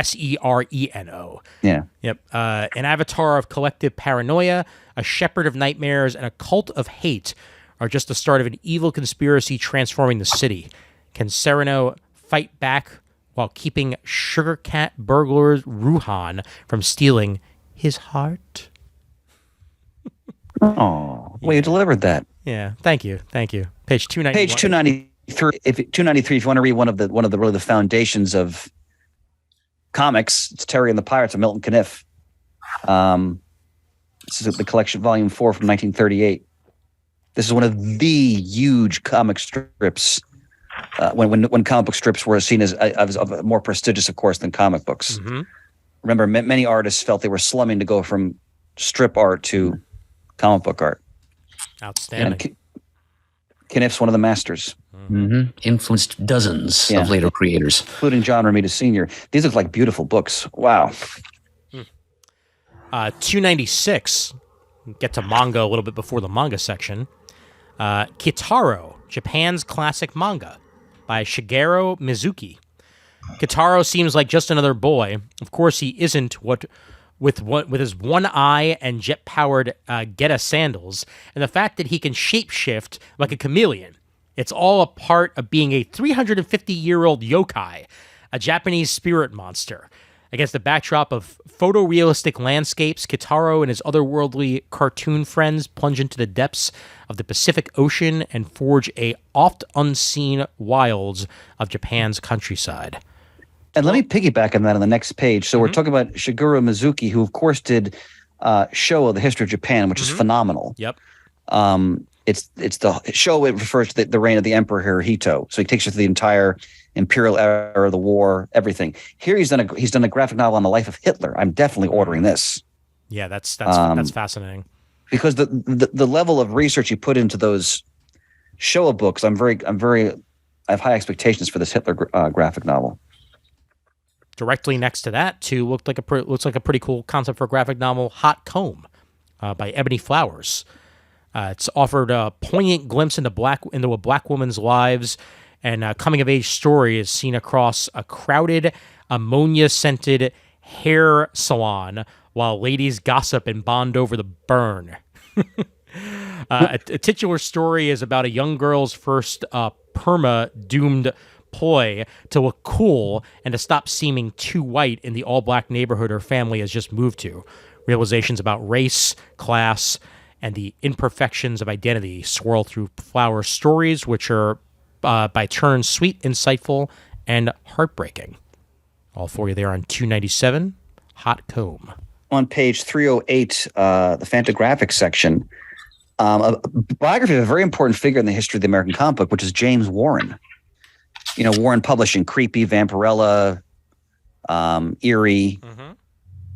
[SPEAKER 3] Sereno.
[SPEAKER 5] Yeah.
[SPEAKER 3] Yep. An avatar of collective paranoia, a shepherd of nightmares, and a cult of hate are just the start of an evil conspiracy transforming the city. Can Sereno fight back while keeping Sugar Cat burglar Ruhan from stealing his heart?
[SPEAKER 5] Oh, well, you delivered that.
[SPEAKER 3] Yeah, thank you. Page 291.
[SPEAKER 5] Page 293. If you want to read one of the really the foundations of comics, it's Terry and the Pirates of Milton Caniff. This is the collection, volume 4 from 1938. This is one of the huge comic strips. When comic book strips were seen as more prestigious, of course, than comic books.
[SPEAKER 3] Mm-hmm.
[SPEAKER 5] Remember, many artists felt they were slumming to go from strip art to comic book art.
[SPEAKER 3] Outstanding.
[SPEAKER 5] And Caniff's one of the masters.
[SPEAKER 4] Mm-hmm. Influenced dozens of later creators,
[SPEAKER 5] including John Romita Sr. These look like beautiful books. Wow.
[SPEAKER 3] 296. Get to manga a little bit before the manga section. Kitaro, Japan's classic manga by Shigeru Mizuki. Kitaro seems like just another boy. Of course, he isn't with his one eye and jet-powered Geta sandals, and the fact that he can shapeshift like a chameleon. It's all a part of being a 350-year-old yokai, a Japanese spirit monster. Against the backdrop of photorealistic landscapes, Kitaro and his otherworldly cartoon friends plunge into the depths of the Pacific Ocean and forge a oft-unseen wilds of Japan's countryside.
[SPEAKER 5] And let me piggyback on that on the next page. So we're talking about Shigeru Mizuki, who, of course, did Showa, the History of Japan, which is phenomenal.
[SPEAKER 3] Yep.
[SPEAKER 5] It's the show. It refers to the reign of the Emperor Hirohito. So he takes you through the entire imperial era, the war, everything. Here he's done a graphic novel on the life of Hitler. I'm definitely ordering this.
[SPEAKER 3] Yeah, that's fascinating.
[SPEAKER 5] Because the level of research you put into those Showa books, I have high expectations for this Hitler graphic novel.
[SPEAKER 3] Directly next to that, too, looks like a pretty cool concept for a graphic novel, Hot Comb, by Ebony Flowers. It's offered a poignant glimpse into a black woman's lives, and a coming-of-age story is seen across a crowded, ammonia-scented hair salon while ladies gossip and bond over the burn. A titular story is about a young girl's first perma-doomed ploy to look cool and to stop seeming too white in the all-black neighborhood her family has just moved to. Realizations about race, class, and the imperfections of identity swirl through Flower's stories, which are by turns sweet, insightful, and heartbreaking. All for you there on 297, Hot Comb.
[SPEAKER 5] On page 308, the Fantagraphics section, a biography of a very important figure in the history of the American comic book, which is James Warren. You know, Warren publishing Creepy, Vampirella, Eerie.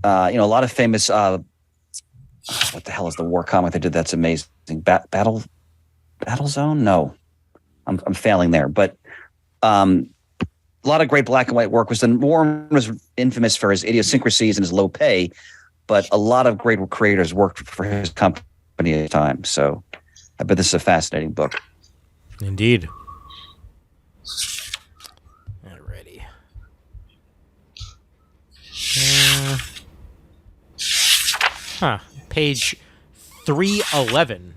[SPEAKER 5] A lot of famous. What the hell is the war comic they did? That's amazing. Battle Zone? No, I'm failing there. But a lot of great black and white work was done. Warren was infamous for his idiosyncrasies and his low pay, but a lot of great creators worked for his company at the time. So I bet this is a fascinating book.
[SPEAKER 3] Indeed. Alrighty. Page 311.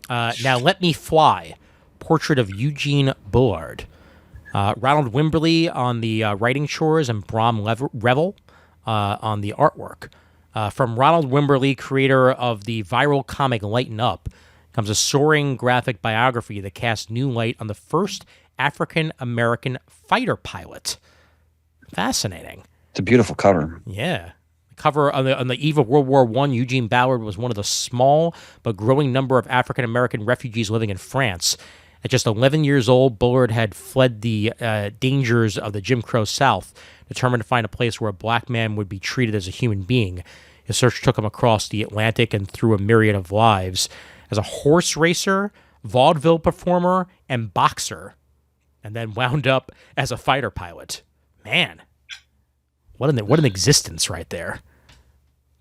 [SPEAKER 3] Now Let Me Fly. Portrait of Eugene Bullard. Ronald Wimberly on the writing chores and Brom Revel on the artwork. From Ronald Wimberly, creator of the viral comic Lighten Up, comes a soaring graphic biography that casts new light on the first African-American fighter pilot. Fascinating.
[SPEAKER 5] It's a beautiful cover.
[SPEAKER 3] Yeah. Cover on the eve of World War I, Eugene Bullard was one of the small but growing number of African-American refugees living in France. At just 11 years old, Bullard had fled the dangers of the Jim Crow South, determined to find a place where a black man would be treated as a human being. His search took him across the Atlantic and through a myriad of lives as a horse racer, vaudeville performer, and boxer, and then wound up as a fighter pilot. Man, what an existence right there.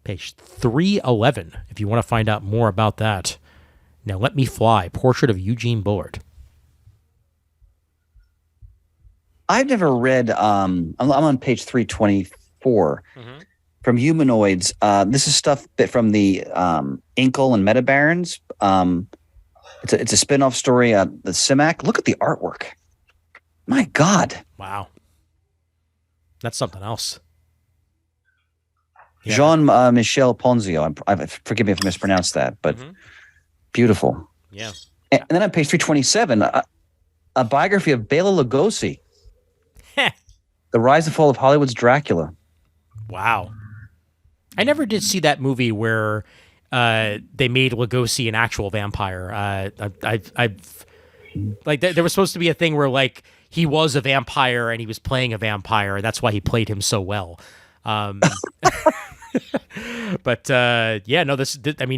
[SPEAKER 3] Page 311, if you want to find out more about that. Now Let Me Fly, Portrait of Eugene Bullard.
[SPEAKER 5] I've never read, I'm on page 324. From Humanoids. This is stuff from the Inkle and Meta Barons. It's a spin-off story, the Simac. Look at the artwork. My God.
[SPEAKER 3] Wow. That's something else. Yeah.
[SPEAKER 5] Jean-Michel Ponzio. Forgive me if I mispronounced that, but beautiful.
[SPEAKER 3] Yeah.
[SPEAKER 5] And then on page 327, a biography of Bela Lugosi. The Rise and Fall of Hollywood's Dracula.
[SPEAKER 3] Wow. I never did see that movie where they made Lugosi an actual vampire. There was supposed to be a thing where like he was a vampire and he was playing a vampire. That's why he played him so well. But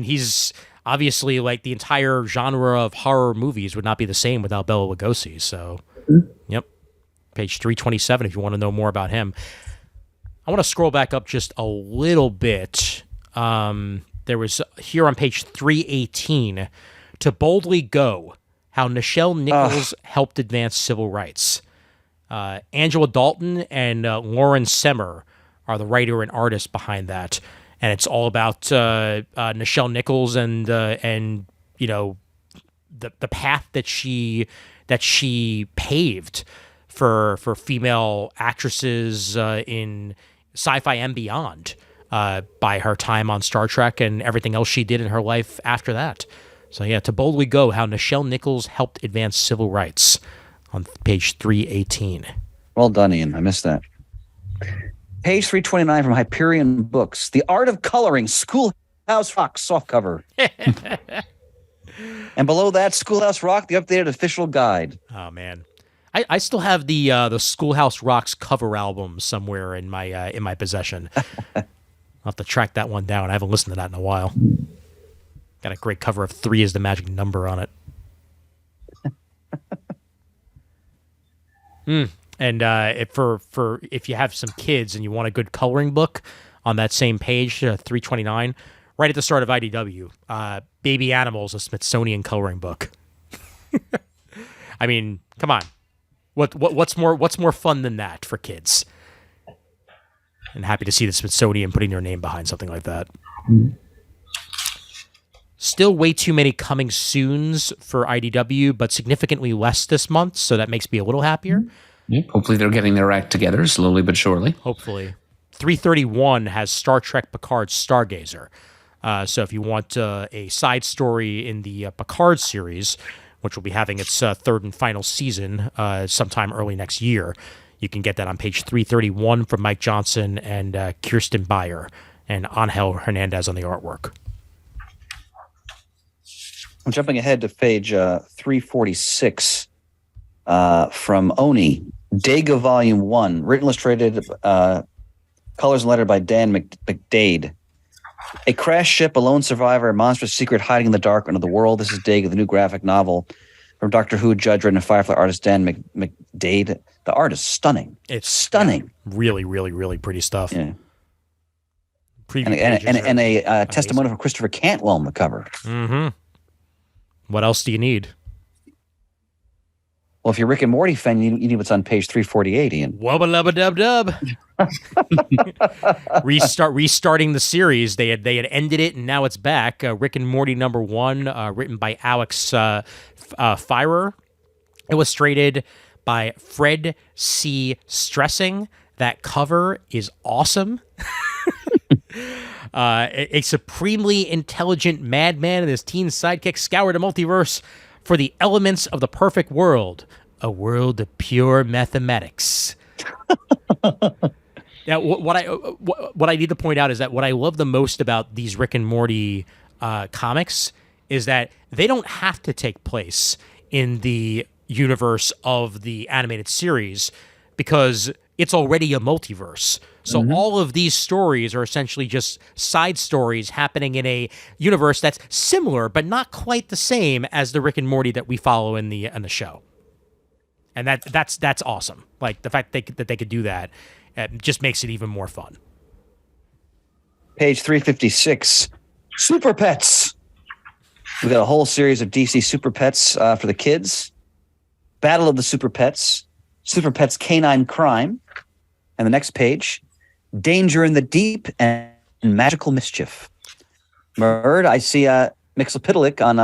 [SPEAKER 3] he's obviously like the entire genre of horror movies would not be the same without Bela Lugosi. So, Yep. Page 327 if you want to know more about him. I want to scroll back up just a little bit. There was here on page 318, To Boldly Go, How Nichelle Nichols Helped Advance Civil Rights. Angela Dalton and Lauren Semmer are the writer and artist behind that. And it's all about Nichelle Nichols and you know the path that she paved for female actresses in sci-fi and beyond by her time on Star Trek and everything else she did in her life after that. So yeah, To Boldly Go, How Nichelle Nichols Helped Advance Civil Rights on page 318.
[SPEAKER 5] Well done, Ian. I missed that. Page 329 from Hyperion Books, The Art of Coloring, Schoolhouse Rock softcover. And below that, Schoolhouse Rock, the updated official guide.
[SPEAKER 3] Oh, man. I still have the Schoolhouse Rock's cover album somewhere in my possession. I'll have to track that one down. I haven't listened to that in a while. Got a great cover of 3 is the magic number on it. And if you have some kids and you want a good coloring book, on that same page, 329, right at the start of IDW, Baby Animals, a Smithsonian coloring book. I mean, come on. What's more fun than that for kids? And happy to see the Smithsonian putting their name behind something like that. Still way too many coming soons for IDW, but significantly less this month, so that makes me a little happier.
[SPEAKER 4] Yeah, hopefully they're getting their act together slowly but surely.
[SPEAKER 3] Hopefully. 331 has Star Trek Picard's Stargazer. So if you want a side story in the Picard series, which will be having its third and final season sometime early next year, you can get that on page 331 from Mike Johnson and Kirsten Beyer and Angel Hernandez on the artwork.
[SPEAKER 5] I'm jumping ahead to page 346 from Oni, Daga Volume 1, written, illustrated, colors and lettered by Dan McDade. A crashed ship, a lone survivor, a monstrous secret hiding in the dark under the world. This is Daga, the new graphic novel from Doctor Who judge and Firefly artist Dan McDade. The art is stunning.
[SPEAKER 3] It's
[SPEAKER 5] stunning.
[SPEAKER 3] Really, really, really pretty stuff.
[SPEAKER 5] Yeah.
[SPEAKER 3] Preview
[SPEAKER 5] And a testimonial from Christopher Cantwell on the cover.
[SPEAKER 3] Mm-hmm. What else do you need?
[SPEAKER 5] Well, if you're a Rick and Morty fan, you need what's on page 348, Ian.
[SPEAKER 3] Wubba lubba dub dub. Restarting the series. They had ended it, and now it's back. Rick and Morty #1, written by Alex Firer, illustrated by Fred C. Stressing. That cover is awesome. A supremely intelligent madman and his teen sidekick scour the multiverse for the elements of the perfect world, a world of pure mathematics. Now, what I need to point out is that what I love the most about these Rick and Morty comics is that they don't have to take place in the universe of the animated series because it's already a multiverse. So all of these stories are essentially just side stories happening in a universe that's similar but not quite the same as the Rick and Morty that we follow in the show. And that's awesome. Like the fact that they could do that just makes it even more fun.
[SPEAKER 5] Page 356, Super Pets. We got a whole series of DC Super Pets for the kids. Battle of the Super Pets Canine Crime. And the next page, Danger in the Deep and Magical Mischief. Murd, I see Mixolydic on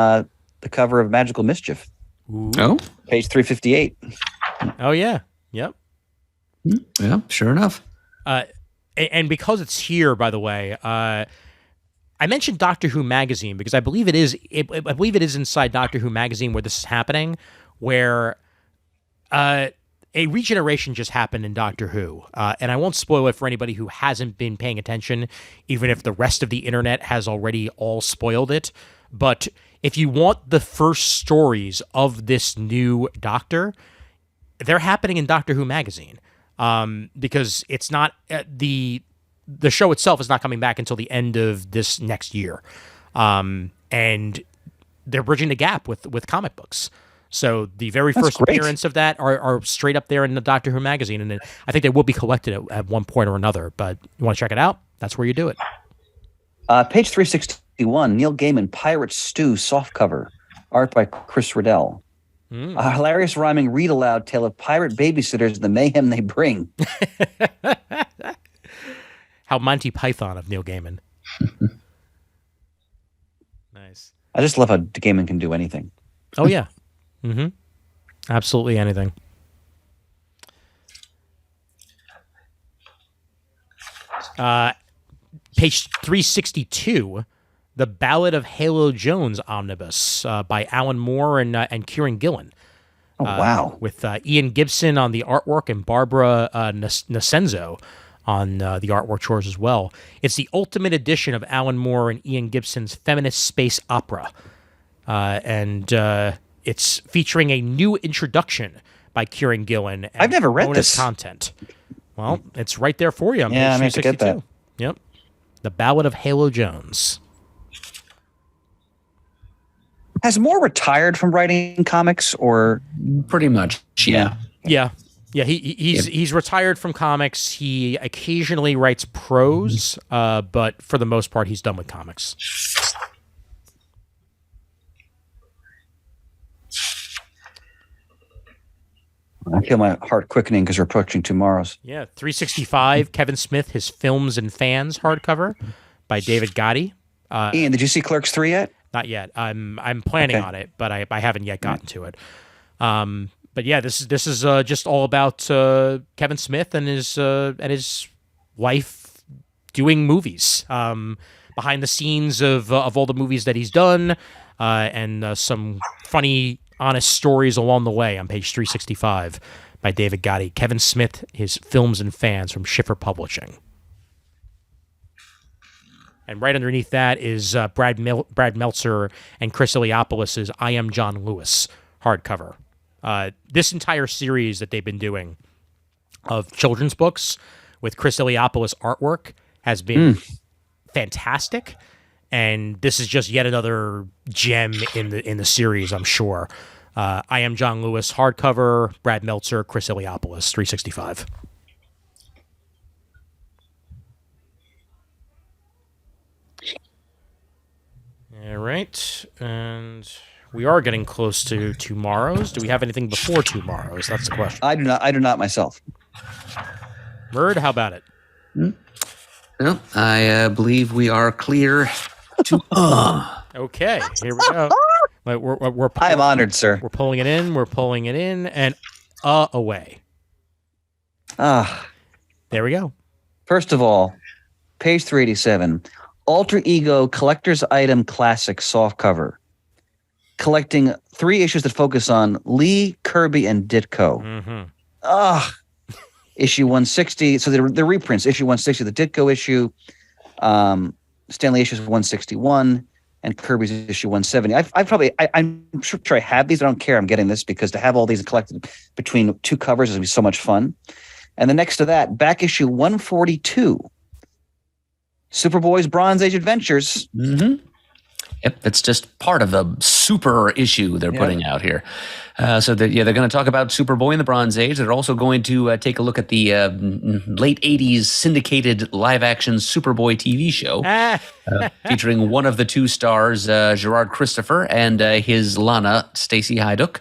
[SPEAKER 5] the cover of Magical Mischief.
[SPEAKER 3] Ooh.
[SPEAKER 7] Oh,
[SPEAKER 5] Page 358.
[SPEAKER 3] Oh, yeah. Yep.
[SPEAKER 7] yeah, sure enough.
[SPEAKER 3] And because it's here, by the way, I mentioned Doctor Who magazine because I believe it is. I believe it is inside Doctor Who magazine where this is happening, where a regeneration just happened in Doctor Who, and I won't spoil it for anybody who hasn't been paying attention, even if the rest of the internet has already all spoiled it. But if you want the first stories of this new Doctor, they're happening in Doctor Who magazine. Because it's not the show itself is not coming back until the end of this next year, and they're bridging the gap with comic books. So the very first appearance of that are straight up there in the Doctor Who magazine, and I think they will be collected at one point or another. But you want to check it out? That's where you do it.
[SPEAKER 5] Page 361, Neil Gaiman, Pirate Stew softcover, art by Chris Riddell. A hilarious rhyming read-aloud tale of pirate babysitters and the mayhem they bring.
[SPEAKER 3] How Monty Python of Neil Gaiman. Nice.
[SPEAKER 5] I just love how Gaiman can do anything.
[SPEAKER 3] Oh, yeah. Mm-hmm. Absolutely anything. Page 362, The Ballad of Halo Jones Omnibus by Alan Moore and Kieran Gillen.
[SPEAKER 5] Oh, wow.
[SPEAKER 3] With Ian Gibson on the artwork and Barbara Nascenzo on the artwork chores as well. It's the ultimate edition of Alan Moore and Ian Gibson's feminist space opera. And it's featuring a new introduction by Kieran Gillen. And
[SPEAKER 5] I've never read
[SPEAKER 3] bonus
[SPEAKER 5] this.
[SPEAKER 3] content. Well, it's right there for you on
[SPEAKER 5] Yeah,
[SPEAKER 3] page
[SPEAKER 5] I'm going to get
[SPEAKER 3] 362.
[SPEAKER 5] that.
[SPEAKER 3] Yep. The Ballad of Halo Jones.
[SPEAKER 5] Has Moore retired from writing comics, or
[SPEAKER 7] Pretty much, yeah.
[SPEAKER 3] Yeah. Yeah, he's retired from comics. He occasionally writes prose, but for the most part, he's done with comics.
[SPEAKER 5] I feel my heart quickening because we're approaching tomorrow's.
[SPEAKER 3] Yeah, 365, Kevin Smith, his Films and Fans hardcover by David Gotti.
[SPEAKER 5] Ian, did you see Clerks 3 yet?
[SPEAKER 3] Not yet. I'm planning on it, but I haven't yet gotten to it. But yeah, this is just all about Kevin Smith and his wife doing movies, behind the scenes of all the movies that he's done, and some funny, honest stories along the way on page 365 by David Gotti. Kevin Smith, his Films and Fans from Schiffer Publishing. And right underneath that is Brad Meltzer and Chris Iliopoulos' I Am John Lewis hardcover. This entire series that they've been doing of children's books with Chris Iliopoulos artwork has been fantastic, and this is just yet another gem in the series, I'm sure. I Am John Lewis hardcover, Brad Meltzer, Chris Iliopoulos, 365. All right, and we are getting close to tomorrow's. Do we have anything before tomorrow's? That's the question.
[SPEAKER 5] I do not myself.
[SPEAKER 3] Murd, how about it?
[SPEAKER 7] Well, I believe we are clear to.
[SPEAKER 3] Okay, here we go. We're
[SPEAKER 5] I am honored, sir.
[SPEAKER 3] We're pulling it in, and away. There we go.
[SPEAKER 5] First of all, page 387, Alter Ego Collector's Item Classic softcover, collecting 3 issues that focus on Lee, Kirby, and Ditko. Issue 160. So the reprints, issue 160, the Ditko issue, Stanley issues 161, and Kirby's issue 170. I'm sure I have these. I don't care. I'm getting this because to have all these collected between 2 covers is going to be so much fun. And the next to that, back issue 142, Superboy's Bronze Age Adventures.
[SPEAKER 7] Mm-hmm. Yep, it's just part of the super issue they're putting out here. So they're going to talk about Superboy in the Bronze Age. They're also going to take a look at the late 80s syndicated live-action Superboy TV show, featuring one of the 2 stars, Gerard Christopher, and his Lana, Stacey Hyduck,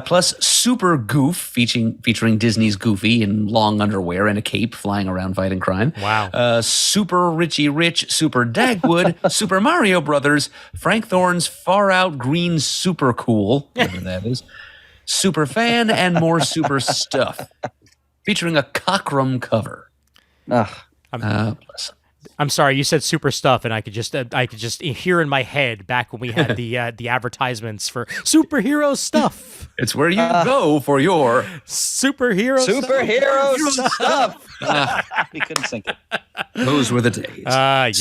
[SPEAKER 7] plus Super Goof, featuring Disney's Goofy in long underwear and a cape flying around fighting crime.
[SPEAKER 3] Wow.
[SPEAKER 7] Super Richie Rich, Super Dagwood, Super Mario Brothers, Frank Thorne's Far Out Green Super Cool, whatever that is, Super Fan, and more super stuff, featuring a Cockrum cover.
[SPEAKER 3] I'm sorry, you said super stuff, and I could just hear in my head back when we had the advertisements for superhero stuff.
[SPEAKER 7] It's where you go for your
[SPEAKER 3] superhero
[SPEAKER 5] stuff. We couldn't sink it.
[SPEAKER 7] Those were the days.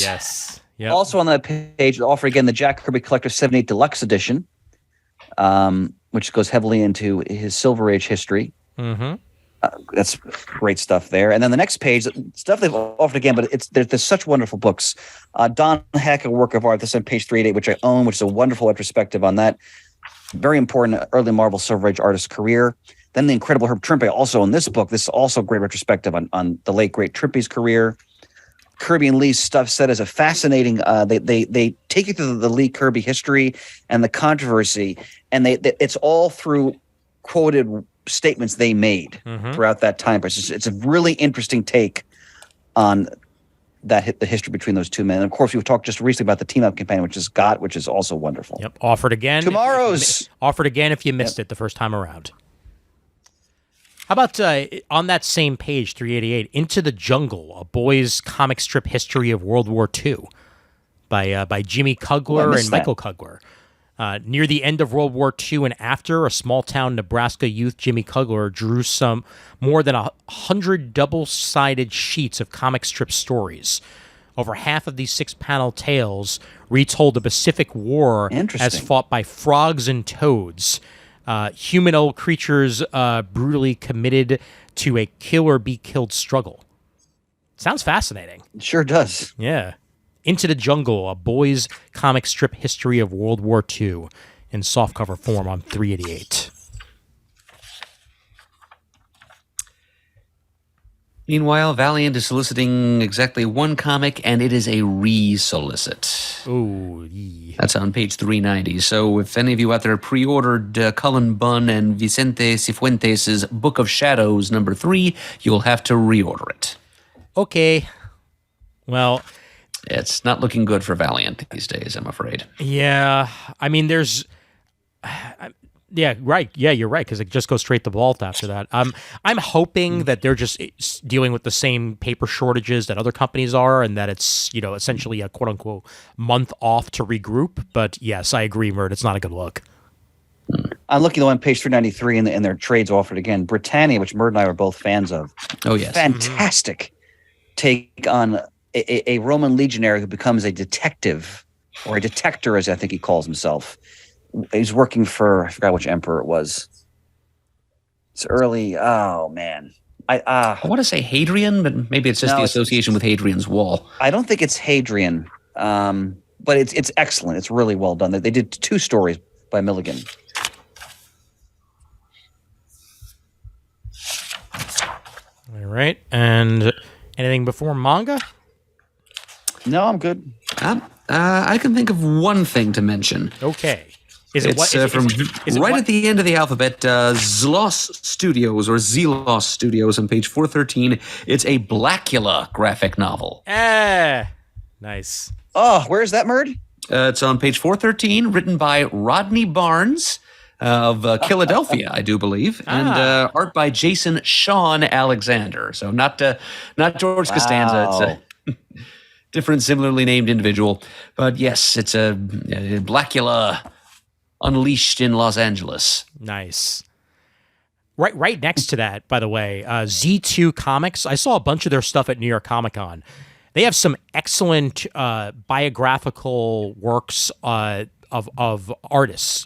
[SPEAKER 3] Yes. Yep.
[SPEAKER 5] Also on that page, offer again the Jack Kirby Collector 78 Deluxe Edition, which goes heavily into his Silver Age history.
[SPEAKER 3] Mm-hmm.
[SPEAKER 5] That's great stuff there. And then the next page, stuff they've offered again, but there's such wonderful books. Don Heck, a work of art. This is on page 388, which I own, which is a wonderful retrospective on that. Very important early Marvel Silver Age artist career. Then the incredible Herb Trimpe, also in this book. This is also a great retrospective on the late, great Trimpe's career. Kirby and Lee's stuff set as a fascinating. They take you through the Lee Kirby history and the controversy, and it's all through quoted statements they made throughout that time. It's a really interesting take on the history between those 2 men. And of course, we talked just recently about the team up campaign, which is also wonderful.
[SPEAKER 3] Yep, offered again.
[SPEAKER 5] Tomorrow's
[SPEAKER 3] offered again if you missed it the first time around. How about on that same page, 388, Into the Jungle, a boys' comic strip history of World War II by Jimmy Kugler and Michael Kugler. Near the end of World War II and after, a small-town Nebraska youth, Jimmy Kugler, drew some more than 100 double-sided sheets of comic strip stories. Over half of these 6-panel tales retold the Pacific War as fought by frogs and toads. Humanoid creatures brutally committed to a kill-or-be-killed struggle. Sounds fascinating.
[SPEAKER 5] It sure does.
[SPEAKER 3] Yeah. Into the Jungle, a boys' comic strip history of World War II in softcover form on 388.
[SPEAKER 7] Meanwhile, Valiant is soliciting exactly 1 comic, and it is a re-solicit.
[SPEAKER 3] Ooh, yeah.
[SPEAKER 7] That's on page 390. So if any of you out there pre-ordered Cullen Bunn and Vicente Cifuentes' Book of Shadows #3, you'll have to reorder it.
[SPEAKER 3] Okay. Well,
[SPEAKER 7] it's not looking good for Valiant these days, I'm afraid.
[SPEAKER 3] Yeah. I mean, there's... Yeah, right. Yeah, you're right, because it just goes straight to vault after that. I'm hoping that they're just dealing with the same paper shortages that other companies are, and that it's, essentially a quote-unquote month off to regroup. But yes, I agree, Murd. It's not a good look.
[SPEAKER 5] I'm looking on page 393 in their trades offered again. Britannia, which Murd and I are both fans of.
[SPEAKER 7] Oh, yes.
[SPEAKER 5] Fantastic take on a Roman legionary who becomes a detective, or a detector, as I think he calls himself. He's working for, I forgot which emperor it was. It's early. Oh man, I
[SPEAKER 7] want to say Hadrian, but maybe it's just the association with Hadrian's Wall.
[SPEAKER 5] I don't think it's Hadrian, but it's excellent. It's really well done. They did 2 stories by Milligan.
[SPEAKER 3] right. And anything before manga?
[SPEAKER 5] No, I'm good.
[SPEAKER 7] I can think of one thing to mention.
[SPEAKER 3] Okay.
[SPEAKER 7] It's at the end of the alphabet, Zlos Studios or Zelos Studios on page 413. It's a Blackula graphic novel.
[SPEAKER 3] Nice.
[SPEAKER 5] Oh, where's that, Murd?
[SPEAKER 7] It's on page 413, written by Rodney Barnes of Philadelphia, I do believe, and art by Jason Sean Alexander. So not George Costanza. It's a different, similarly named individual. But yes, it's a Blackula unleashed in Los Angeles.
[SPEAKER 3] Nice. Right next to that, by the way, Z2 Comics. I saw a bunch of their stuff at New York Comic Con. They have some excellent biographical works of artists,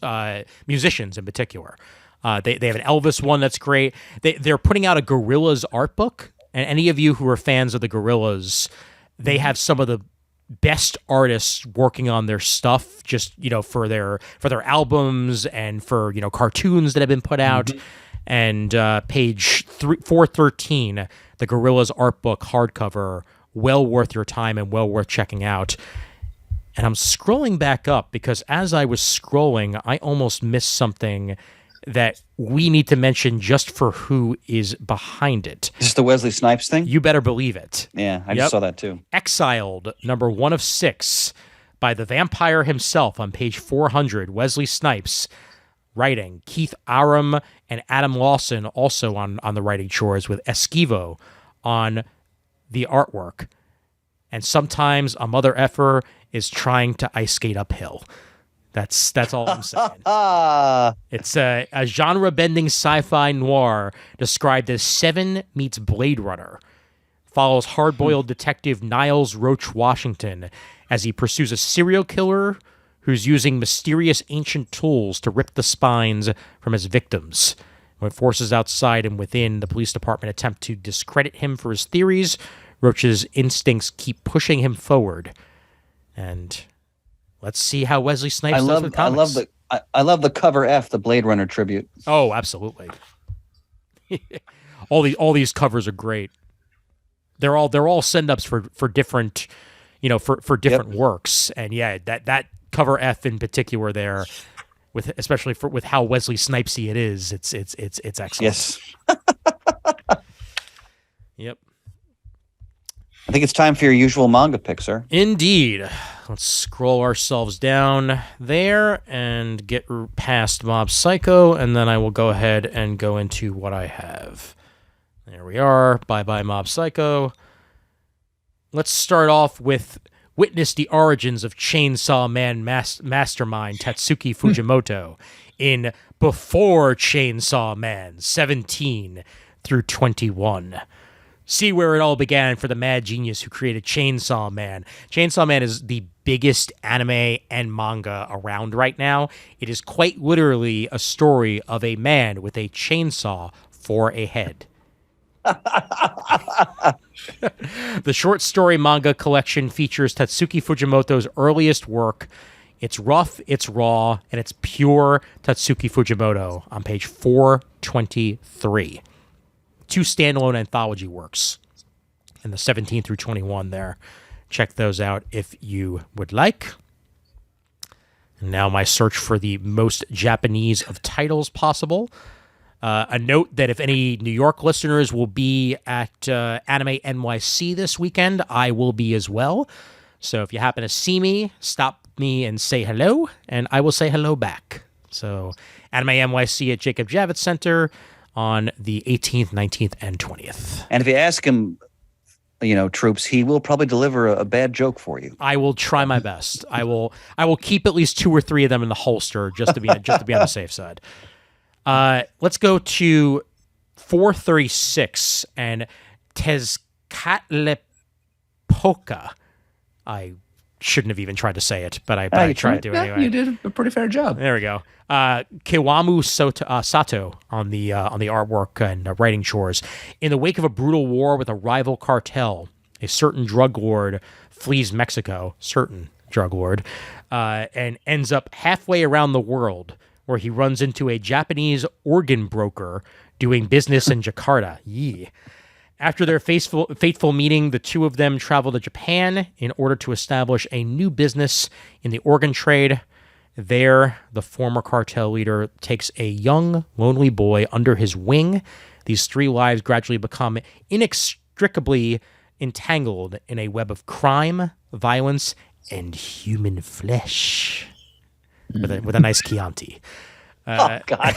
[SPEAKER 3] musicians in particular. They have an Elvis one that's great. They're putting out a Gorillaz art book, and any of you who are fans of the Gorillaz, they have some of the best artists working on their stuff, just for their albums and for cartoons that have been put out. And page 413, the Gorillaz art book hardcover, well worth your time and well worth checking out. And I'm scrolling back up because as I was scrolling, I almost missed something that we need to mention just for who is behind it.
[SPEAKER 5] Is this the Wesley Snipes thing?
[SPEAKER 3] You better believe it.
[SPEAKER 5] Yeah, I just saw that too.
[SPEAKER 3] Exiled, number 1 of 6, by the vampire himself on page 400, Wesley Snipes, writing. Keith Aram and Adam Lawson also on the writing chores, with Esquivo on the artwork. And sometimes a mother effer is trying to ice skate uphill. That's all I'm saying. It's a genre-bending sci-fi noir described as Seven meets Blade Runner. Follows hard-boiled detective Niles Roach Washington as he pursues a serial killer who's using mysterious ancient tools to rip the spines from his victims. When forces outside and within the police department attempt to discredit him for his theories, Roach's instincts keep pushing him forward. And let's see how Wesley Snipes does with comics.
[SPEAKER 5] I love the cover F, the Blade Runner tribute.
[SPEAKER 3] Oh, absolutely. all these covers are great. They're all send-ups for different, for different works. And yeah, that cover F in particular there, especially with how Wesley Snipesy it is, it's excellent.
[SPEAKER 5] Yes.
[SPEAKER 3] Yep.
[SPEAKER 5] I think it's time for your usual manga pick, sir.
[SPEAKER 3] Indeed. Let's scroll ourselves down there and get past Mob Psycho, and then I will go ahead and go into what I have. There we are. Bye-bye, Mob Psycho. Let's start off with witness the origins of Chainsaw Man mastermind Tatsuki Fujimoto in Before Chainsaw Man 17 through 21. See where it all began for the mad genius who created Chainsaw Man. Chainsaw Man is the biggest anime and manga around right now. It is quite literally a story of a man with a chainsaw for a head. The short story manga collection features Tatsuki Fujimoto's earliest work. It's rough, it's raw, and it's pure Tatsuki Fujimoto on page 423. 2 standalone anthology works in the 17 through 21 there. Check those out if you would like. And now my search for the most Japanese of titles possible. A note that if any New York listeners will be at Anime NYC this weekend, I will be as well. So if you happen to see me, stop me and say hello, and I will say hello back. So Anime NYC at Jacob Javits Center on the 18th, 19th, and 20th.
[SPEAKER 5] And if you ask him, Troops, he will probably deliver a bad joke for you.
[SPEAKER 3] I will try my best. I will keep at least 2 or 3 of them in the holster just to be on the safe side. Let's go to 436 and Tezcatlipoca. I shouldn't have even tried to say it, but I tried to anyway.
[SPEAKER 7] You did a pretty fair job.
[SPEAKER 3] There we go. Kiwamu Sato on the artwork and writing chores. In the wake of a brutal war with a rival cartel, a certain drug lord flees Mexico, and ends up halfway around the world, where he runs into a Japanese organ broker doing business in Jakarta. After their fateful meeting, the two of them travel to Japan in order to establish a new business in the organ trade. There, the former cartel leader takes a young, lonely boy under his wing. These three lives gradually become inextricably entangled in a web of crime, violence, and human flesh. With a nice Chianti.
[SPEAKER 5] Oh, God.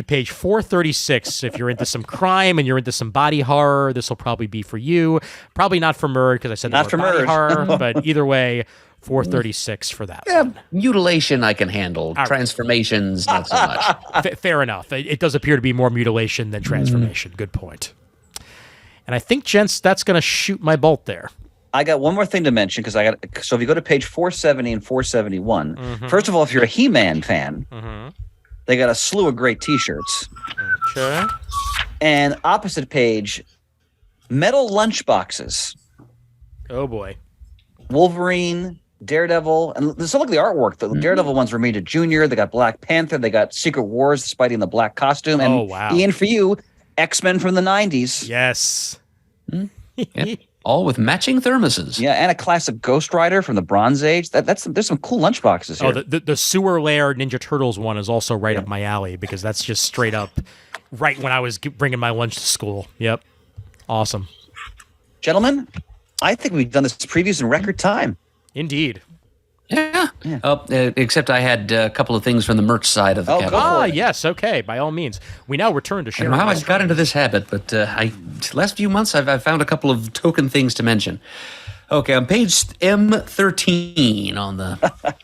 [SPEAKER 3] Page 436. If you're into some crime and you're into some body horror, this will probably be for you. Probably not for Murd, because I said
[SPEAKER 5] Not for
[SPEAKER 3] body
[SPEAKER 5] Murd.
[SPEAKER 3] horror, but either way, 436 for that one.
[SPEAKER 7] Mutilation I can handle. Transformations, not so much.
[SPEAKER 3] Fair enough. It does appear to be more mutilation than transformation. Good point. And I think, gents, that's going to shoot my bolt there.
[SPEAKER 5] I got one more thing to mention because so if you go to page 470 and 471, first of all, if you're a He-Man fan, they got a slew of great T-shirts.
[SPEAKER 3] Okay.
[SPEAKER 5] And opposite page, metal lunchboxes.
[SPEAKER 3] Oh boy.
[SPEAKER 5] Wolverine, Daredevil, and let's look at the artwork. The Daredevil ones were made to Junior. They got Black Panther. They got Secret Wars, Spidey in the black costume. And
[SPEAKER 3] wow.
[SPEAKER 5] Ian, for you, X-Men from the 90s.
[SPEAKER 3] Yes.
[SPEAKER 7] Yep. All with matching thermoses.
[SPEAKER 5] Yeah, and a classic Ghost Rider from the Bronze Age. There's some cool lunchboxes here.
[SPEAKER 3] Oh, the Sewer Lair Ninja Turtles one is also right up my alley because that's just straight up right when I was bringing my lunch to school. Yep. Awesome.
[SPEAKER 5] Gentlemen, I think we've done this previews in record time.
[SPEAKER 3] Indeed.
[SPEAKER 7] Yeah. Except I had a couple of things from the merch side of the cabinet.
[SPEAKER 3] Ah, yes. Okay. By all means. We now return to
[SPEAKER 7] I
[SPEAKER 3] sharing.
[SPEAKER 7] don't know how I got into this habit, but last few months I've found a couple of token things to mention. Okay, on page M13 on the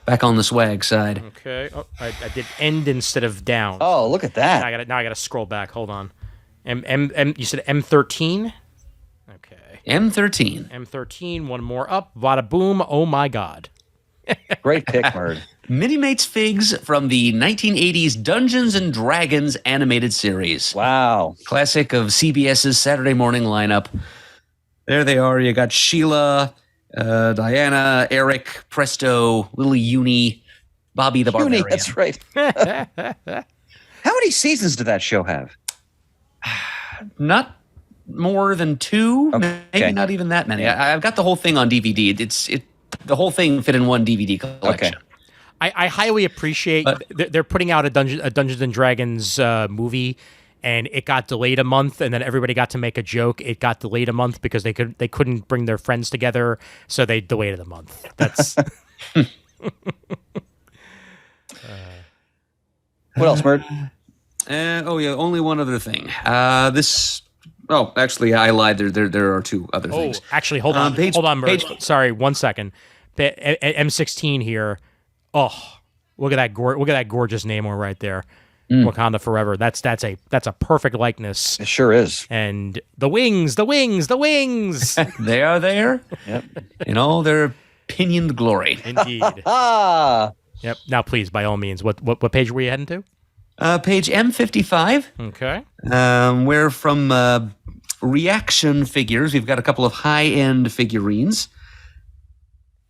[SPEAKER 7] back on the swag side.
[SPEAKER 3] Okay. Oh, I did end instead of down.
[SPEAKER 5] Oh, look at that.
[SPEAKER 3] Now I got to scroll back. Hold on. You said M13? Okay.
[SPEAKER 7] M13.
[SPEAKER 3] M13, one more up. Vada boom. Oh my God.
[SPEAKER 5] Great pick, Murd.
[SPEAKER 7] Mini-Mates figs from the 1980s Dungeons and Dragons animated series.
[SPEAKER 5] Wow.
[SPEAKER 7] Classic of CBS's Saturday morning lineup. There they are. You got Sheila, Diana, Eric, Presto, Little Uni, Bobby the Barbarian.
[SPEAKER 5] That's right. How many seasons did that show have?
[SPEAKER 7] Not more than 2,
[SPEAKER 5] Okay.
[SPEAKER 7] maybe not even that many. I've got the whole thing on DVD. The whole thing fit in one DVD collection.
[SPEAKER 5] Okay.
[SPEAKER 3] I highly appreciate they're putting out a Dungeons and Dragons movie, and it got delayed a month, and then everybody got to make a joke. It got delayed a month because they couldn't bring their friends together, so they delayed it a month. That's
[SPEAKER 5] What else, Murd?
[SPEAKER 7] Only one other thing. Actually, I lied. There are 2 other things.
[SPEAKER 3] Actually, hold on, Murd. Sorry, 1 second. M16 here. Oh, look at that gorgeous Namor right there. Wakanda Forever. That's a perfect likeness.
[SPEAKER 5] It sure is.
[SPEAKER 3] And the wings.
[SPEAKER 7] They are there.
[SPEAKER 5] Yep.
[SPEAKER 7] In all their pinioned glory.
[SPEAKER 3] Indeed.
[SPEAKER 5] Ah.
[SPEAKER 3] Yep. Now, please, by all means, what page were you heading to?
[SPEAKER 7] Page M55.
[SPEAKER 3] Okay.
[SPEAKER 7] Where from reaction figures, we've got a couple of high-end figurines.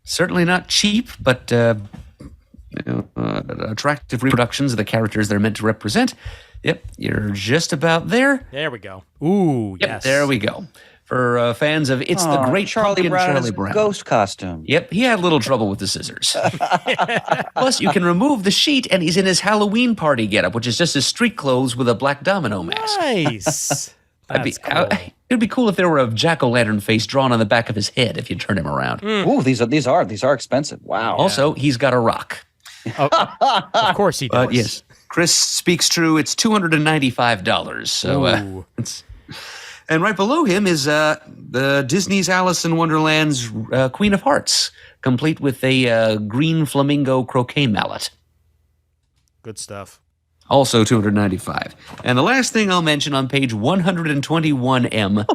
[SPEAKER 7] Certainly not cheap, but attractive reproductions of the characters they're meant to represent. Yep, you're just about there.
[SPEAKER 3] There we go. Ooh,
[SPEAKER 7] Yep,
[SPEAKER 3] yes.
[SPEAKER 7] there we go. For fans of It's the Great
[SPEAKER 5] Charlie
[SPEAKER 7] Pumpkin,
[SPEAKER 5] Brown in
[SPEAKER 7] Charlie
[SPEAKER 5] his
[SPEAKER 7] Brown.
[SPEAKER 5] ghost costume.
[SPEAKER 7] Yep, he had a little trouble with the scissors. Plus, you can remove the sheet, and he's in his Halloween party getup, which is just his street clothes with a black domino mask.
[SPEAKER 3] Nice. That's cool.
[SPEAKER 7] It'd be cool if there were a jack-o'-lantern face drawn on the back of his head if you turn him around.
[SPEAKER 5] Ooh, these are expensive. Wow.
[SPEAKER 7] Also, he's got a rock.
[SPEAKER 3] Of course he does.
[SPEAKER 7] But yes, Chris speaks true. It's $295. So,
[SPEAKER 3] Ooh.
[SPEAKER 7] and right below him is the Disney's Alice in Wonderland's Queen of Hearts, complete with a green flamingo croquet mallet.
[SPEAKER 3] Good stuff.
[SPEAKER 7] Also $295. And the last thing I'll mention on page 121M.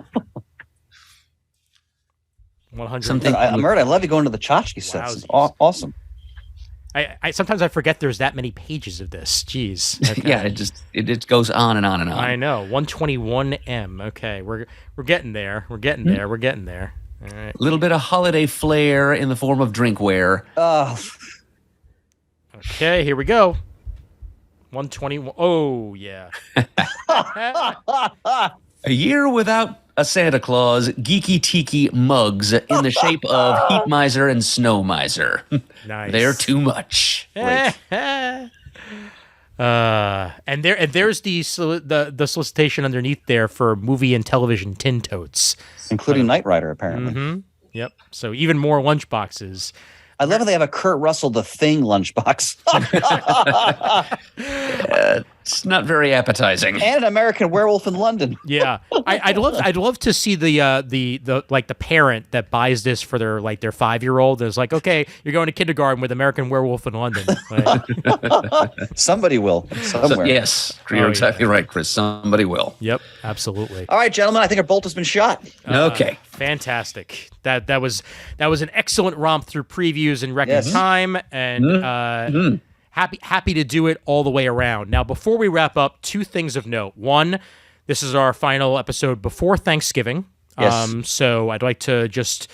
[SPEAKER 3] 100.
[SPEAKER 7] Something.
[SPEAKER 5] Murd, I love you going to the tchotchke sets. It's awesome.
[SPEAKER 3] I sometimes I forget there's that many pages of this. Jeez. Okay.
[SPEAKER 7] Yeah, it goes on and on and on.
[SPEAKER 3] I know. 121M. Okay, we're getting there. We're getting there. We're getting there. All right.
[SPEAKER 7] A little bit of holiday flair in the form of drinkware.
[SPEAKER 5] Oh,
[SPEAKER 3] Okay, here we go. 121. Oh, yeah.
[SPEAKER 7] A year without a Santa Claus, geeky tiki mugs in the shape of Heat Miser and Snow Miser.
[SPEAKER 3] Nice.
[SPEAKER 7] They're too much.
[SPEAKER 3] And there's the solicitation underneath there for movie and television tin totes,
[SPEAKER 5] including Knight Rider, apparently.
[SPEAKER 3] Mm-hmm. Yep. So even more lunchboxes.
[SPEAKER 5] I love how they have a Kurt Russell The Thing lunchbox.
[SPEAKER 7] It's not very appetizing.
[SPEAKER 5] And an American Werewolf in London.
[SPEAKER 3] Yeah, I'd love to see the like the parent that buys this for their 5-year-old. Is like, okay, you're going to kindergarten with American Werewolf in London.
[SPEAKER 5] Somebody will somewhere.
[SPEAKER 7] Yes, you're exactly right, Chris. Somebody will.
[SPEAKER 3] Yep, absolutely.
[SPEAKER 5] All right, gentlemen, I think our bolt has been shot.
[SPEAKER 7] Okay,
[SPEAKER 3] fantastic. That was an excellent romp through previews in record time, and happy to do it all the way around. Now, before we wrap up, 2 things of note. One, this is our final episode before Thanksgiving.
[SPEAKER 5] Yes.
[SPEAKER 3] So I'd like to just,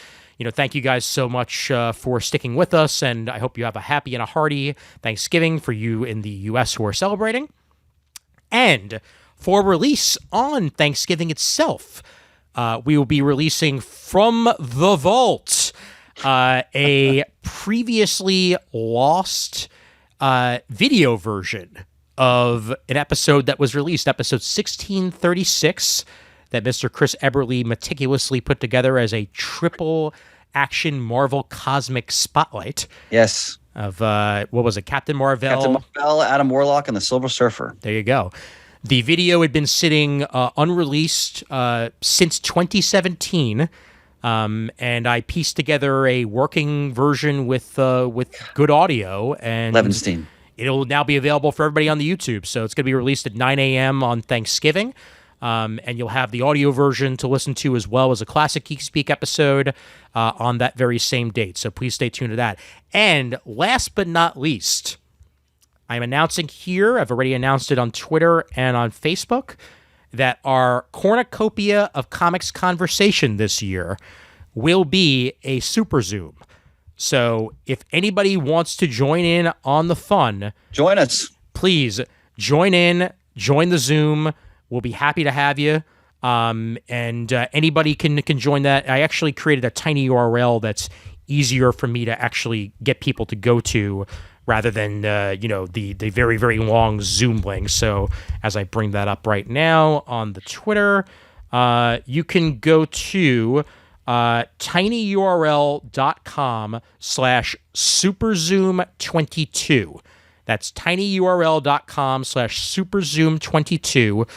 [SPEAKER 3] thank you guys so much for sticking with us, and I hope you have a happy and a hearty Thanksgiving for you in the U.S. who are celebrating. And for release on Thanksgiving itself, we will be releasing From the Vault, a previously lost video version of an episode that was released, episode 1636, that Mr. Chris Eberly meticulously put together as a triple action Marvel cosmic spotlight.
[SPEAKER 5] Yes.
[SPEAKER 3] Of, what was it, Captain Marvel,
[SPEAKER 5] Adam Warlock, and the Silver Surfer.
[SPEAKER 3] There you go. The video had been sitting unreleased since 2017, and I pieced together a working version with good audio. And
[SPEAKER 5] Levenstein.
[SPEAKER 3] It'll now be available for everybody on the YouTube. So it's going to be released at 9 a.m. on Thanksgiving, and you'll have the audio version to listen to as well as a Classic Geek Speak episode on that very same date. So please stay tuned to that. And last but not least, I'm announcing here, I've already announced it on Twitter and on Facebook, that our cornucopia of comics conversation this year will be a super Zoom. So if anybody wants to join in on the fun,
[SPEAKER 5] join us.
[SPEAKER 3] Please join in, join the Zoom. We'll be happy to have you. And anybody can join that. I actually created a tiny URL that's easier for me to actually get people to go to, rather than the very, very long Zoom link. So as I bring that up right now on the Twitter, you can go to tinyurl.com/superzoom22. That's tinyurl.com/superzoom22.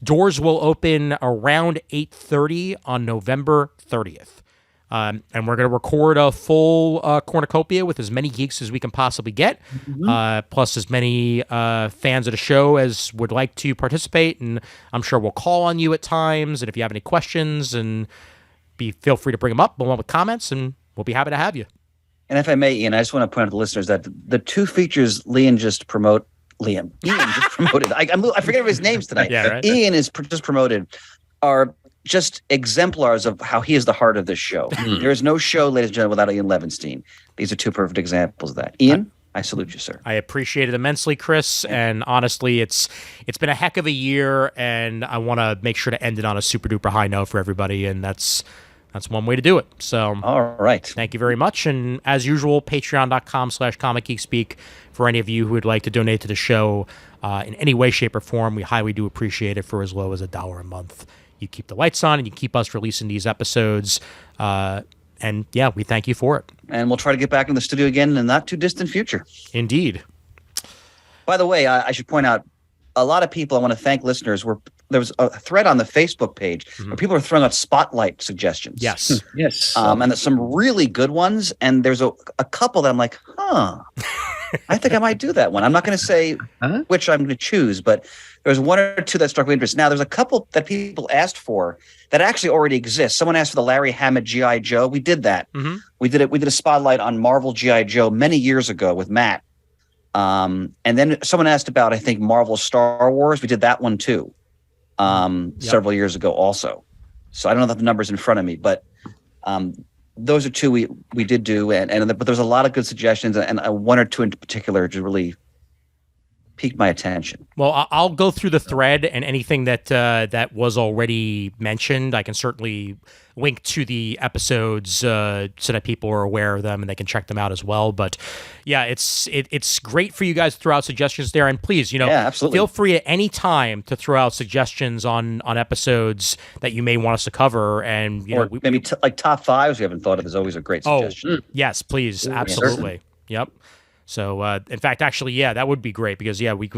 [SPEAKER 3] Doors will open around 8:30 on November 30th. And we're going to record a full cornucopia with as many geeks as we can possibly get, plus as many fans of the show as would like to participate. And I'm sure we'll call on you at times. And if you have any questions, and feel free to bring them up along with comments, and we'll be happy to have you.
[SPEAKER 5] And if I may, Ian, I just want to point out to the listeners that the 2 features Ian just promoted. I forget his names tonight.
[SPEAKER 3] Yeah, right?
[SPEAKER 5] Ian is just promoted are just exemplars of how he is the heart of this show. There is no show, ladies and gentlemen, without Ian Levenstein. These are 2 perfect examples of that. Ian, I salute you, sir.
[SPEAKER 3] I appreciate it immensely, Chris. And honestly, it's been a heck of a year, and I want to make sure to end it on a super duper high note for everybody. And that's one way to do it. So,
[SPEAKER 5] all right.
[SPEAKER 3] Thank you very much. And as usual, patreon.com/comicgeekspeak for any of you who would like to donate to the show in any way, shape, or form. We highly do appreciate it for as low as $1 a month. You keep the lights on, and you keep us releasing these episodes. And yeah, we thank you for it.
[SPEAKER 5] And we'll try to get back in the studio again in the not too distant future.
[SPEAKER 3] Indeed.
[SPEAKER 5] By the way, I should point out, a lot of people, I want to thank listeners, there was a thread on the Facebook page where people are throwing out spotlight suggestions.
[SPEAKER 3] Yes.
[SPEAKER 7] Yes.
[SPEAKER 5] And there's some really good ones. And there's a couple that I'm like, I think I might do that one. I'm not going to say which I'm going to choose, but there's 1 or 2 that struck me interest. Now, there's a couple that people asked for that actually already exist. Someone asked for the Larry Hammond G.I. Joe. We did that. We did it. We did a spotlight on Marvel G.I. Joe many years ago with Matt. And then someone asked about, I think, Marvel Star Wars. We did that one too, several years ago also. So I don't know that the number's in front of me, but those are 2 we did do. But there's a lot of good suggestions, and 1 or 2 in particular just really piqued my attention.
[SPEAKER 3] Well, I'll go through the thread, and anything that that was already mentioned, I can certainly link to the episodes so that people are aware of them and they can check them out as well. But yeah, it's great for you guys to throw out suggestions there, and please,
[SPEAKER 5] absolutely.
[SPEAKER 3] feel free at any time to throw out suggestions on episodes that you may want us to cover, and
[SPEAKER 5] maybe like top fives we haven't thought of is always a great suggestion.
[SPEAKER 3] Yes, please, absolutely, yep. So, in fact, actually, yeah, that would be great because, yeah, we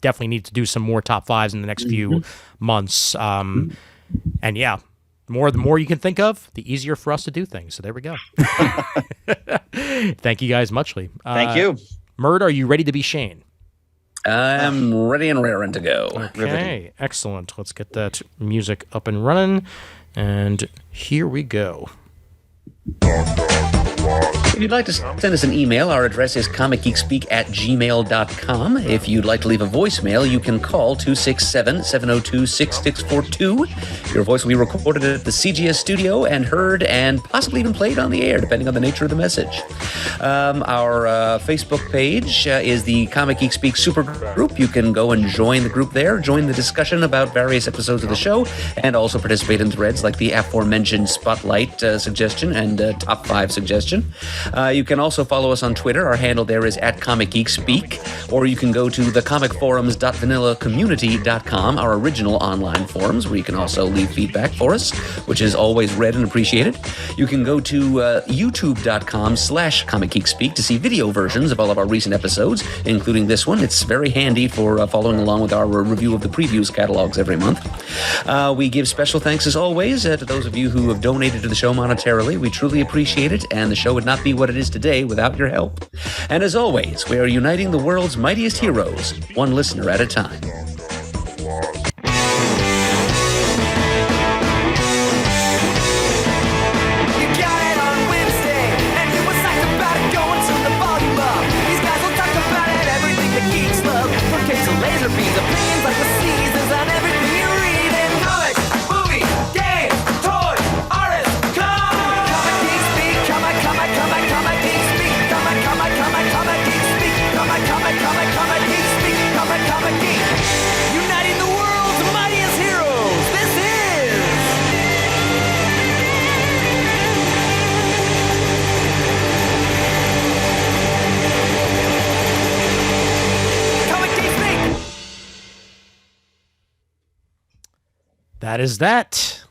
[SPEAKER 3] definitely need to do some more top fives in the next few months. And yeah, the more you can think of, the easier for us to do things. So there we go. Thank you guys muchly.
[SPEAKER 5] Thank you.
[SPEAKER 3] Murd, are you ready to be Shane?
[SPEAKER 4] I'm ready and raring to go.
[SPEAKER 3] Okay, excellent. Let's get that music up and running. And here we go.
[SPEAKER 4] If you'd like to send us an email, our address is comicgeekspeak@gmail.com. If you'd like to leave a voicemail, you can call 267-702-6642. Your voice will be recorded at the CGS studio and heard and possibly even played on the air, depending on the nature of the message. Our Facebook page is the Comic Geek Speak Super Group. You can go and join the group there, join the discussion about various episodes of the show, and also participate in threads like the aforementioned Spotlight suggestion and Top 5 suggestion. You can also follow us on Twitter. Our handle there is @ComicGeekSpeak, or you can go to thecomicforums.vanillacommunity.com, our original online forums, where you can also leave feedback for us, which is always read and appreciated. You can go to youtube.com/ComicGeekSpeak to see video versions of all of our recent episodes, including this one. It's very handy for following along with our review of the previews catalogs every month. We give special thanks, as always, to those of you who have donated to the show monetarily. We truly appreciate it, and the show would not be what it is today without your help. And as always, we are uniting the world's mightiest heroes, one listener at a time.
[SPEAKER 2] You got it on Wednesday, and you was psyched about it, going to the volume up. These guys will talk about it, everything the geeks love. From cakes to laser beams, opinions like the seasons, on everything you read in comics, movies, games, toys, artists, come! Comic Geek Speak, comic Geek Speak, comic Geek Speak, comic Geek Speak, comic Geek. Uniting the world's mightiest heroes, this is... Comic Geek Speak!
[SPEAKER 3] That is that.